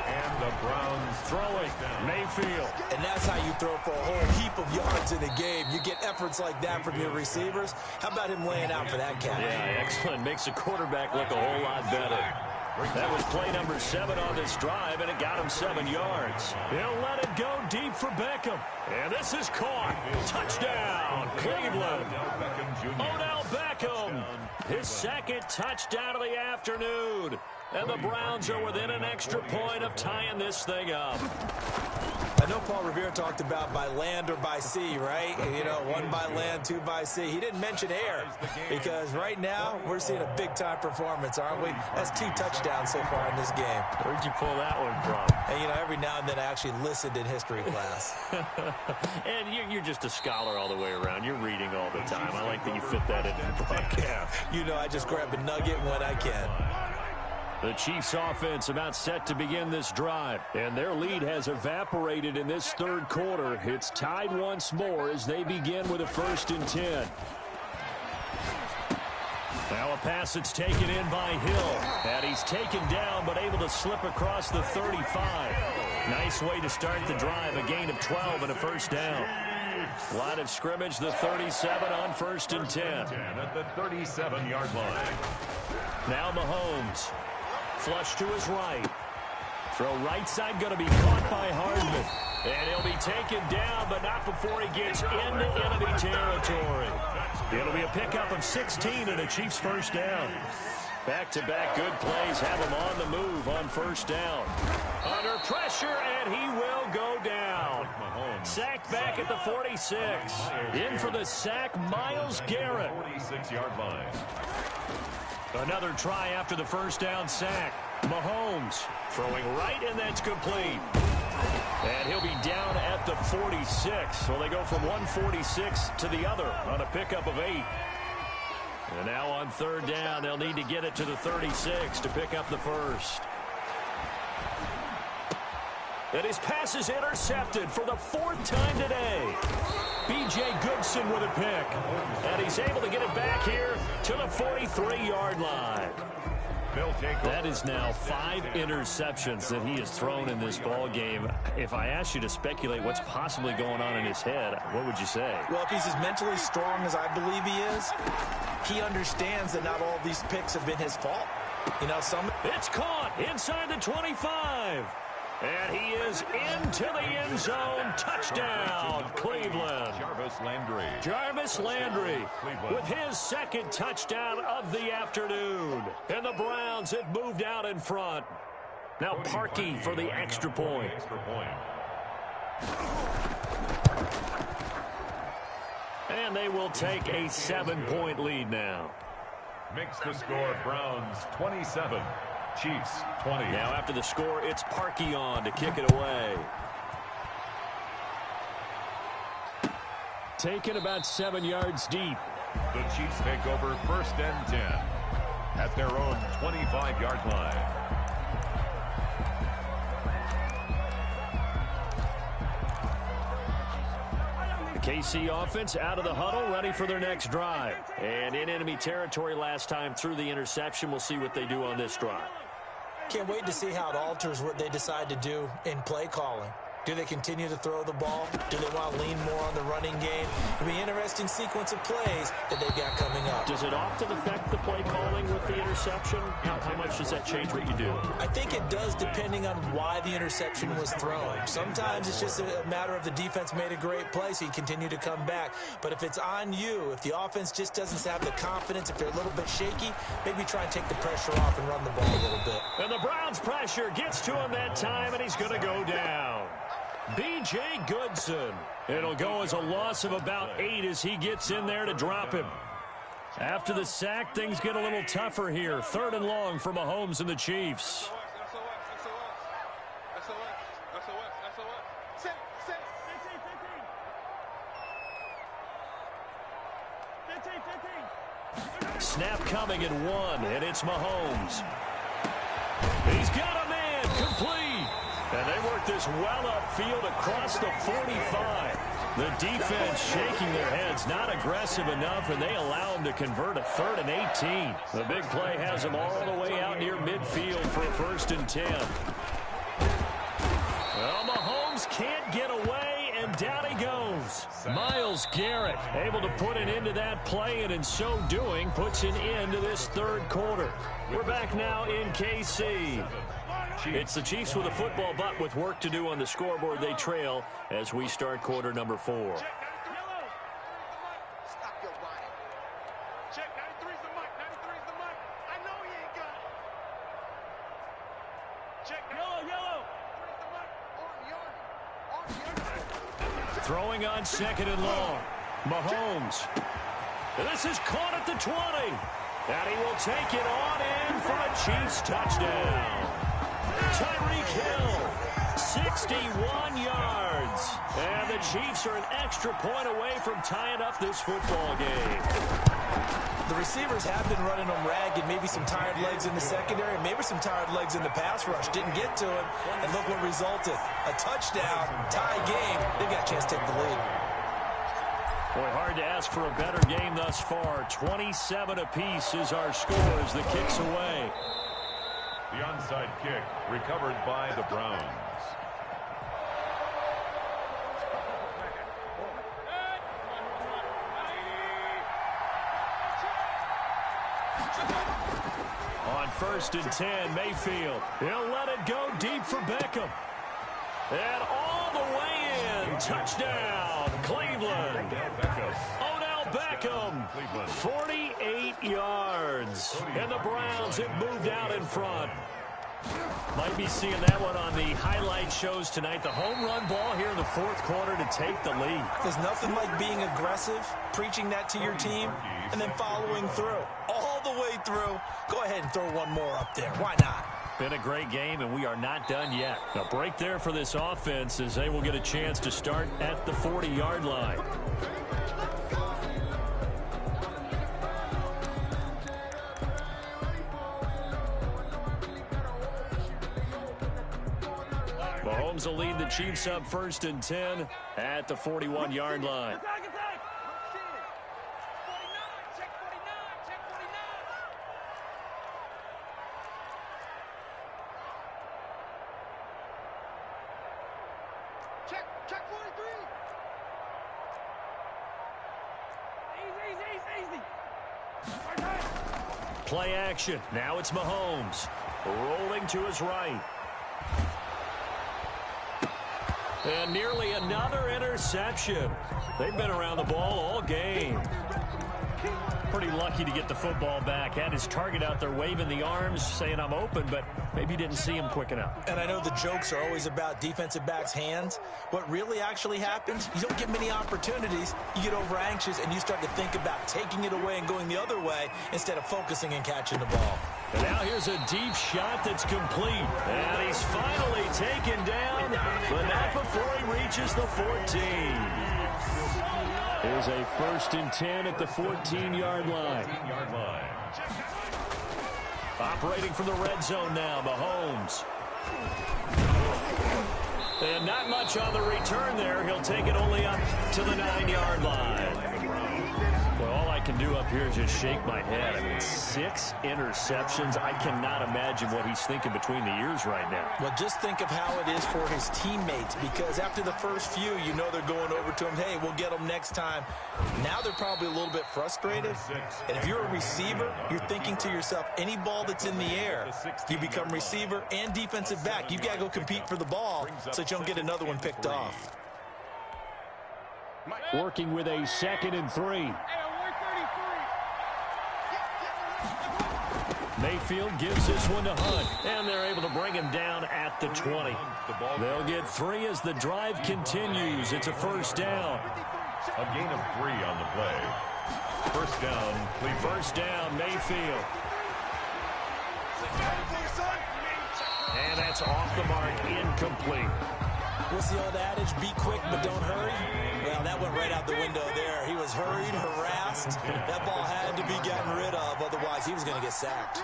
And the Browns throwing Mayfield. And that's how you throw for a whole heap of yards in a game. You get efforts like that from your receivers. How about him laying out for that catch? Yeah, excellent. Makes the quarterback look a whole lot better. That was play number 7 on this drive, and it got him 7 yards. He'll let it go deep for Beckham. And this is caught. Touchdown, Cleveland. Odell Beckham, his second touchdown of the afternoon. And the Browns are within an extra point of tying this thing up. I know Paul Revere talked about by land or by sea, right? You know, 1 by land, 2 by sea. He didn't mention air because right now we're seeing a big-time performance, aren't we? That's 2 touchdowns so far in this game. Where'd you pull that one from? And, you know, every now and then I actually listened in history class. And you're just a scholar all the way around. You're reading all the time. I like that you fit that into the broadcast. You know, I just grab a nugget when I can. The Chiefs offense about set to begin this drive, and their lead has evaporated in this third quarter. It's tied once more as they begin with a 1st and 10. Now a pass that's taken in by Hill, and he's taken down but able to slip across the 35. Nice way to start the drive, a gain of 12 and a 1st down. Line of scrimmage, the 37 on 1st and 10. At the 37-yard line. Now Mahomes. Flush to his right. Throw right side going to be caught by Hardman. And he'll be taken down, but not before he gets into enemy territory. It'll be a pickup of 16 and a Chiefs 1st down. Back-to-back good plays have him on the move on 1st down. Under pressure, and he will go down. Sacked back at the 46. In for the sack, Myles Garrett. 46-yard line. Another try after the 1st down sack. Mahomes throwing right, and that's complete. And he'll be down at the 46. So they go from 146 to the other on a pickup of 8. And now on 3rd down, they'll need to get it to the 36 to pick up the 1st. And his pass is intercepted for the 4th time today. B.J. Goodson with a pick. And he's able to get it back here to the 43-yard line. That is now 5 interceptions that he has thrown in this ball game. If I asked you to speculate what's possibly going on in his head, what would you say? Well, if he's as mentally strong as I believe he is, he understands that not all of these picks have been his fault. You know, It's caught inside the 25. And he is into the end zone. Touchdown, Cleveland. Jarvis Landry with his 2nd touchdown of the afternoon. And the Browns have moved out in front. Now Parkey for the extra point. And they will take a 7-point lead now. Makes the score Browns 27. Chiefs 20. Now after the score, it's Parkey on to kick it away. Taken about 7 yards deep. The Chiefs take over 1st and 10 at their own 25-yard line. KC offense out of the huddle, ready for their next drive. And in enemy territory last time through the interception. We'll see what they do on this drive. Can't wait to see how it alters what they decide to do in play calling. Do they continue to throw the ball? Do they want to lean more on the running game? It'll be an interesting sequence of plays that they've got coming up. Does it often affect the play calling with the interception? How much does that change what you do? I think it does depending on why the interception was thrown. Sometimes it's just a matter of the defense made a great play, so you continue to come back. But if it's on you, if the offense just doesn't have the confidence, if they're a little bit shaky, maybe try and take the pressure off and run the ball a little bit. And the Browns pressure gets to him that time, and he's going to go down. B.J. Goodson. It'll go as a loss of about 8 as he gets in there to drop him. After the sack, things get a little tougher here. 3rd and long for Mahomes and the Chiefs. Snap coming at 1, and it's Mahomes. He's got a man complete. And they work this well upfield across the 45. The defense shaking their heads, not aggressive enough, and they allow them to convert a 3rd and 18. The big play has them all the way out near midfield for a 1st and 10. Well, Mahomes can't get away, and down he goes. Myles Garrett able to put an end to that play, and in so doing, puts an end to this 3rd quarter. We're back now in KC. It's the Chiefs with a football, but with work to do on the scoreboard. They trail as we start quarter number 4. Stop your whining. Check, 93's the mic. 93's the mic. I know he ain't got it. Check, yellow. 93's the mic. Throwing on 2nd and long. Mahomes. This is caught at the 20. And he will take it on in for a Chiefs touchdown. Tyreek Hill, 61 yards. And the Chiefs are an extra point away from tying up this football game. The receivers have been running them ragged, maybe some tired legs in the secondary, maybe some tired legs in the pass rush. Didn't get to him, and look what resulted. A touchdown, tie game. They've got a chance to take the lead. Boy, hard to ask for a better game thus far. 27 apiece is our score as the kick's away. The onside kick recovered by the Browns. On 1st and 10, Mayfield. He'll let it go deep for Beckham. And all the way in. Touchdown, Cleveland. Odell Beckham, 48 yards. And the Browns have moved out in front. Might be seeing that one on the highlight shows tonight. The home run ball here in the 4th quarter to take the lead. There's nothing like being aggressive, preaching that to your team, and then following through. All the way through. Go ahead and throw one more up there. Why not? Been a great game, and we are not done yet. A break there for this offense as they will get a chance to start at the 40-yard line. Mahomes will lead the Chiefs up 1st and 10 at the 41-yard line. Check 43. Easy. Play action. Now it's Mahomes. Rolling to his right. And nearly another interception. They've been around the ball all game. Pretty lucky to get the football back. Had his target out there waving the arms, saying I'm open, but maybe didn't see him quick enough. And I know the jokes are always about defensive backs' hands. What really actually happens, you don't get many opportunities. You get over anxious, and you start to think about taking it away and going the other way instead of focusing and catching the ball. And now here's a deep shot that's complete. And he's finally taken down, but not before he reaches the 14. Here's a 1st and 10 at the 14-yard line. Operating from the red zone now, Mahomes. And not much on the return there. He'll take it only up to the 9-yard line. Well, all I can do up here is just shake my head. I mean, 6 interceptions. I cannot imagine what he's thinking between the ears right now. Well, just think of how it is for his teammates, because after the first few, you know they're going over to him, hey, we'll get them next time. Now they're probably a little bit frustrated. And if you're a receiver, you're thinking to yourself, any ball that's in the air, you become receiver and defensive back. You've got to go compete for the ball so that you don't get another one picked off. Working with a 2nd and 3. Mayfield gives this one to Hunt, and they're able to bring him down at the 20. They'll get 3 as the drive continues. It's a 1st down. A gain of 3 on the play. 1st down, Cleveland. 1st down, Mayfield. And that's off the mark, incomplete. What's the old adage? Be quick, but don't hurry. Well, that went right out the window there. He was hurried, harassed. That ball had to be gotten rid of. Otherwise, he was going to get sacked.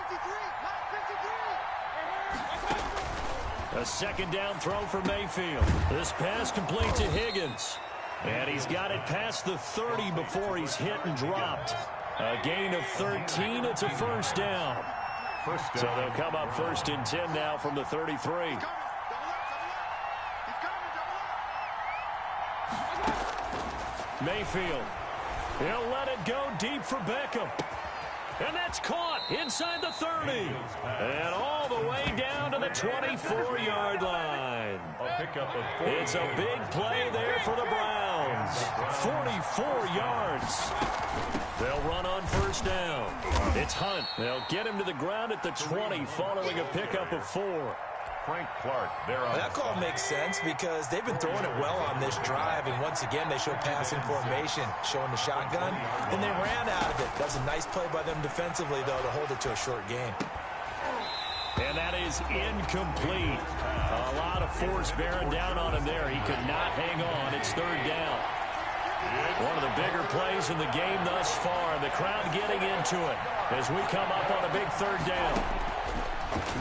A 2nd down throw for Mayfield. This pass complete to Higgins. And he's got it past the 30 before he's hit and dropped. A gain of 13. It's a first down. So they'll come up 1st and 10 now from the 33. Mayfield. He'll let it go deep for Beckham. And that's caught inside the 30. And all the way down to the 24-yard line. It's a big play there for the Browns. 44 yards. They'll run on first down. It's Hunt. They'll get him to the ground at the 20 following a pickup of 4. Frank Clark there on that call makes sense because they've been throwing it well on this drive, and once again they show passing formation, showing the shotgun, and they ran out of it. That's a nice play by them defensively, though, to hold it to a short gain. And that is incomplete. A lot of force bearing down on him there. He could not hang on. It's 3rd down. One of the bigger plays in the game thus far. The crowd getting into it as we come up on a big 3rd down.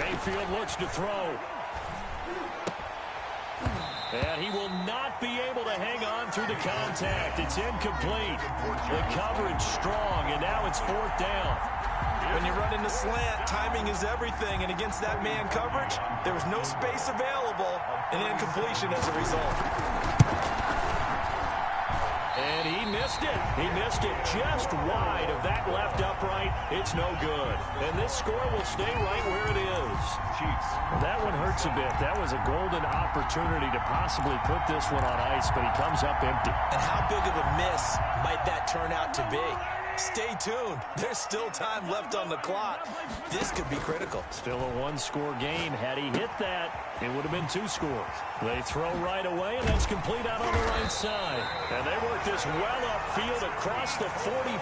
Mayfield looks to throw. And he will not be able to hang on through the contact. It's incomplete. The coverage strong, and now it's 4th down. When you run into slant, timing is everything, and against that man coverage, there was no space available, and incompletion as a result. And he missed it. He missed it just wide of that left upright. It's no good. And this score will stay right where it is. Chiefs. That one hurts a bit. That was a golden opportunity to possibly put this one on ice, but he comes up empty. And how big of a miss might that turn out to be? Stay tuned. There's still time left on the clock. This could be critical. Still a 1-score game. Had he hit that, it would have been 2 scores. They throw right away, and that's complete out on the right side. And they work this well upfield across the 45.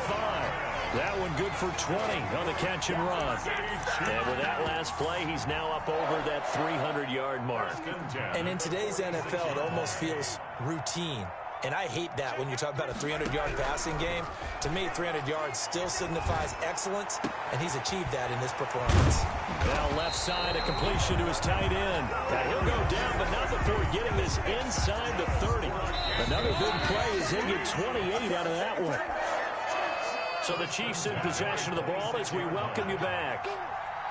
That one good for 20 on the catch and run. And with that last play, he's now up over that 300-yard mark. And in today's NFL, it almost feels routine. And I hate that when you're talking about a 300-yard passing game. To me, 300 yards still signifies excellence, and he's achieved that in this performance. Now left side, a completion to his tight end. Now he'll go down, but not before getting this inside the 30. Another big play as they get 28 out of that one. So the Chiefs in possession of the ball as we welcome you back.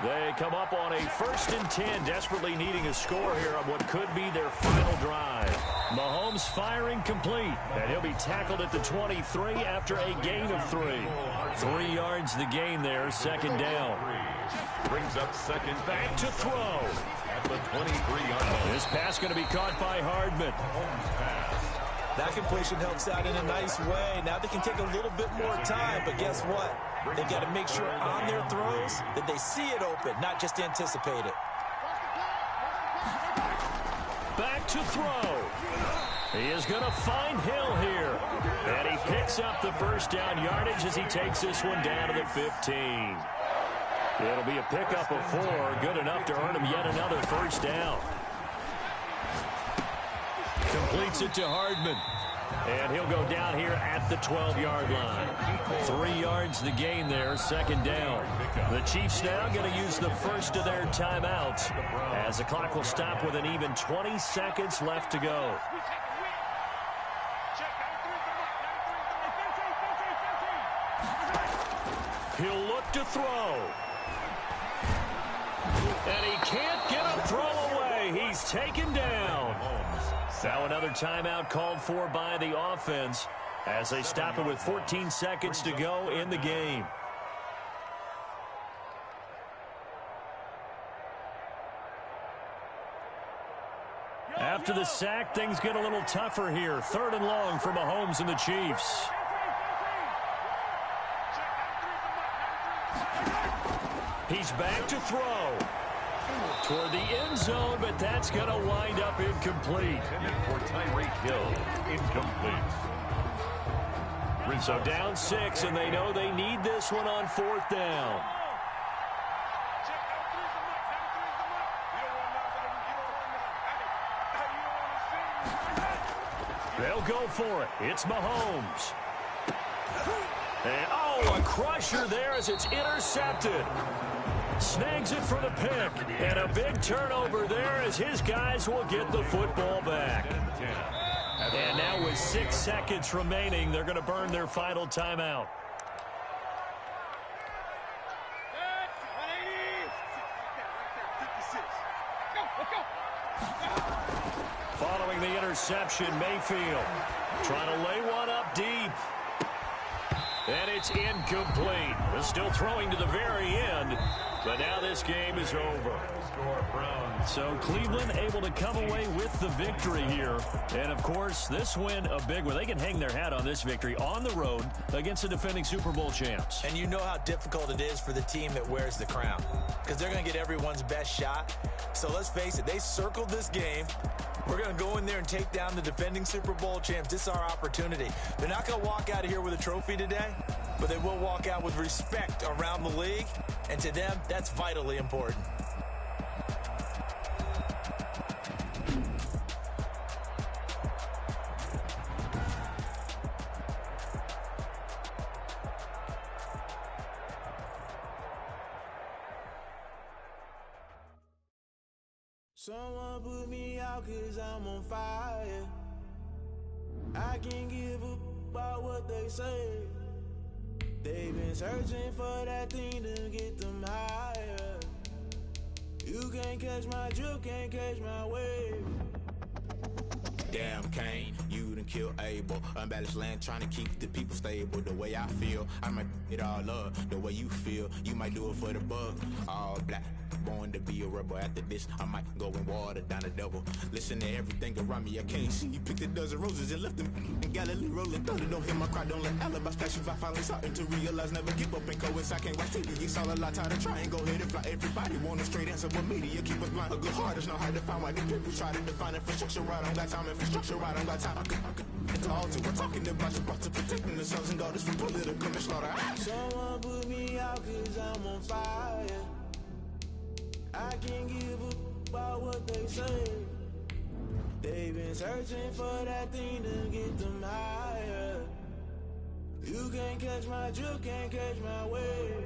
They come up on a 1st and 10, desperately needing a score here on what could be their final drive. Mahomes firing complete, and he'll be tackled at the 23 after a gain of 3. 3 yards the gain there, 2nd down. Brings up 2nd. Back to throw. At the 23-yard line. This pass going to be caught by Hardman. That completion helps out in a nice way. Now they can take a little bit more time, but guess what? They've got to make sure on their throws that they see it open, not just anticipate it. Back to throw. He is going to find Hill here. And he picks up the 1st down yardage as he takes this one down to the 15. It'll be a pickup of 4, good enough to earn him yet another 1st down. Completes it to Hardman. And he'll go down here at the 12-yard line. 3 yards the gain there, 2nd down. The Chiefs now going to use the first of their timeouts as the clock will stop with an even 20 seconds left to go. He'll look to throw. And he can't get a throw away. He's taken down. Now another timeout called for by the offense as they stop it with 14 seconds to go in the game. After the sack, things get a little tougher here. 3rd and long for Mahomes and the Chiefs. He's back to throw. Toward the end zone, but that's going to wind up incomplete. For Tyreek Hill, incomplete. So down 6, and they know they need this one on 4th down. They'll go for it. It's Mahomes. And, a crusher there as it's intercepted. Snags it for the pick. And a big turnover there as his guys will get the football back. And now with 6 seconds remaining, they're going to burn their final timeout. Following the interception, Mayfield trying to lay one up deep. And it's incomplete. They're still throwing to the very end, but now this game is over. So Cleveland able to come away with the victory here. And, of course, this win a big one. They can hang their hat on this victory on the road against the defending Super Bowl champs. And you know how difficult it is for the team that wears the crown, because they're going to get everyone's best shot. So let's face it, they circled this game. We're going to go in there and take down the defending Super Bowl champs. This is our opportunity. They're not going to walk out of here with a trophy today, but they will walk out with respect around the league. And to them, that's vitally important. Someone put me out 'cause I'm on fire. I can't give up about what they say. They've been searching for that thing to get them higher. You can't catch my drift, can't catch my wave. Damn, Kane, you done killed Abel. Unbalanced land, trying to keep the people stable. The way I feel, I might it all up. The way you feel, you might do it for the buck. All black, born to be a rebel. After this, I might go and water down the devil. Listen to everything around me, I can't see. You picked a dozen roses and left them in Galilee rolling thunder. Don't hear my cry, don't let alibis pass you. I finally starting to realize, never give up and coincide. Can't watch TV, it's all a lot. Tired of trying, go ahead and fly. Everybody want a straight answer with media. Keep us blind, a good heart is not hard to find. Why these people try to define infrastructure right? I don't got time, infrastructure right, I don't got time. I could we're talking about you, about to protecting the sons and daughters from political slaughter. Someone put me out 'cause I'm on fire. I can't give up about what they say. They've been searching for that thing to get them higher. You can't catch my drift, can't catch my wave.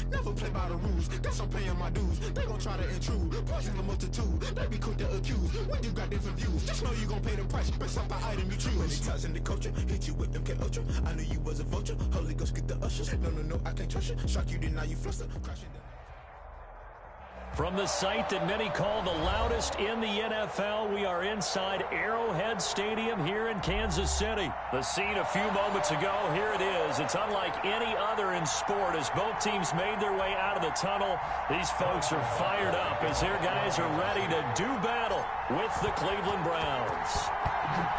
Never play by the rules, that's I'm paying my dues. They gon' try to intrude, poison the multitude. They be quick to accuse, when you got different views. Just know you gon' pay the price, based off the item you choose. Many times in the culture, hit you with MK Ultra. I knew you was a vulture, Holy Ghost get the ushers. No, I can't trust you. Shock you, then now you fluster. Crashing down. From the site that many call the loudest in the NFL, we are inside Arrowhead Stadium here in Kansas City. The scene a few moments ago, here it is. It's unlike any other in sport as both teams made their way out of the tunnel. These folks are fired up as their guys are ready to do battle with the Cleveland Browns.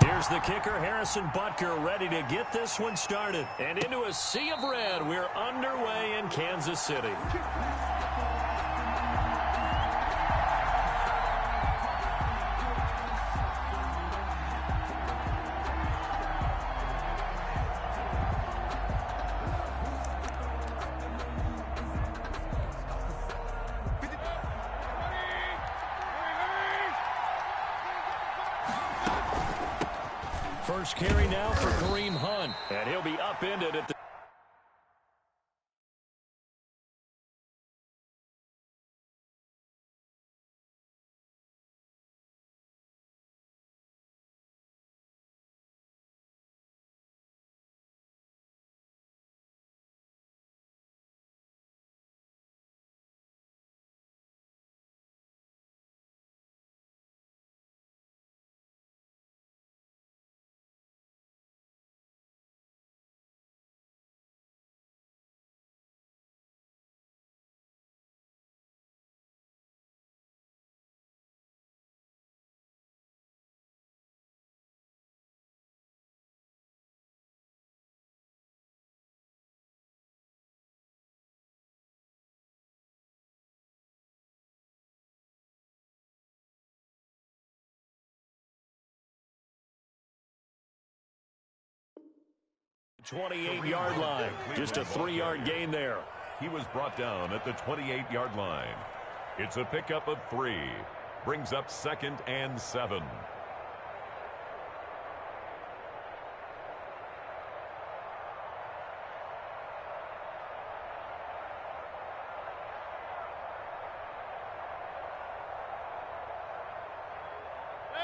Here's the kicker, Harrison Butker, ready to get this one started. And into a sea of red, we're underway in Kansas City. First carry now for Kareem Hunt, and he'll be upended at the .28-yard line. Just a 3-yard gain there. He was brought down at the 28-yard line. It's a pickup of 3. Brings up 2nd and 7.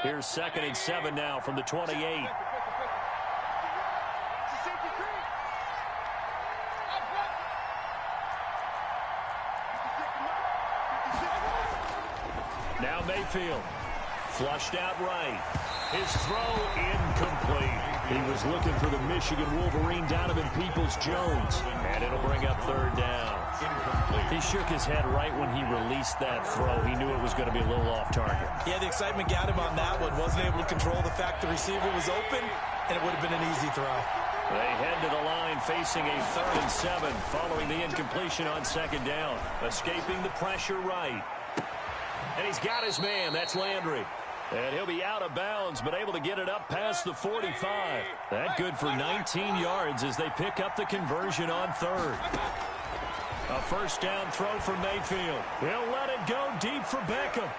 Here's 2nd and 7 now from the 28. Now Mayfield, flushed out right. His throw incomplete. He was looking for the Michigan Wolverine, Donovan Peoples-Jones, and it'll bring up 3rd down. He shook his head right when he released that throw. He knew it was going to be a little off target. Yeah, the excitement got him on that one. Wasn't able to control the fact the receiver was open, and it would have been an easy throw. They head to the line facing a 3rd and 7 following the incompletion on 2nd down. Escaping the pressure right. And he's got his man. That's Landry. And he'll be out of bounds, but able to get it up past the 45. That good for 19 yards as they pick up the conversion on 3rd. A 1st down throw for Mayfield. He'll let it go deep for Beckham.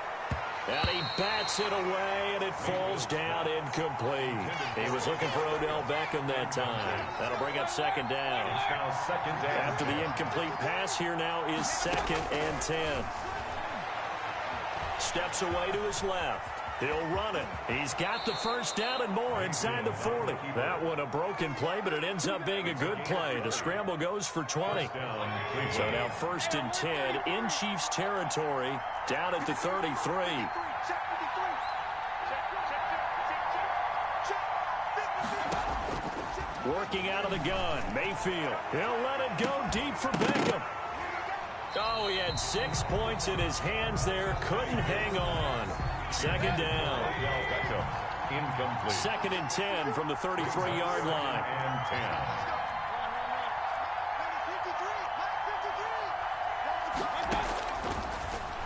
And he bats it away, and it falls down incomplete. He was looking for Odell Beckham that time. That'll bring up 2nd down. After the incomplete pass, here now is 2nd and 10. Steps away to his left. He'll run it. He's got the 1st down and more inside the 40. That one a broken play, but it ends up being a good play. The scramble goes for 20. So now 1st and 10 in Chiefs territory, down at the 33. Working out of the gun, Mayfield. He'll let it go deep for Beckham. Oh, he had 6 points in his hands there. Couldn't hang on. 2nd down. 2nd and 10 from the 33-yard line.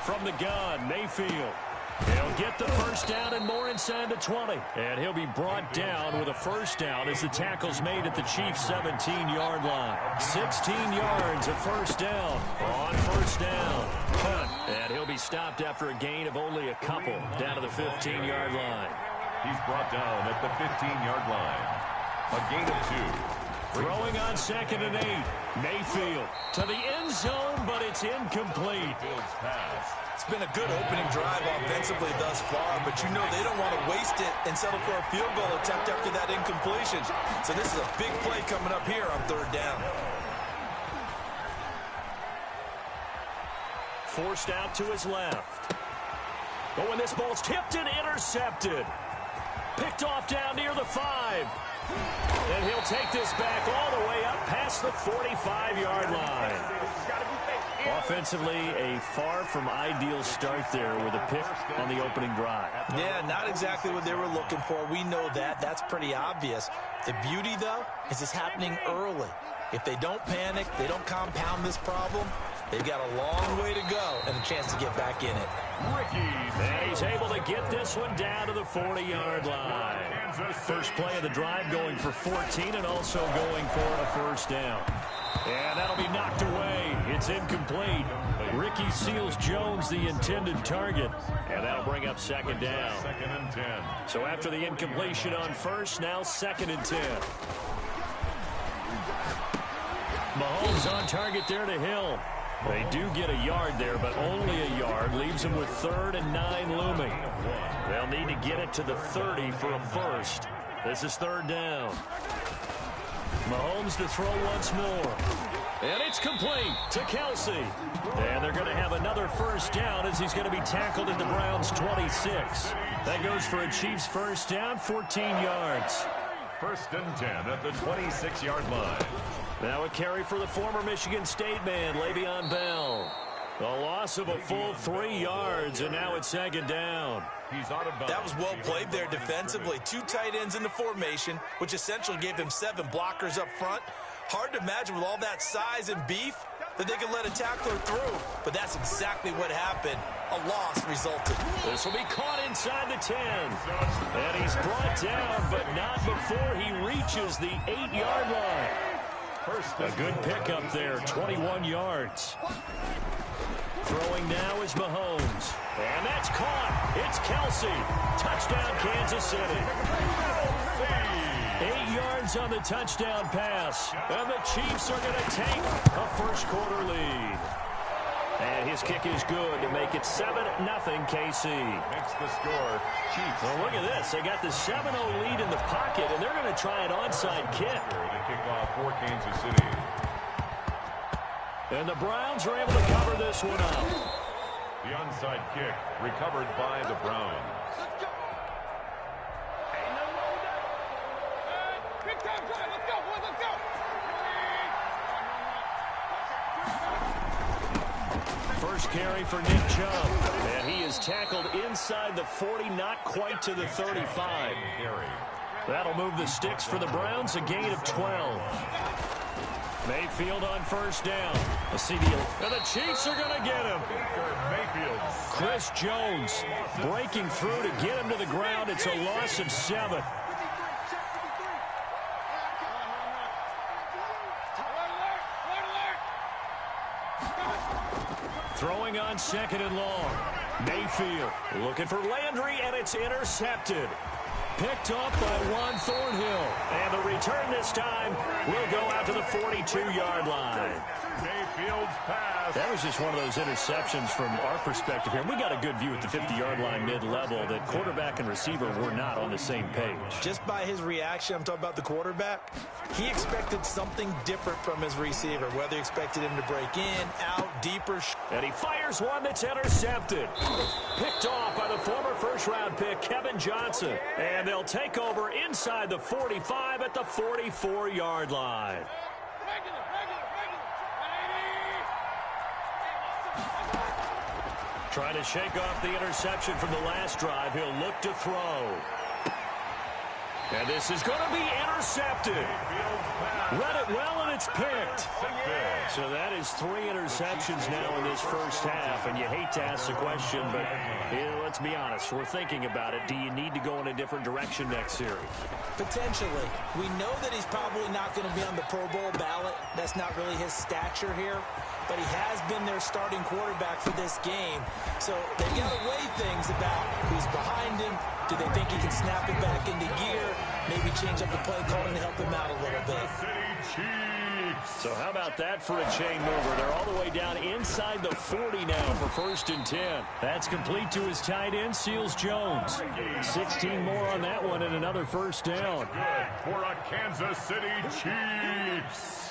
From the gun, Mayfield. He'll get the 1st down and more inside the 20. And he'll be brought down with a 1st down as the tackle's made at the Chiefs' 17-yard line. 16 yards, a 1st down on 1st down. Punt. And he'll be stopped after a gain of only a couple down to the 15-yard line. He's brought down at the 15-yard line. A gain of 2. Throwing on 2nd and 8. Mayfield to the end zone, but it's incomplete. It's been a good opening drive offensively thus far, but you know they don't want to waste it and settle for a field goal attempt after that incompletion. So this is a big play coming up here on 3rd down. Forced out to his left. But when this ball's tipped and intercepted. Picked off down near the 5. And he'll take this back all the way up past the 45-yard line. Offensively, a far from ideal start there with a pick on the opening drive. Yeah, not exactly what they were looking for. We know that. That's pretty obvious. The beauty, though, is it's happening early. If they don't panic, they don't compound this problem, they've got a long way to go and a chance to get back in it. And he's able to get this one down to the 40-yard line. First play of the drive going for 14 and also going for a 1st down. And that'll be knocked away. It's incomplete. Ricky Seals-Jones, the intended target. And that'll bring up 2nd down. 2nd and 10. So after the incompletion on 1st, now 2nd and 10. Mahomes on target there to Hill. They do get a yard there, but only a yard. Leaves them with 3rd and 9 looming. They'll need to get it to the 30 for a 1st. This is 3rd down. Mahomes to throw once more. And it's complete to Kelsey. And they're going to have another 1st down as he's going to be tackled at the Browns' 26. That goes for a Chiefs 1st down, 14 yards. 1st and 10 at the 26-yard line. Now a carry for the former Michigan State man, Le'Veon Bell. The loss of a full 3 yards, and now it's 2nd down. He's out of bounds. That was well played there defensively. 2 tight ends in the formation, which essentially gave them 7 blockers up front. Hard to imagine with all that size and beef that they could let a tackler through, but that's exactly what happened. A loss resulted. This will be caught inside the 10. And he's brought down, but not before he reaches the 8-yard line. A good pickup there, 21 yards. Throwing now is Mahomes. And that's caught. It's Kelsey. Touchdown, Kansas City. 8 yards on the touchdown pass. And the Chiefs are going to take a first quarter lead. And his kick is good to make it 7-0 KC. Makes the score, Chiefs. Well, look at this. They got the 7-0 lead in the pocket, and they're going to try an onside kick. To kick off for Kansas City. And the Browns are able to cover this one up. The onside kick recovered by the Browns. First carry for Nick Chubb, and he is tackled inside the 40, not quite to the 35. That'll move the sticks for the Browns, a gain of 12. Mayfield on first down. A CDL, and the Chiefs are going to get him. Chris Jones breaking through to get him to the ground. It's a loss of 7. Throwing on second and long. Mayfield looking for Landry, and it's intercepted. Picked off by Juan Thornhill. And the return this time will go out to the 42-yard line. Mayfield's pass. That was just one of those interceptions from our perspective here. We got a good view at the 50-yard line mid-level that quarterback and receiver were not on the same page. Just by his reaction, I'm talking about the quarterback, he expected something different from his receiver, whether he expected him to break in, out, deeper. And he fires one that's intercepted. Picked off by the former first-round pick, Kevin Johnson. And they'll take over inside the 45 at the 44-yard line. Trying to shake off the interception from the last drive. He'll look to throw. And this is going to be intercepted. Read it well, and it's picked. So that is 3 interceptions now in this first half. And you hate to ask the question, but let's be honest. We're thinking about it. Do you need to go in a different direction next series? Potentially. We know that he's probably not going to be on the Pro Bowl ballot. That's not really his stature here. But he has been their starting quarterback for this game. So they've got to weigh things about who's behind him. Do they think he can snap it back into gear? Maybe change up the play calling to help him out a little bit. So how about that for a chain mover? They're all the way down inside the 40 now for 1st and 10. That's complete to his tight end, Seals Jones. 16 more on that one and another first down. Good for a Kansas City Chiefs.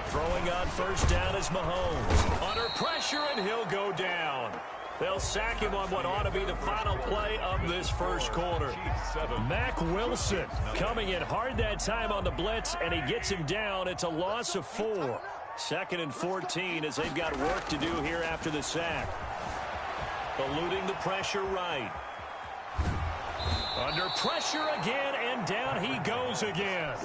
Throwing on first down is Mahomes. Under pressure, and he'll go down. They'll sack him on what ought to be the final play of this first quarter. Mack Wilson coming in hard that time on the blitz, and he gets him down. It's a loss of 4. 2nd and 14 as they've got work to do here after the sack. Eluding the pressure right. Under pressure again, and down he goes again.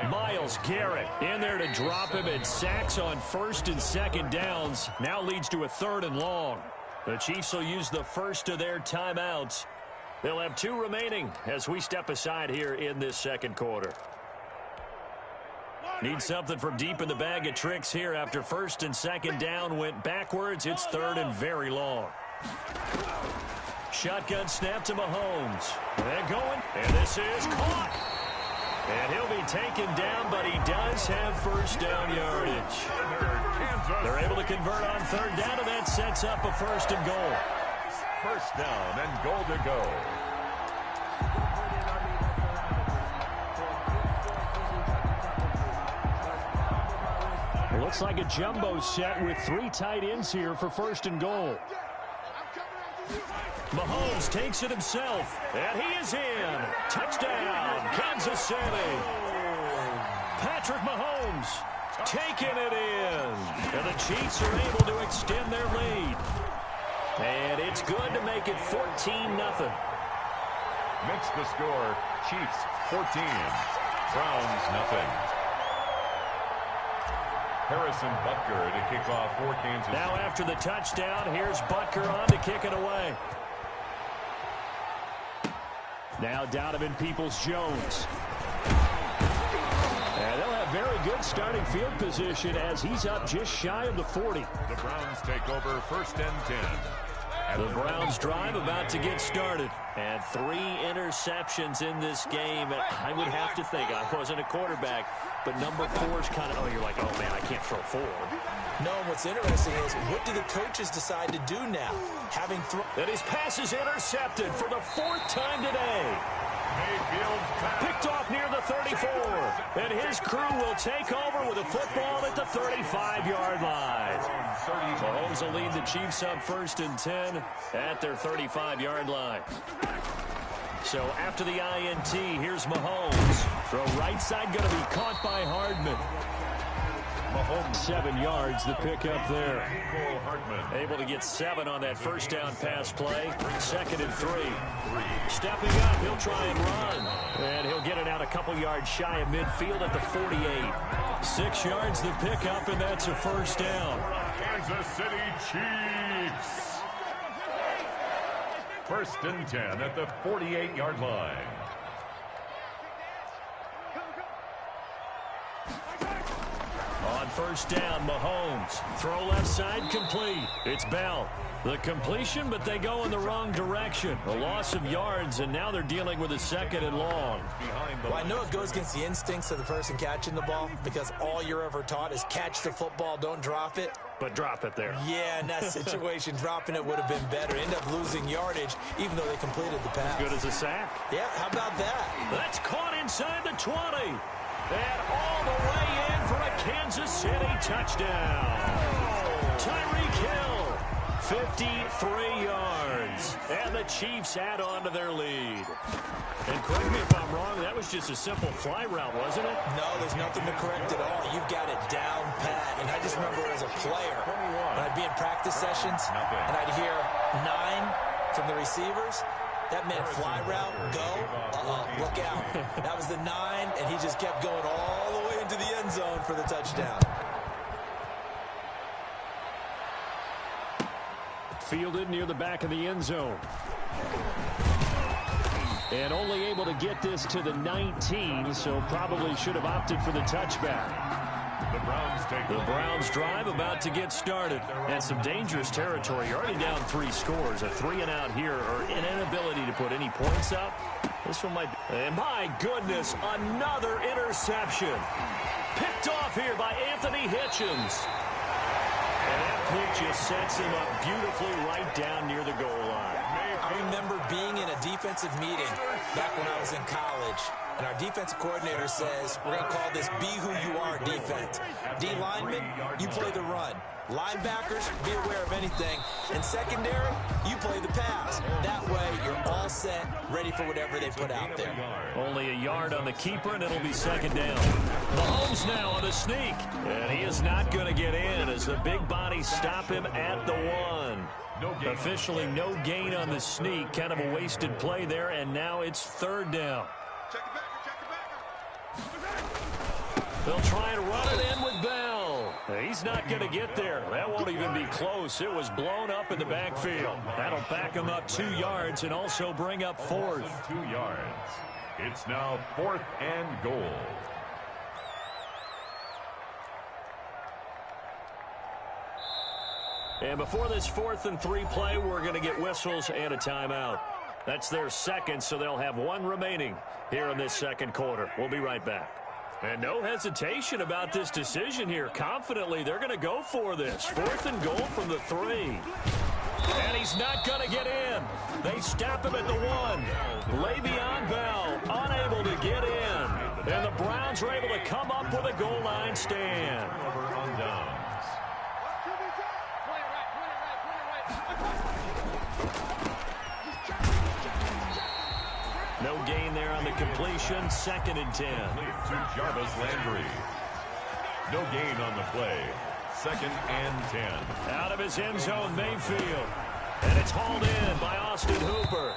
Myles Garrett in there to drop him, and sacks on 1st and 2nd downs. Now leads to a 3rd and long. The Chiefs will use the first of their timeouts. They'll have 2 remaining as we step aside here in this second quarter. Need something from deep in the bag of tricks here after 1st and 2nd down went backwards. It's 3rd and very long. Shotgun snap to Mahomes. They're going, and this is caught. And he'll be taken down, but he does have first down yardage. They're able to convert on 3rd down, and that sets up a 1st and goal. First down and goal to go. It looks like a jumbo set with 3 tight ends here for 1st and goal. Mahomes takes it himself, and he is in. Touchdown, Kansas City. Patrick Mahomes taking it in. And the Chiefs are able to extend their lead. And it's good to make it 14-0. Makes the score, Chiefs 14, Browns nothing. Harrison Butker to kick off for Kansas City. Now after the touchdown, here's Butker on to kick it away. Now Donovan Peoples-Jones. And they'll have very good starting field position as he's up just shy of the 40. The Browns take over 1st and 10. The Browns drive about to get started. And 3 interceptions in this game. I would have to think, I wasn't a quarterback, but number 4 is kind of, oh, you're like, oh, man, I can't throw 4. No, what's interesting is, what do the coaches decide to do now? Having thrown. And his pass is intercepted for the 4th time today. Picked off near the 34. And his crew will take over with a football at the 35-yard line. Mahomes will lead the Chiefs up 1st and 10 at their 35-yard line. So after the INT, here's Mahomes. Throw right side going to be caught by Hardman. Mahomes 7 yards, the pickup there. Able to get 7 on that first down pass play. 2nd and 3. Stepping up, he'll try and run. And he'll get it out a couple yards shy of midfield at the 48. 6 yards, the pickup, and that's a first down. Kansas City Chiefs. 1st and 10 at the 48-yard line. On first down, Mahomes. Throw left side, complete. It's Bell. The completion, but they go in the wrong direction. A loss of yards, and now they're dealing with a 2nd and long. Well, I know it goes against the instincts of the person catching the ball, because all you're ever taught is catch the football, don't drop it. But drop it there. Yeah, in that situation, dropping it would have been better. End up losing yardage, even though they completed the pass. Good as a sack. Yeah, how about that? That's caught inside the 20. And all the way in for a Kansas City touchdown. Tyreek Hill, 53 yards. And the Chiefs add on to their lead. And correct me if I'm wrong, that was just a simple fly route, wasn't it? No, there's nothing to correct at all. You've got it down pat. And I just remember as a player, when I'd be in practice sessions, and I'd hear 9 from the receivers. That meant fly route, go, look out. That was the 9, and he just kept going all the way into the end zone for the touchdown. Fielded near the back of the end zone. And only able to get this to the 19, so probably should have opted for the touchback. The Browns drive about to get started. And some dangerous territory. You're already down 3 scores. A 3-and-out here, or an inability to put any points up. This one might be. And my goodness, another interception. Picked off here by Anthony Hitchens. And that pick just sets him up beautifully right down near the goal line. I remember being in a defensive meeting back when I was in college, and our defensive coordinator says, we're going to call this be who you are defense. D linemen, you play the run. Linebackers, be aware of anything. And secondary, you play the pass. That way, you're all set, ready for whatever they put out there. Only a yard on the keeper, and it'll be 2nd down. Mahomes now on the sneak. And he is not going to get in as the big bodies stop him at the 1. Officially no gain on the sneak. Kind of a wasted play there, and now it's 3rd down. They'll try and run it in with Bell. He's not going to get there. That won't even be close. It was blown up in the backfield. That'll back him up 2 yards and also bring up 4th. 2 yards. It's now 4th and goal. And before this 4th and 3 play, we're going to get whistles and a timeout. That's their 2nd, so they'll have 1 remaining here in this 2nd quarter. We'll be right back. And no hesitation about this decision here. Confidently, they're going to go for this. 4th and goal from the 3. And he's not going to get in. They stop him at the 1. Le'Veon Bell unable to get in. And the Browns are able to come up with a goal line stand. No gain there on the completion. 2nd and 10. To Jarvis Landry. No gain on the play. 2nd and 10. Out of his end zone, Mayfield. And it's hauled in by Austin Hooper.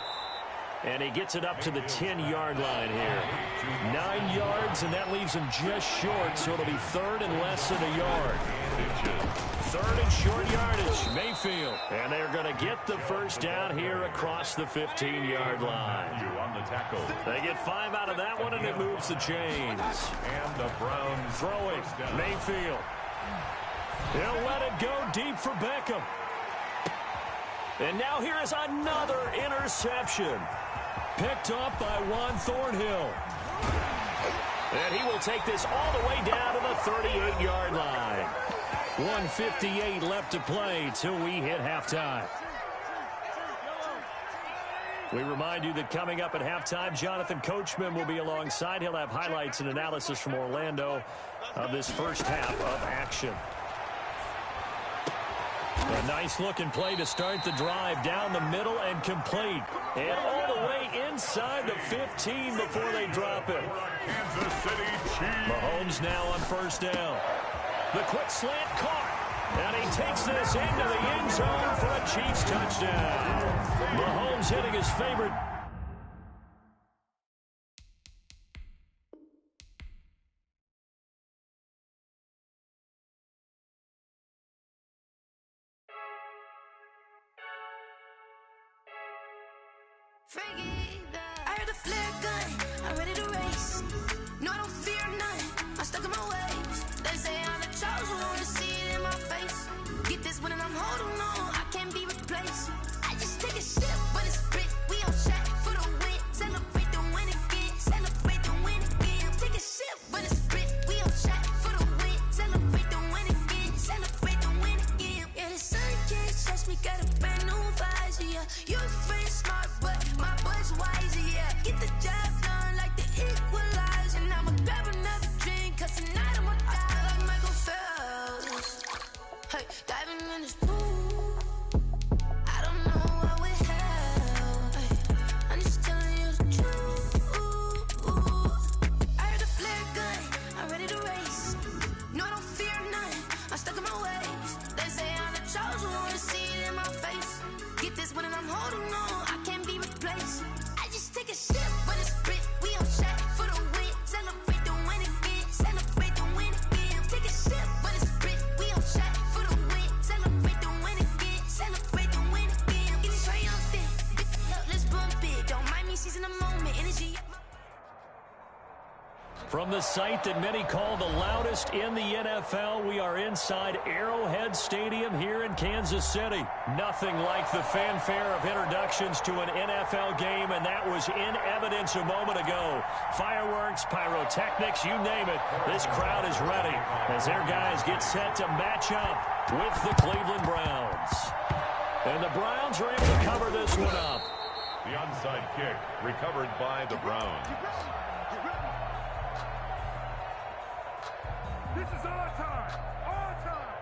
And he gets it up to the 10-yard line here. 9 yards, and that leaves him just short, so it'll be 3rd and less than a yard. 3rd and short yardage, Mayfield. And they're going to get the first down here across the 15-yard line. They get 5 out of that one, and it moves the chains. And the Browns throw it. Mayfield. He'll let it go deep for Beckham. And now here is another interception. Picked off by Juan Thornhill. And he will take this all the way down to the 38-yard line. 1:58 left to play till we hit halftime. We remind you that coming up at halftime, Jonathan Coachman will be alongside. He'll have highlights and analysis from Orlando of this first half of action. A nice-looking play to start the drive down the middle and complete. And all the way inside the 15 before they drop it. Kansas City Chiefs. Mahomes now on first down. The quick slant caught. And he takes this into the end zone for a Chiefs touchdown. Mahomes hitting his favorite. I heard the flare gun, I'm ready to race. No, I don't fear none, I'm stuck in my ways. They say I'm the chosen one, to see it in my face. Get this one and I'm holding on, I can't be replaced. I just take a sip, but it's split, we on track for the win. Celebrate the win again, celebrate the win again. Take a sip, but it's split, we on track for the win. Celebrate the win again, celebrate the win again. Yeah, the sun can't touch me, got a brand new visor, yeah. You're a friend smart, but my boy's wiser, yeah. Get the job done like the equalizer. Now I'ma grab another drink, cause tonight I'ma die like Michael Phelps. Hey, diving in this pool, I don't know what we have. Hey, I'm just telling you the truth. I heard the flare gun, I'm ready to race. No, I don't fear none, I'm stuck in my ways. They say I'm the chosen one, to see it in my face. Get this one and I'm holding on, I can't be replaced. I just take a sip, but it's split, we on track for the win. Celebrate the win again, celebrate the win again. Take a sip, but it's split, we on track for the win. Celebrate the win again, celebrate the win again. Get it triumphant, let's bump it. Don't mind me seizing the moment, energy. From the site that many call the loudest in the NFL, we are inside Arrowhead Stadium here in Kansas City. Nothing like the fanfare of introductions to an NFL game, and that was in evidence a moment ago. Fireworks, pyrotechnics, you name it. This crowd is ready as their guys get set to match up with the Cleveland Browns. And the Browns are able to cover this one up. The onside kick recovered by the Browns. This is our time. Our time.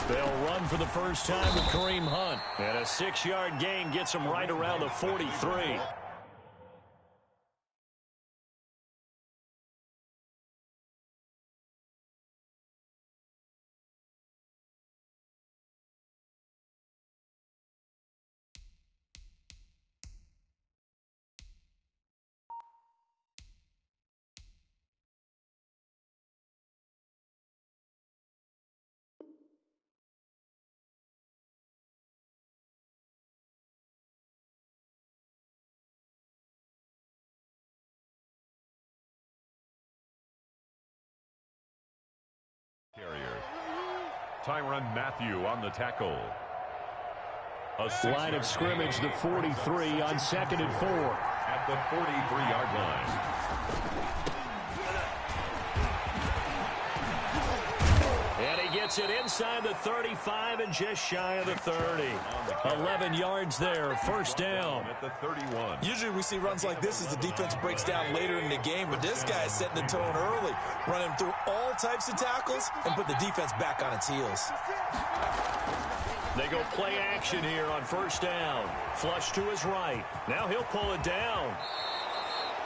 20. They'll run for the first time with Kareem Hunt. And a 6-yard gain gets them right around the 43. Tyrann Mathieu on the tackle. Line of scrimmage, the 43 on 2nd and 4. At the 43-yard line. And he gets it inside the 35 and just shy of the 30. 11 yards there, first down. At the 31. Usually we see runs like this as the defense breaks down later in the game, but this guy is setting the tone early, running through all types of tackles and put the defense back on its heels. They go play action here on first down. Flush to his right. Now he'll pull it down.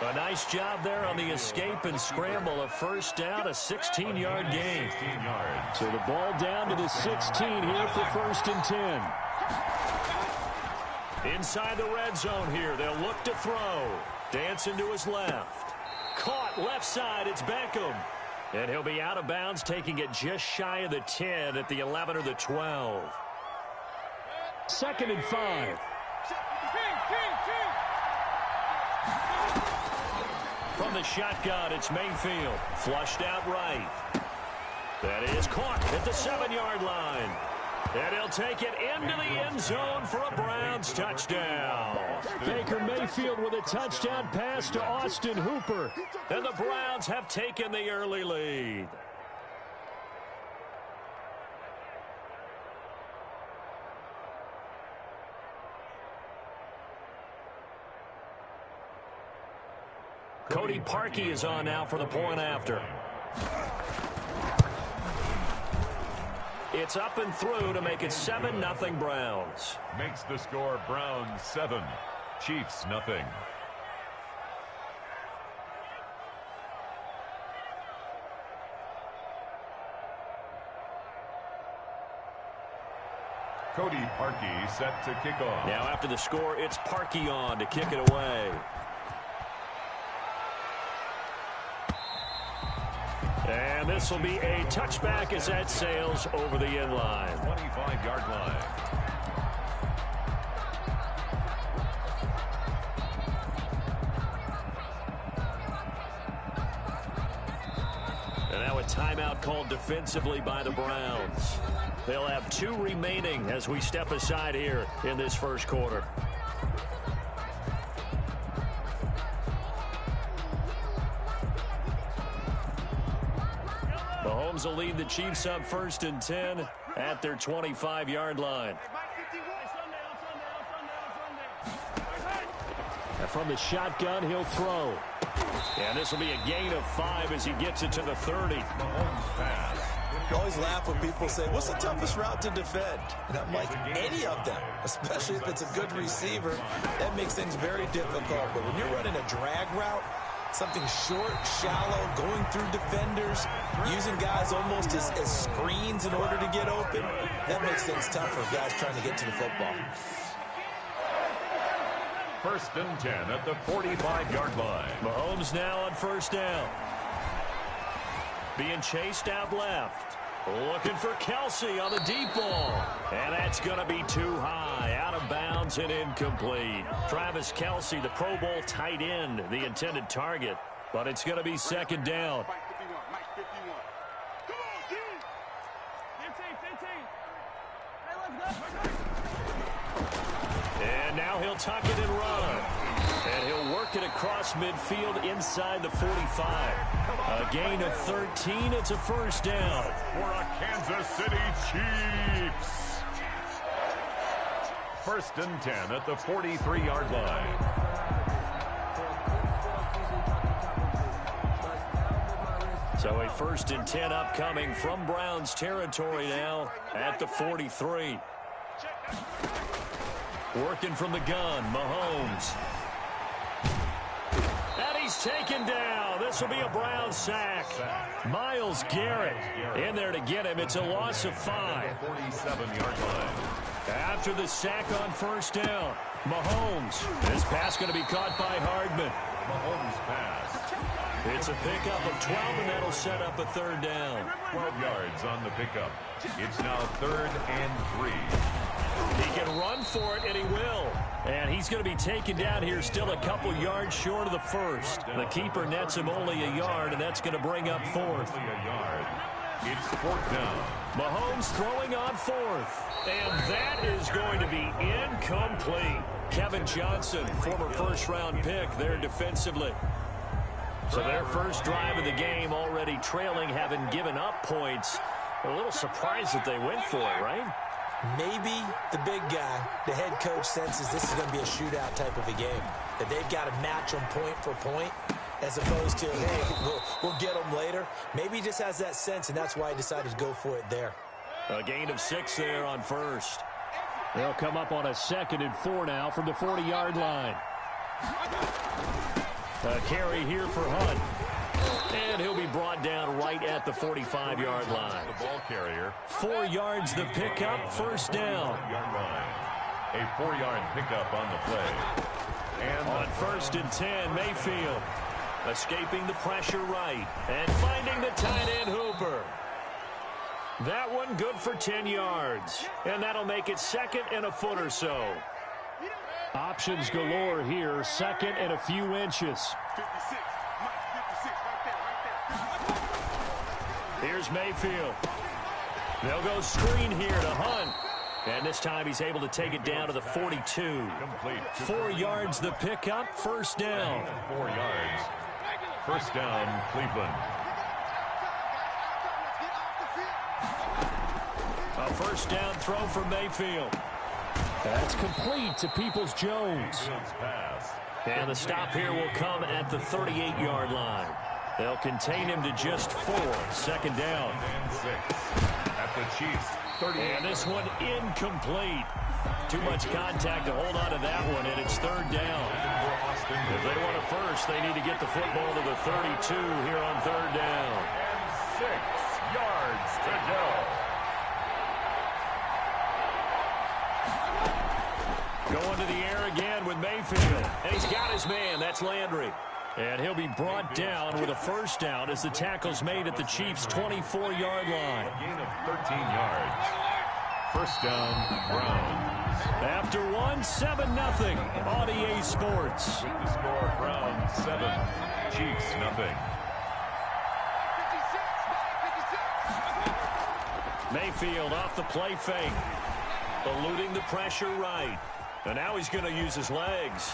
A nice job there on the escape and scramble. A first down, a 16-yard gain. 16 yards. So the ball down to the 16 here for 1st and 10. Inside the red zone here. They'll look to throw. Dancing to his left. Caught left side. It's Beckham. And he'll be out of bounds, taking it just shy of the 10 at the 11 or the 12. 2nd and 5. From the shotgun, it's Mayfield. Flushed out right. That is caught at the 7-yard line. And he'll take it into the end zone for a Browns touchdown. Baker Mayfield with a touchdown pass to Austin Hooper. And the Browns have taken the early lead. Cody Parkey is on now for the point after. It's up and through to make it 7-0 Browns. Makes the score Browns 7, Chiefs nothing. Cody Parkey set to kick off. Now after the score, it's Parkey on to kick it away. And this will be a touchback as that sails over the end line. 25-yard line. And now a timeout called defensively by the Browns. They'll have 2 remaining as we step aside here in this first quarter. Mahomes will lead the Chiefs up 1st and 10 at their 25-yard line. And from the shotgun, he'll throw. And this will be a gain of 5 as he gets it to the 30. Mahomes pass. I always laugh when people say, what's the toughest route to defend? And I'm like, any of them, especially if it's a good receiver. That makes things very difficult. But when you're running a drag route, something short, shallow, going through defenders, using guys almost as screens in order to get open, that makes things tough for guys trying to get to the football. 1st and 10 at the 45-yard line. Mahomes now on 1st down. Being chased out left. Looking for Kelsey on the deep ball. And that's going to be too high. Out of bounds and incomplete. Travis Kelsey, the Pro Bowl tight end, the intended target. But it's going to be 2nd down. And now he'll tuck it and run. And he'll work it across midfield inside the 45. A gain of 13. It's a 1st down. For a Kansas City Chiefs. 1st and 10 at the 43-yard line. So a 1st and 10 upcoming from Browns territory now at the 43. Working from the gun, Mahomes. And he's taken down. This will be a Brown sack. Myles Garrett in there to get him. It's a loss of 5. 47-yard line. After the sack on 1st down, Mahomes. This pass going to be caught by Hardman. Mahomes pass. It's a pickup of 12, and that'll set up a 3rd down. 12 yards on the pickup. It's now 3rd and 3. He can run for it, and he will. And he's going to be taken down here still a couple yards short of the 1st. The keeper nets him only a yard, and that's going to bring up 4th. Only a yard. It's 4th down. Mahomes throwing on 4th. And that is going to be incomplete. Kevin Johnson, former 1st-round pick there defensively. So their first drive of the game already trailing, having given up points. A little surprised that they went for it, right? Maybe the big guy, the head coach, senses this is going to be a shootout type of a game. That they've got to match them point for point as opposed to, hey, we'll get them later. Maybe he just has that sense, and that's why he decided to go for it there. A gain of 6 there on 1st. They'll come up on a 2nd and 4 now from the 40-yard line. A carry here for Hunt. And he'll be brought down right at the 45-yard line. The ball carrier. 4 yards the pickup, 1st down. A 4-yard pickup on the play. And on 1st and 10, Mayfield escaping the pressure right and finding the tight end Hooper. That one good for 10 yards. And that'll make it 2nd and a foot or so. Options galore here, 2nd and a few inches. Here's Mayfield. They'll go screen here to Hunt. And this time he's able to take it down to the 42. 4 yards the pickup, first down. 4 yards. First down, Cleveland. A first down throw for Mayfield. That's complete to Peoples-Jones. And the stop here will come at the 38-yard line. They'll contain him to just 4. Second down. And 6 at the Chiefs. 38. And this one incomplete. Too much contact to hold on to that one, and it's third down. If they want a first, they need to get the football to the 32 here on third down. And 6 yards to go. Going to the air again with Mayfield. And he's got his man. That's Landry. And he'll be brought down with a first down as the tackle's made at the Chiefs' 24-yard line. A gain of 13 yards. First down, Browns. After 7-0 on EA Sports. With the score, Browns 7, Chiefs 0. Mayfield off the play fake. Eluding the pressure right. And now he's going to use his legs.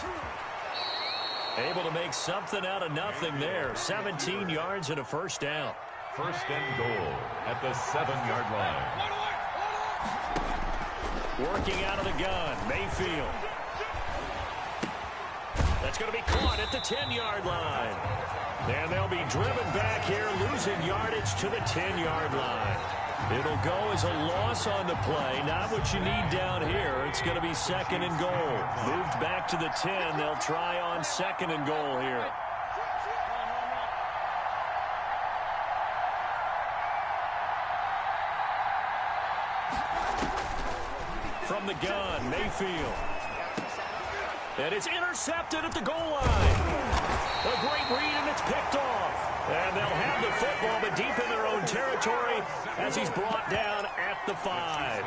Able to make something out of nothing there. 17 yards and a first down. First and goal at the 7-yard line. Working out of the gun, Mayfield. That's going to be caught at the 10-yard line. And they'll be driven back here, losing yardage to the 10-yard line. It'll go as a loss on the play. Not what you need down here. It's going to be second and goal. Moved back to the 10. They'll try on second and goal here. From the gun, Mayfield. And it's intercepted at the goal line. A great read, and it's picked off. And they'll have the football, but deep in their own territory as he's brought down at the 5.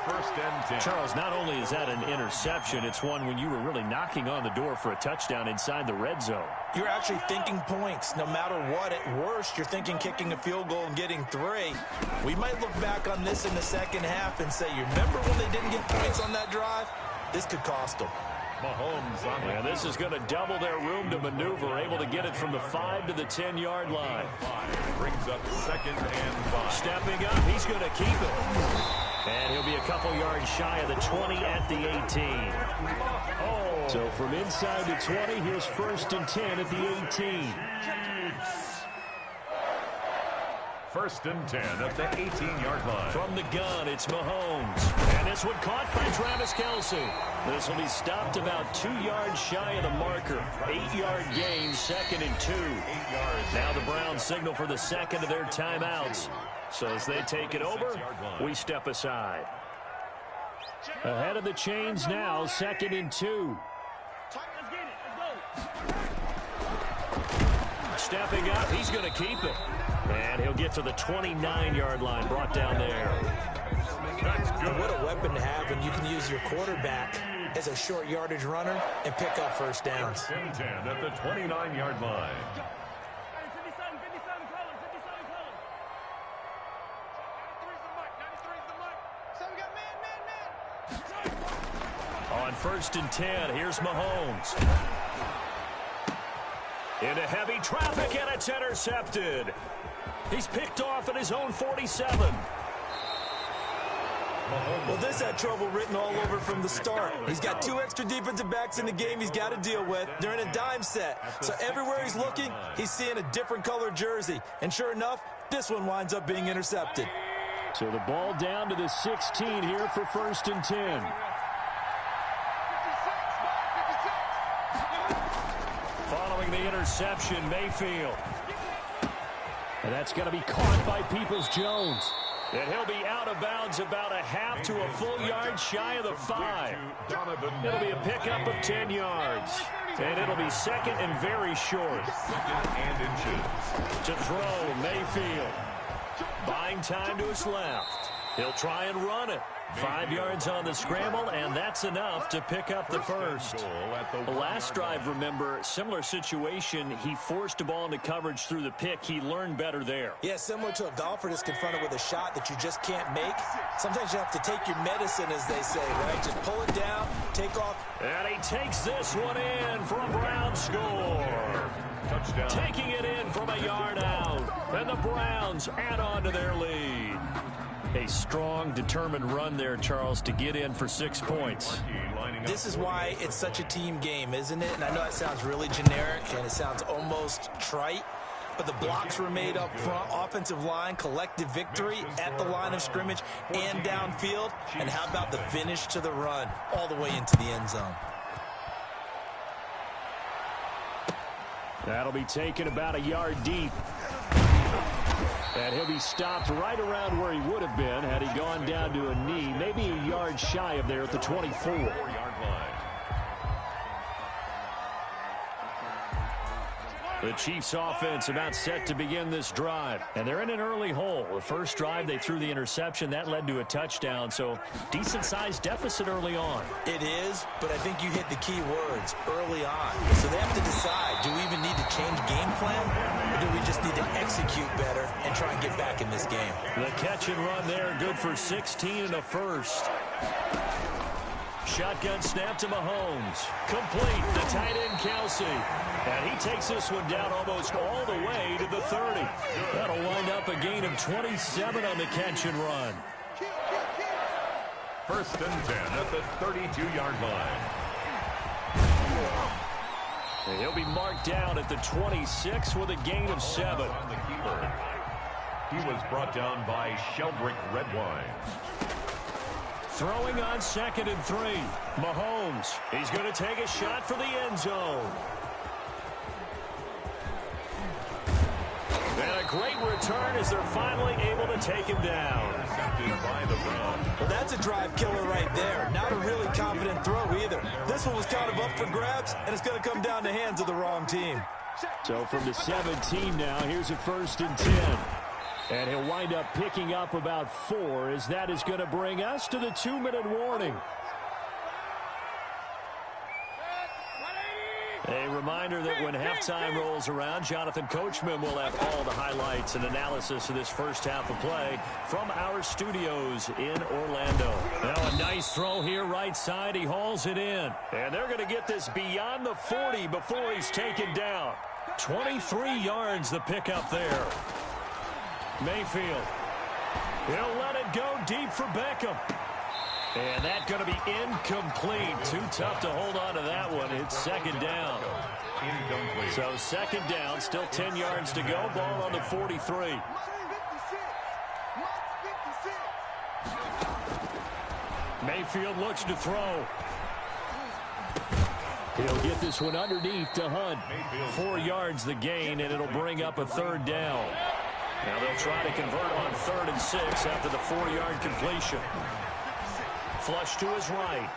First and 10. Charles, not only is that an interception, it's one when you were really knocking on the door for a touchdown inside the red zone. You're actually thinking points. No matter what, at worst, you're thinking kicking a field goal and getting 3. We might look back on this in the second half and say, you remember when they didn't get points on that drive? This could cost them. Mahomes on the this is going to double their room to maneuver, able to get it from the 5 to the 10-yard line. Brings up second and 5. Stepping up, he's going to keep it. And he'll be a couple yards shy of the 20 at the 18. So from inside the 20, here's first and 10 at the 18. First and 10 at the 18-yard line. From the gun, it's Mahomes. And this one caught by Travis Kelce. This will be stopped about 2 yards shy of the marker. 8-yard gain, second and 2. 8 yards. Now the Browns signal for the second of their timeouts. So as they take it over, we step aside. Ahead of the chains now, second and 2. Stepping up, he's going to keep it. And he'll get to the 29-yard line, brought down there. That's good. What a weapon to have when you can use your quarterback as a short yardage runner and pick up first downs. First and 10 at the 29-yard line. On first and 10, here's Mahomes. Into heavy traffic, and it's intercepted. He's picked off at his own 47. Well, this had trouble written all over from the start. He's got 2 extra defensive backs in the game he's got to deal with. They're in a dime set. So everywhere he's looking, he's seeing a different color jersey. And sure enough, this one winds up being intercepted. So the ball down to the 16 here for first and 10. Following the interception, Mayfield. And that's going to be caught by Peoples-Jones. And he'll be out of bounds about a half to a full yard shy of the 5. It'll be a pickup of 10 yards. And it'll be second and very short. Second and inches. To throw, Mayfield. Buying time to his left. He'll try and run it. 5 yards on the scramble, and that's enough to pick up the first. The last drive, remember, similar situation. He forced a ball into coverage through the pick. He learned better there. Yeah, similar to a golfer that's confronted with a shot that you just can't make. Sometimes you have to take your medicine, as they say, right? Just pull it down, take off. And he takes this one in for a Browns score. Touchdown. Taking it in from a yard out. And the Browns add on to their lead. A strong, determined run there, Charles, to get in for 6 points. This is why it's such a team game, isn't it? And I know it sounds really generic and it sounds almost trite, but the blocks were made up front, offensive line, collective victory at the line of scrimmage and downfield. And how about the finish to the run all the way into the end zone? That'll be taken about a yard deep. And he'll be stopped right around where he would have been had he gone down to a knee, maybe a yard shy of there at the 24-yard line. The Chiefs offense about set to begin this drive. And they're in an early hole. The first drive, they threw the interception. That led to a touchdown. So decent-sized deficit early on. It is, but I think you hit the key words, early on. So they have to decide, do we even need to change game plan? Or do we just need to execute better and try and get back in this game? The catch and run there, good for 16 and a first. Shotgun snap to Mahomes. Complete. The tight end, Kelsey. And he takes this one down almost all the way to the 30. That'll wind up a gain of 27 on the catch and run. 1st and 10 at the 32-yard line. And he'll be marked down at the 26 with a gain of 7. He was brought down by Sheldrick Redwine. Throwing on 2nd and 3. Mahomes. He's going to take a shot for the end zone. And a great return as they're finally able to take him down. Well, that's a drive killer right there. Not a really confident throw either. This one was kind of up for grabs, and it's going to come down the hands of the wrong team. So from the 17 now, here's a 1st and 10. And he'll wind up picking up about 4 as that is going to bring us to the 2-minute warning. A reminder that when halftime rolls around, Jonathan Coachman will have all the highlights and analysis of this first half of play from our studios in Orlando. Now a nice throw here right side. He hauls it in. And they're going to get this beyond the 40 before he's taken down. 23 yards the pickup there. Mayfield. He'll let it go deep for Beckham. And that's going to be incomplete. Too tough to hold on to that one. It's 2nd down. Incomplete. So 2nd down, still 10 yards to go. Ball on the 43. Mayfield looks to throw. He'll get this one underneath to Hunt. 4 yards the gain, and it'll bring up a 3rd down. Now they'll try to convert on 3rd and 6 after the 4-yard completion. Flush to his right.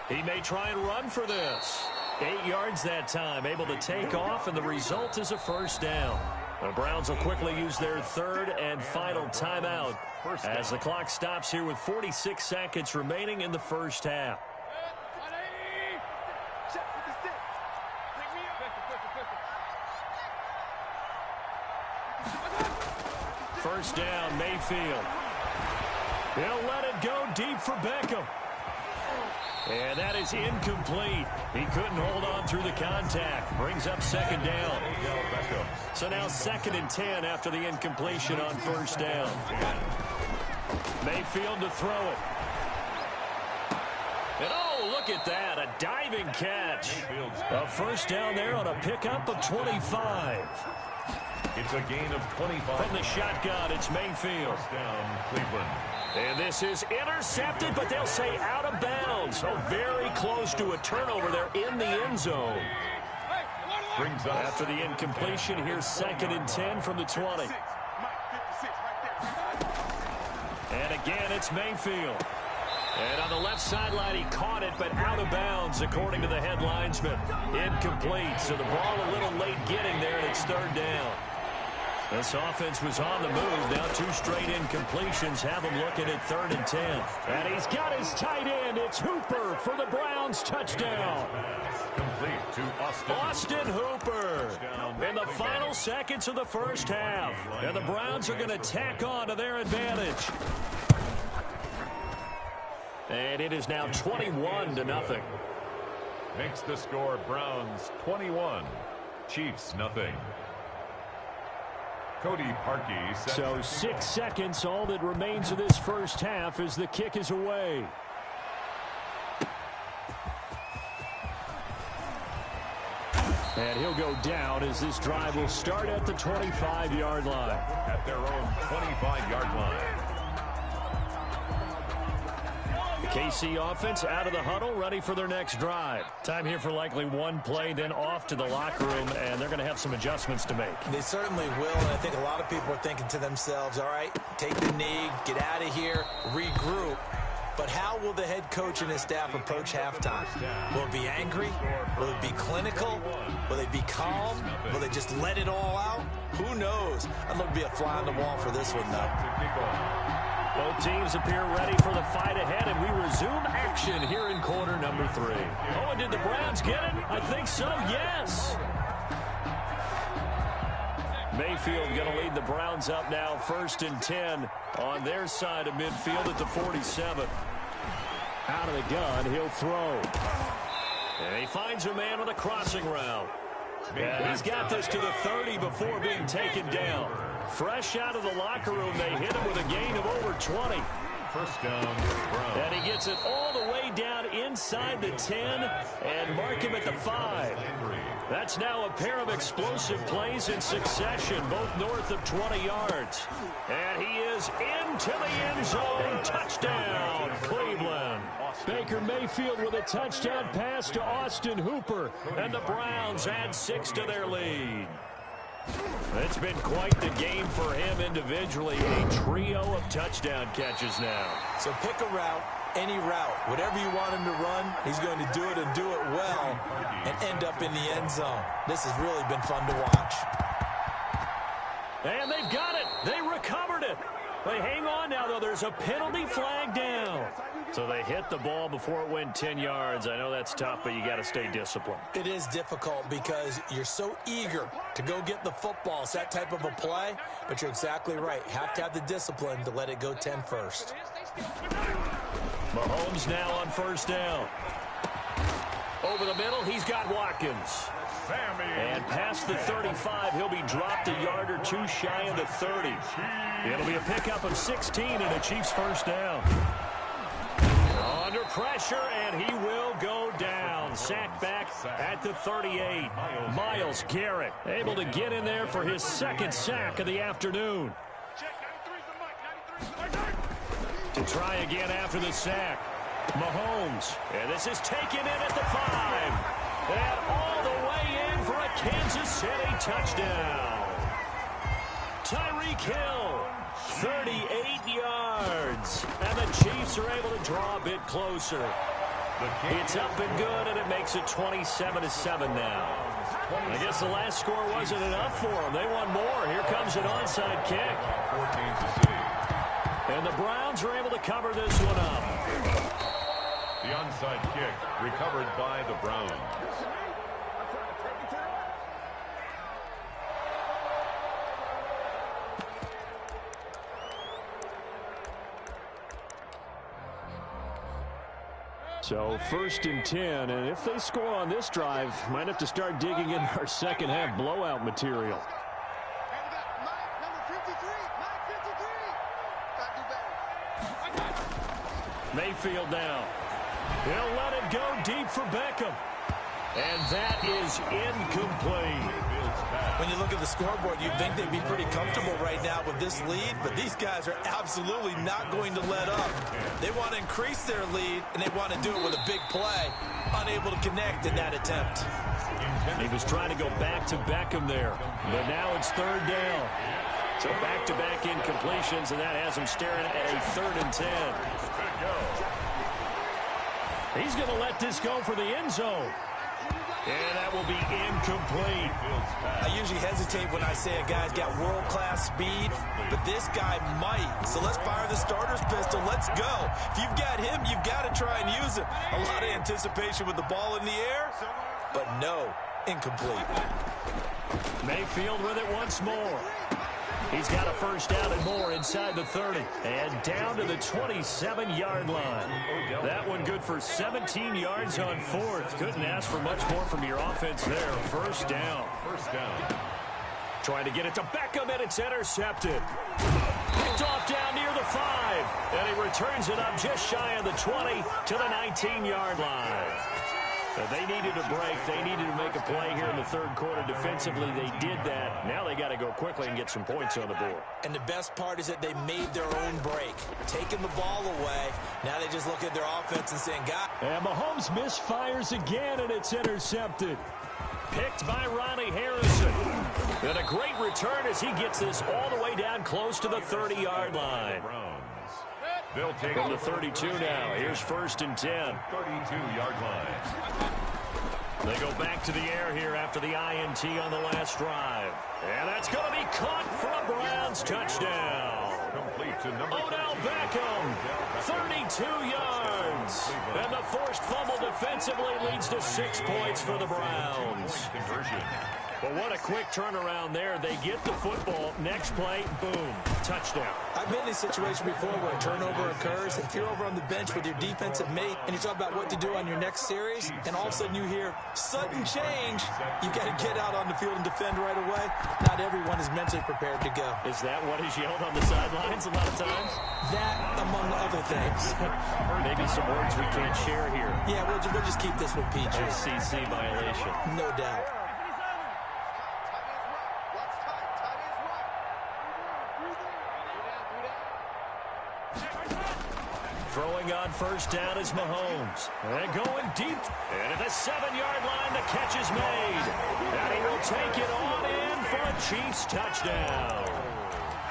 He may try and run for this. 8 yards that time, able to take off, and the result is a 1st down. The Browns will quickly use their 3rd and final timeout as the clock stops here with 46 seconds remaining in the first half. First down, Mayfield. He'll let it go deep for Beckham. And that is incomplete. He couldn't hold on through the contact. Brings up 2nd down. So now 2nd and 10 after the incompletion on 1st down. Mayfield to throw it. And oh, look at that, a diving catch. A 1st down there on a pickup of 25. It's a gain of 25. From the shotgun, it's Mayfield. Down, Cleveland. And this is intercepted, but they'll say out of bounds. Oh, very close to a turnover there in the end zone. Brings us after the incompletion, here's 2nd and 10 from the 20. And again, it's Mayfield. And on the left sideline, he caught it, but out of bounds, according to the head linesman. Incomplete, so the ball a little late getting there, and it's 3rd down. This offense was on the move. Now 2 straight incompletions have him looking at 3rd and 10. And he's got his tight end. It's Hooper for the Browns touchdown. Complete to Austin Hooper in the final seconds of the first half. And the Browns are going to tack on to their advantage. And it is now 21-0. Makes the score Browns 21, Chiefs nothing. Cody Parkey. So 6 seconds, all that remains of this first half as the kick is away. And he'll go down as this drive will start at the 25-yard line. At their own 25-yard line. KC offense out of the huddle, ready for their next drive. Time here for likely one play, then off to the locker room, and they're going to have some adjustments to make. They certainly will, and I think a lot of people are thinking to themselves, all right, take the knee, get out of here, regroup. But how will the head coach and his staff approach halftime? Will it be angry? Will it be clinical? Will they be calm? Will they just let it all out? Who knows? I'd love to be a fly on the wall for this one, though. Both teams appear ready for the fight ahead, and we resume action here in quarter number 3. Oh, and did the Browns get it? I think so, yes. Mayfield going to lead the Browns up now, 1st and 10 on their side of midfield at the 47. Out of the gun, he'll throw. And he finds a man on a crossing route. And he's got this to the 30 before being taken down. Fresh out of the locker room, they hit him with a gain of over 20. First down, and he gets it all the way down inside the 10 and mark him at the 5. That's now a pair of explosive plays in succession, both north of 20 yards. And he is into the end zone. Touchdown, Cleveland. Baker Mayfield with a touchdown pass to Austin Hooper, and the Browns add 6 to their lead. It's been quite the game for him individually. A trio of touchdown catches now. So pick a route, any route. Whatever you want him to run, he's going to do it and do it well and end up in the end zone. This has really been fun to watch. And they've got it. They recovered it. They hang on now, though. There's a penalty flag down. So they hit the ball before it went 10 yards. I know that's tough, but you got to stay disciplined. It is difficult because you're so eager to go get the football. It's that type of a play, but you're exactly right. You have to have the discipline to let it go 10 first. Mahomes now on 1st down. Over the middle, he's got Watkins. And past the 35, he'll be dropped a yard or 2 shy of the 30. It'll be a pickup of 16 and a Chiefs 1st down. Under pressure, and he will go down. Sacked back at the 38. Myles Garrett able to get in there for his 2nd sack of the afternoon. To try again after the sack. Mahomes. And this is taken in at the 5. And all the way in for a Kansas City touchdown. Tyreek Hill, 38 yards. And the Chiefs are able to draw a bit closer. It's up and good, and it makes it 27-7 now. I guess the last score wasn't enough for them. They want more. Here comes an onside kick. And the Browns are able to cover this one up. The onside kick recovered by the Browns. So 1st and 10, and if they score on this drive, might have to start digging in our second half blowout material. Mayfield now. He'll let it go deep for Beckham. And that is incomplete. When you look at the scoreboard, you'd think they'd be pretty comfortable right now with this lead, but these guys are absolutely not going to let up. They want to increase their lead, and they want to do it with a big play. Unable to connect in that attempt. He was trying to go back to Beckham there, but now it's 3rd down. So back-to-back incompletions, and that has him staring at a 3rd and 10. He's going to let this go for the end zone. And that will be incomplete. I usually hesitate when I say a guy's got world-class speed, but this guy might. So let's fire the starter's pistol. Let's go. If you've got him, you've got to try and use him. A lot of anticipation with the ball in the air, but no, incomplete. Mayfield with it once more. He's got a first down and more inside the 30. And down to the 27-yard line. That one good for 17 yards on fourth. Couldn't ask for much more from your offense there. First down. Trying to get it to Beckham, and it's intercepted. Picked off down near the 5. And he returns it up just shy of the 20 to the 19-yard line. They needed a break. They needed to make a play here in the third quarter. Defensively, they did that. Now they got to go quickly and get some points on the board. And the best part is that they made their own break, taking the ball away. Now they just look at their offense and saying, God. And Mahomes misfires again, and it's intercepted. Picked by Ronnie Harrison. And a great return as he gets this all the way down close to the 30-yard line. They'll take from the 32 now. Here's first and 10. 32-yard line. They go back to the air here after the INT on the last drive. And that's going to be caught for a Browns touchdown. Complete to number Odell Beckham, 32 yards. And the forced fumble defensively leads to 6 points for the Browns. But what a quick turnaround there. They get the football. Next play, boom, touchdown. I've been in a situation before where a turnover occurs. If you're over on the bench with your defensive mate and you talk about what to do on your next series, and all of a sudden you hear sudden change, you got to get out on the field and defend right away. Not everyone is mentally prepared to go. Is that what is yelled on the sidelines a lot of times? That, among other things. Maybe some words we can't share here. Yeah, we'll just keep this one PG. SEC violation. No doubt. Throwing on first down is Mahomes. And going deep. And at the 7-yard line, the catch is made. And he will take it on in for a Chiefs touchdown.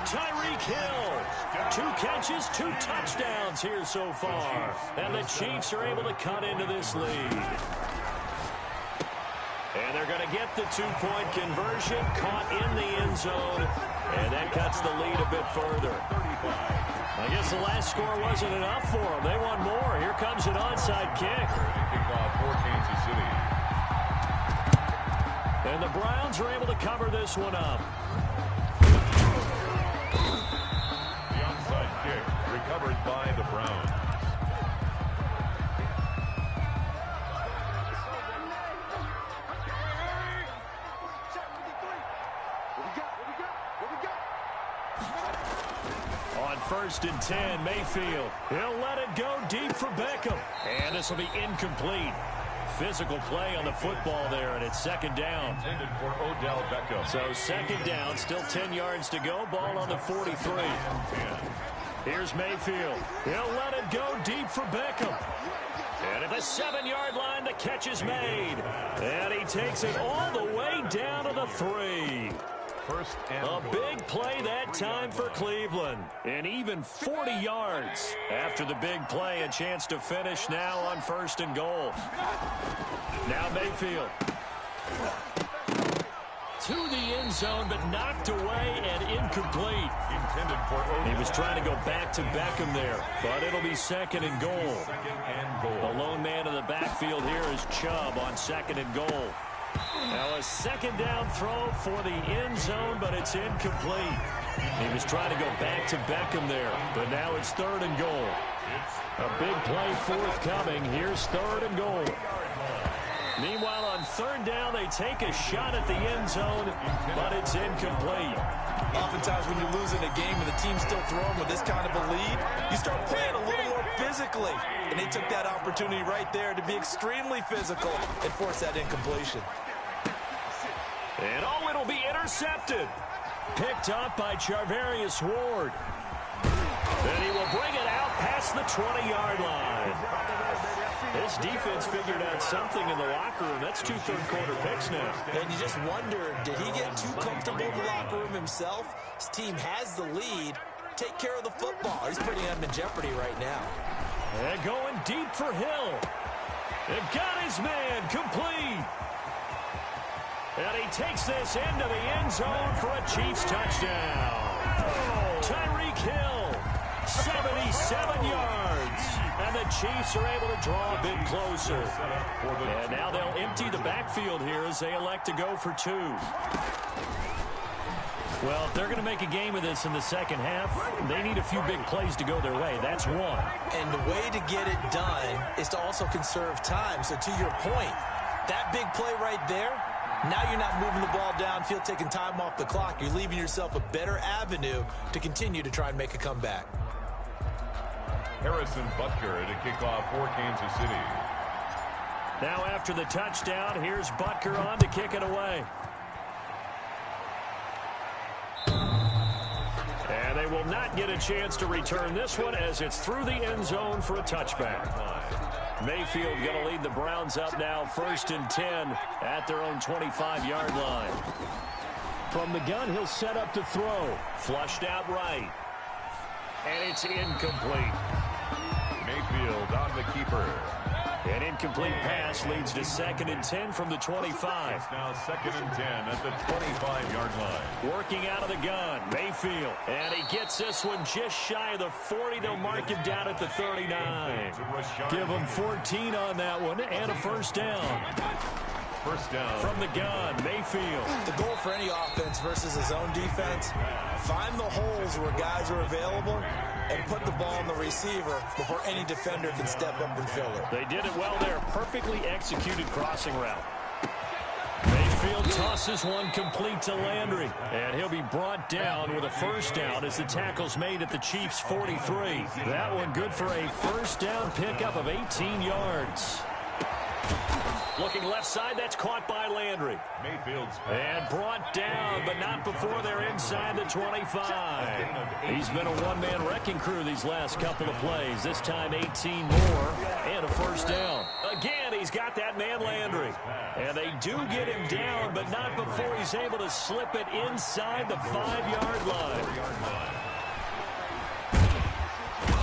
Tyreek Hill. 2 catches, 2 touchdowns here so far. And the Chiefs are able to cut into this lead. And they're going to get the 2-point conversion, caught in the end zone. And that cuts the lead a bit further. I guess the last score wasn't enough for them. They want more. Here comes an onside kick. Kickoff for Kansas City. And the Browns are able to cover this one up. The onside kick recovered by the Browns. First and 10, Mayfield. He'll let it go deep for Beckham. And this will be incomplete. Physical play on the football there, and it's second down. Intended for Odell Beckham. So second down, still 10 yards to go. Ball on the 43. Here's Mayfield. He'll let it go deep for Beckham. And at the 7-yard line, the catch is made. And he takes it all the way down to the 3. A big play that time for Cleveland. And even 40 yards after the big play. A chance to finish now on first and goal. Now Mayfield. To the end zone, but knocked away and incomplete. Intended for he was trying to go back to Beckham there, but it'll be second and goal. The lone man in the backfield here is Chubb on second and goal. Now a second down throw for the end zone, but it's incomplete. He was trying to go back to Beckham there, but now it's third and goal. A big play forthcoming. Here's third and goal. Meanwhile, on third down, they take a shot at the end zone, but it's incomplete. Oftentimes when you're losing a game and the team's still throwing with this kind of a lead, you start playing a little more physically. And they took that opportunity right there to be extremely physical and force that incompletion. And it'll be intercepted. Picked up by Charvarius Ward. And he will bring it out past the 20-yard line. This defense figured out something in the locker room. That's 2 third-quarter picks now. And you just wonder, did he get too comfortable in the locker room himself? His team has the lead. Take care of the football. He's putting them in jeopardy right now. And going deep for Hill. And got his man complete. And he takes this into the end zone for a Chiefs touchdown. Tyreek Hill, 77 yards. And the Chiefs are able to draw a bit closer. And now they'll empty the backfield here as they elect to go for 2. Well, if they're going to make a game of this in the second half, they need a few big plays to go their way. That's one. And the way to get it done is to also conserve time. So to your point, that big play right there, now you're not moving the ball downfield, taking time off the clock. You're leaving yourself a better avenue to continue to try and make a comeback. Harrison Butker to kick off for Kansas City. Now after the touchdown, here's Butker on to kick it away. And they will not get a chance to return this one as it's through the end zone for a touchback. Mayfield going to lead the Browns up now 1st and 10 at their own 25-yard line. From the gun, he'll set up to throw. Flushed out right. And it's incomplete. Mayfield on the keeper. An incomplete pass leads to 2nd and 10 from the 25. It's now 2nd and 10 at the 25-yard line. Working out of the gun, Mayfield. And he gets this one just shy of the 40. They'll mark him down at the 39. Give him 14 on that one and a first down. First down. From the gun, Mayfield. The goal for any offense versus his own defense, find the holes where guys are available and put the ball on the receiver before any defender can step up and fill it. They did it well there. Perfectly executed crossing route. Mayfield tosses one complete to Landry. And he'll be brought down with a first down as the tackle's made at the Chiefs' 43. That one good for a first down pickup of 18 yards. Looking left side, that's caught by Landry. Mayfield's and brought down, but not before they're inside the 25. He's been a one-man wrecking crew these last couple of plays. This time 18 more and a first down. Again, he's got that man Landry. And they do get him down, but not before he's able to slip it inside the 5-yard line.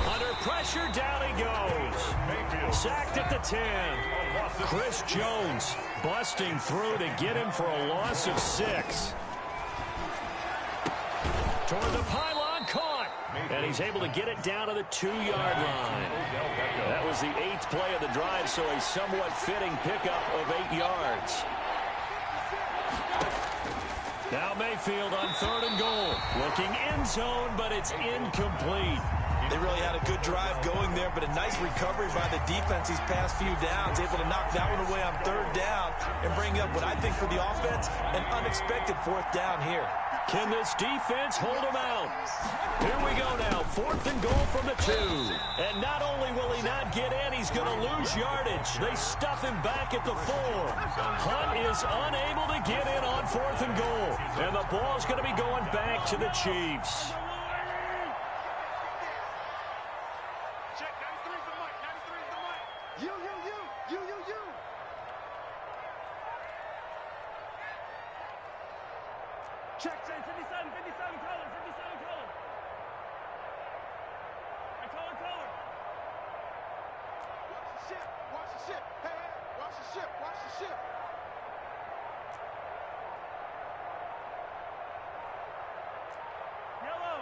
Under pressure, down he goes. Sacked at the 10. Chris Jones busting through to get him for a loss of 6. Toward the pylon, caught. And he's able to get it down to the 2-yard line. That was the 8th play of the drive, so a somewhat fitting pickup of 8 yards. Now Mayfield on 3rd and goal. Looking end zone, but it's incomplete. They really had a good drive going there, but a nice recovery by the defense these past few downs, able to knock that one away on 3rd down and bring up what I think for the offense, an unexpected 4th down here. Can this defense hold them out? Here we go now, 4th and goal from the 2. And not only will he not get in, he's going to lose yardage. They stuff him back at the 4. Hunt is unable to get in on 4th and goal. And the ball's going to be going back to the Chiefs. Check, 57, color, 57, color. I color. Watch the ship, hey, watch the ship. Yellow.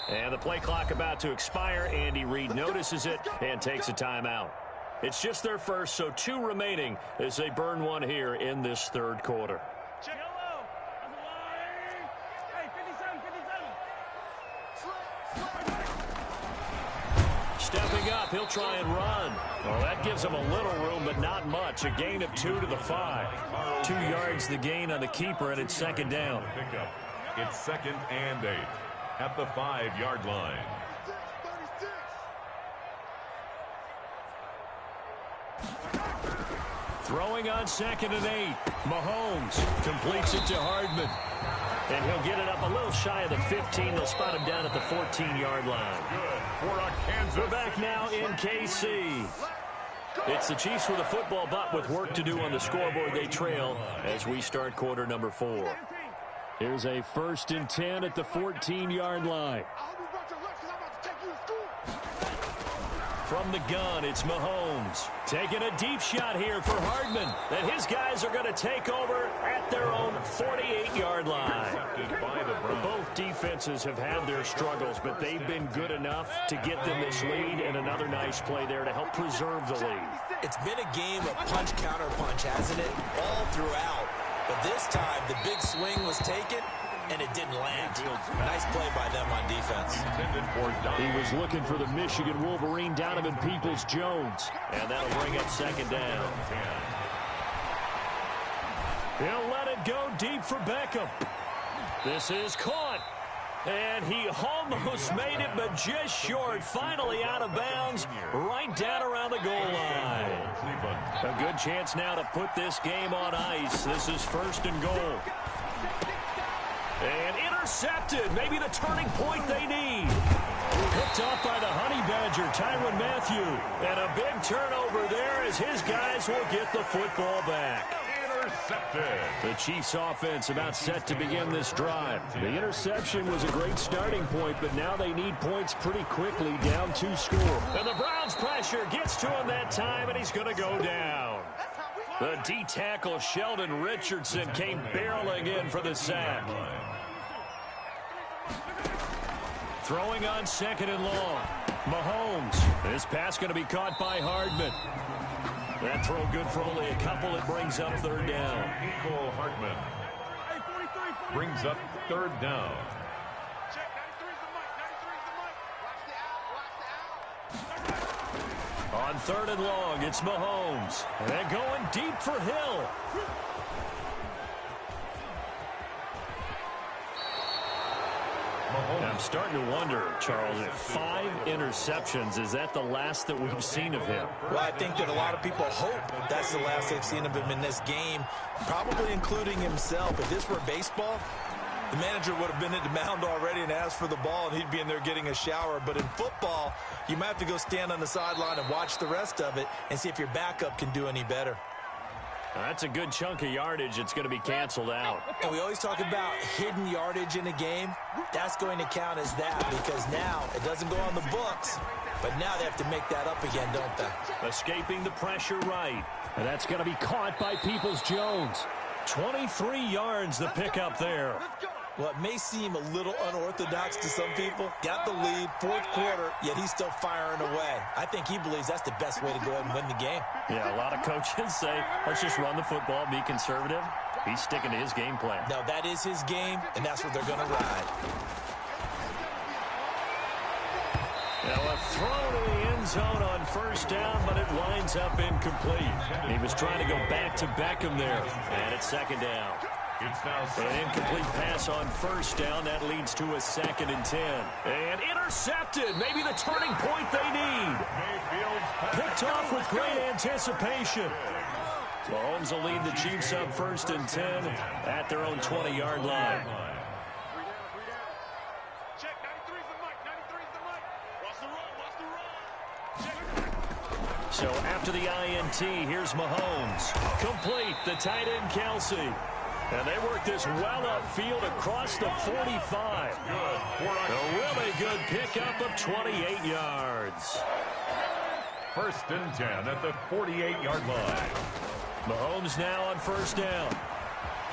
And the play clock about to expire. Andy Reid notices it and takes a timeout. It's just their first, so 2 remaining as they burn one here in this 3rd quarter. Yellow. Hey, 57. Stepping up, he'll try and run. Well, that gives him a little room, but not much. A gain of 2 to the 5. 2 yards the gain on the keeper, and it's 2nd down. It's 2nd and 8 at the 5-yard line. Throwing on 2nd and 8. Mahomes completes it to Hardman. And he'll get it up a little shy of the 15. They'll spot him down at the 14-yard line. We're back now in KC. It's the Chiefs with a football, but with work to do on the scoreboard, they trail as we start quarter number 4. Here's a 1st and 10 at the 14-yard line. From the gun, it's Mahomes. Taking a deep shot here for Hardman. And his guys are going to take over at their own 48-yard line. Both defenses have had their struggles, but they've been good enough to get them this lead, and another nice play there to help preserve the lead. It's been a game of punch-counter-punch, hasn't it? All throughout. But this time, the big swing was taken, and it didn't land. Nice play by them on defense. He was looking for the Michigan Wolverine, Donovan Peoples-Jones. And that'll bring up second down. He'll let it go deep for Beckham. This is caught. And he almost made it, but just short. Finally out of bounds, right down around the goal line. A good chance now to put this game on ice. This is first and goal. And intercepted. Maybe the turning point they need. Picked off by the Honey Badger, Tyrann Mathieu. And a big turnover there as his guys will get the football back. Intercepted. The Chiefs offense about set to begin this drive. The interception was a great starting point, but now they need points pretty quickly, down 2 score. And the Browns pressure gets to him that time, and he's going to go down. The D-tackle Sheldon Richardson came barreling in for the sack. Throwing on second and long. Mahomes. This pass going to be caught by Hardman. That throw good for only a couple. It brings up third down. Cole Hardman brings up third down. On third and long, it's Mahomes. And going deep for Hill. I'm starting to wonder, Charles, if 5 interceptions, is that the last that we've seen of him? Well, I think that a lot of people hope that's the last they've seen of him in this game, probably including himself. If this were baseball, the manager would have been at the mound already and asked for the ball, and he'd be in there getting a shower. But in football, you might have to go stand on the sideline and watch the rest of it and see if your backup can do any better. That's a good chunk of yardage. It's going to be canceled out. And we always talk about hidden yardage in a game. That's going to count as that because now it doesn't go on the books, but now they have to make that up again, don't they? Escaping the pressure right. And that's going to be caught by Peoples-Jones. 23 yards the pickup there. Well, it may seem a little unorthodox to some people. Got the lead, fourth quarter, yet he's still firing away. I think he believes that's the best way to go ahead and win the game. Yeah, a lot of coaches say, let's just run the football, be conservative. He's sticking to his game plan. No, that is his game, and that's what they're going to ride. Now a throw to the end zone on first down, but it winds up incomplete. He was trying to go back to Beckham there, and it's second down. An incomplete pass on first down. That leads to a 2nd and 10. And intercepted. Maybe the turning point they need. Picked off with great anticipation. Mahomes will lead the Chiefs up 1st and 10 at their own 20-yard line. So after the INT, here's Mahomes. Complete, the tight end Kelsey. And they work this well upfield across the 45. A really good pickup of 28 yards. 1st and 10 at the 48-yard line. Mahomes now on first down.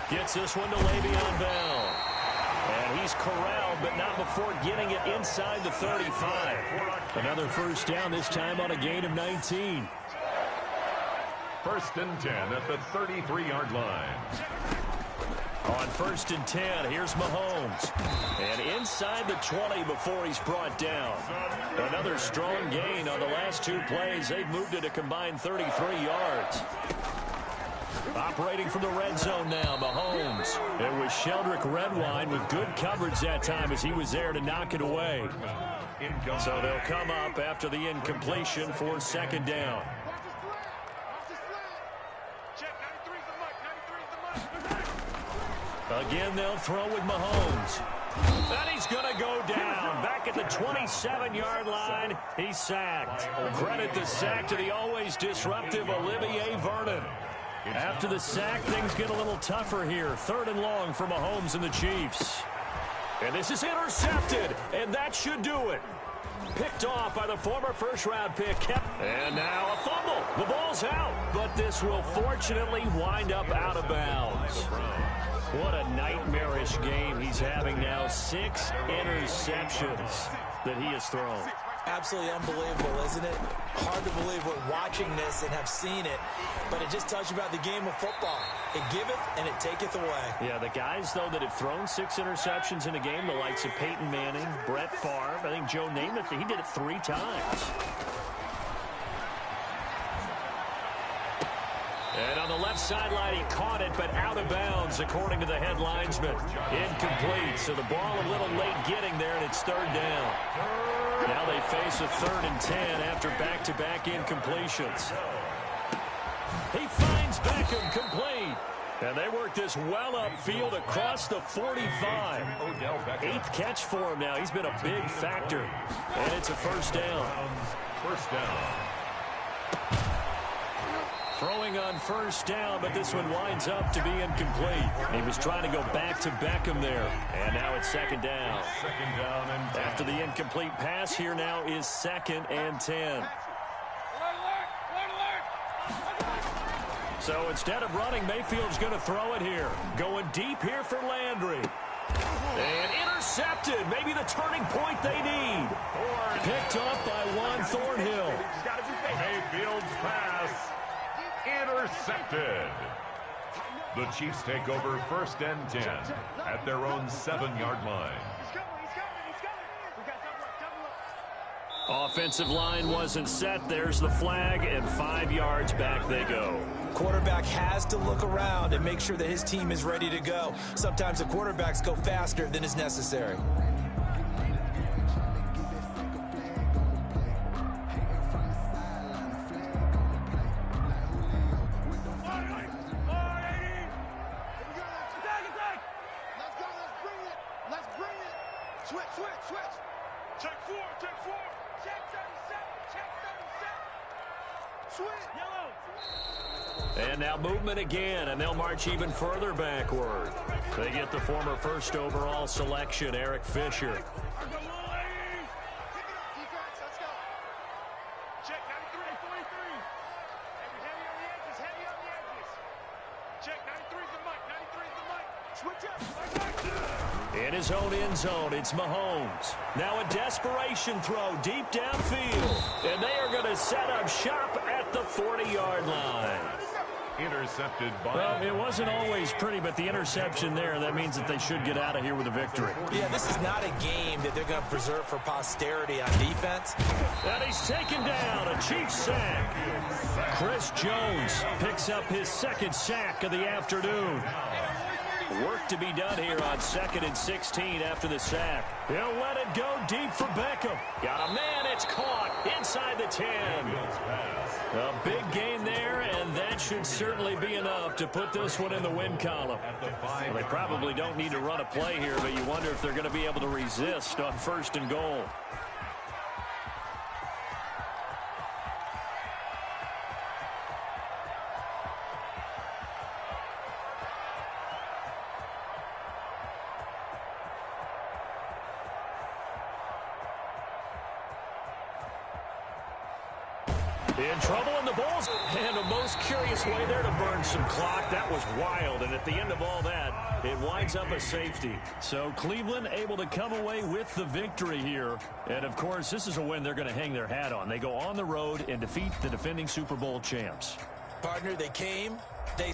Gets this one to Le'Veon Bell. And he's corralled, but not before getting it inside the 35. Another first down, this time on a gain of 19. 1st and 10 at the 33-yard line. On 1st and 10, here's Mahomes. And inside the 20 before he's brought down. Another strong gain on the last 2 plays. They've moved it a combined 33 yards. Operating from the red zone now, Mahomes. It was Sheldrick Redwine with good coverage that time as he was there to knock it away. So they'll come up after the incompletion for 2nd down. Again, they'll throw with Mahomes. And he's going to go down. Back at the 27-yard line, he's sacked. Credit the sack to the always disruptive Olivier Vernon. After the sack, things get a little tougher here. 3rd and long for Mahomes and the Chiefs. And this is intercepted, and that should do it. Picked off by the former first-round pick. And now a fumble. The ball's out, but this will fortunately wind up out of bounds. What a nightmarish game he's having now. 6 interceptions that he has thrown. Absolutely unbelievable, isn't it? Hard to believe we're watching this and have seen it, but it just tells you about the game of football. It giveth and it taketh away. Yeah, the guys, though, that have thrown 6 interceptions in a game, the likes of Peyton Manning, Brett Favre, I think Joe Namath, he did it 3 times. And on the left sideline, he caught it, but out of bounds, according to the head linesman. Incomplete, so the ball a little late getting there, and it's 3rd down. Now they face a 3rd and 10 after back-to-back incompletions. He finds Beckham complete. And they work this well upfield across the 45. 8th catch for him now. He's been a big factor. And it's a 1st down. 1st down. Throwing on 1st down, but this one winds up to be incomplete. He was trying to go back to Beckham there. And now it's 2nd down. 2nd down and 10. After the incomplete pass, here now is 2nd and 10. So instead of running, Mayfield's going to throw it here. Going deep here for Landry. And intercepted. Maybe the turning point they need. Picked up by Juan Thornhill. Mayfield's pass intercepted. The Chiefs take over 1st and 10 at their own 7-yard line. Offensive line wasn't set. There's the flag, and 5 yards back they go. Quarterback has to look around and make sure that his team is ready to go. Sometimes the quarterbacks go faster than is necessary. And now movement again, and they'll march even further backward. They get the former 1st overall selection, Eric Fisher. In his own end zone, it's Mahomes. Now a desperation throw deep downfield. And they are going to set up shop at the 40-yard line. Intercepted by... Well, it wasn't always pretty, but the interception there, that means that they should get out of here with a victory. Yeah, this is not a game that they're going to preserve for posterity on defense. And he's taken down, a Chiefs sack. Chris Jones picks up his 2nd sack of the afternoon. Work to be done here on 2nd and 16 after the sack. He'll let it go deep for Beckham. Got a man, it's caught inside the 10. A big gain there, and that should certainly be enough to put this one in the win column. Well, they probably don't need to run a play here, but you wonder if they're going to be able to resist on 1st and goal. In trouble in the balls. And a most curious way there to burn some clock. That was wild. And at the end of all that, it winds up a safety. So Cleveland able to come away with the victory here. And, of course, this is a win they're going to hang their hat on. They go on the road and defeat the defending Super Bowl champs. Partner, they came, they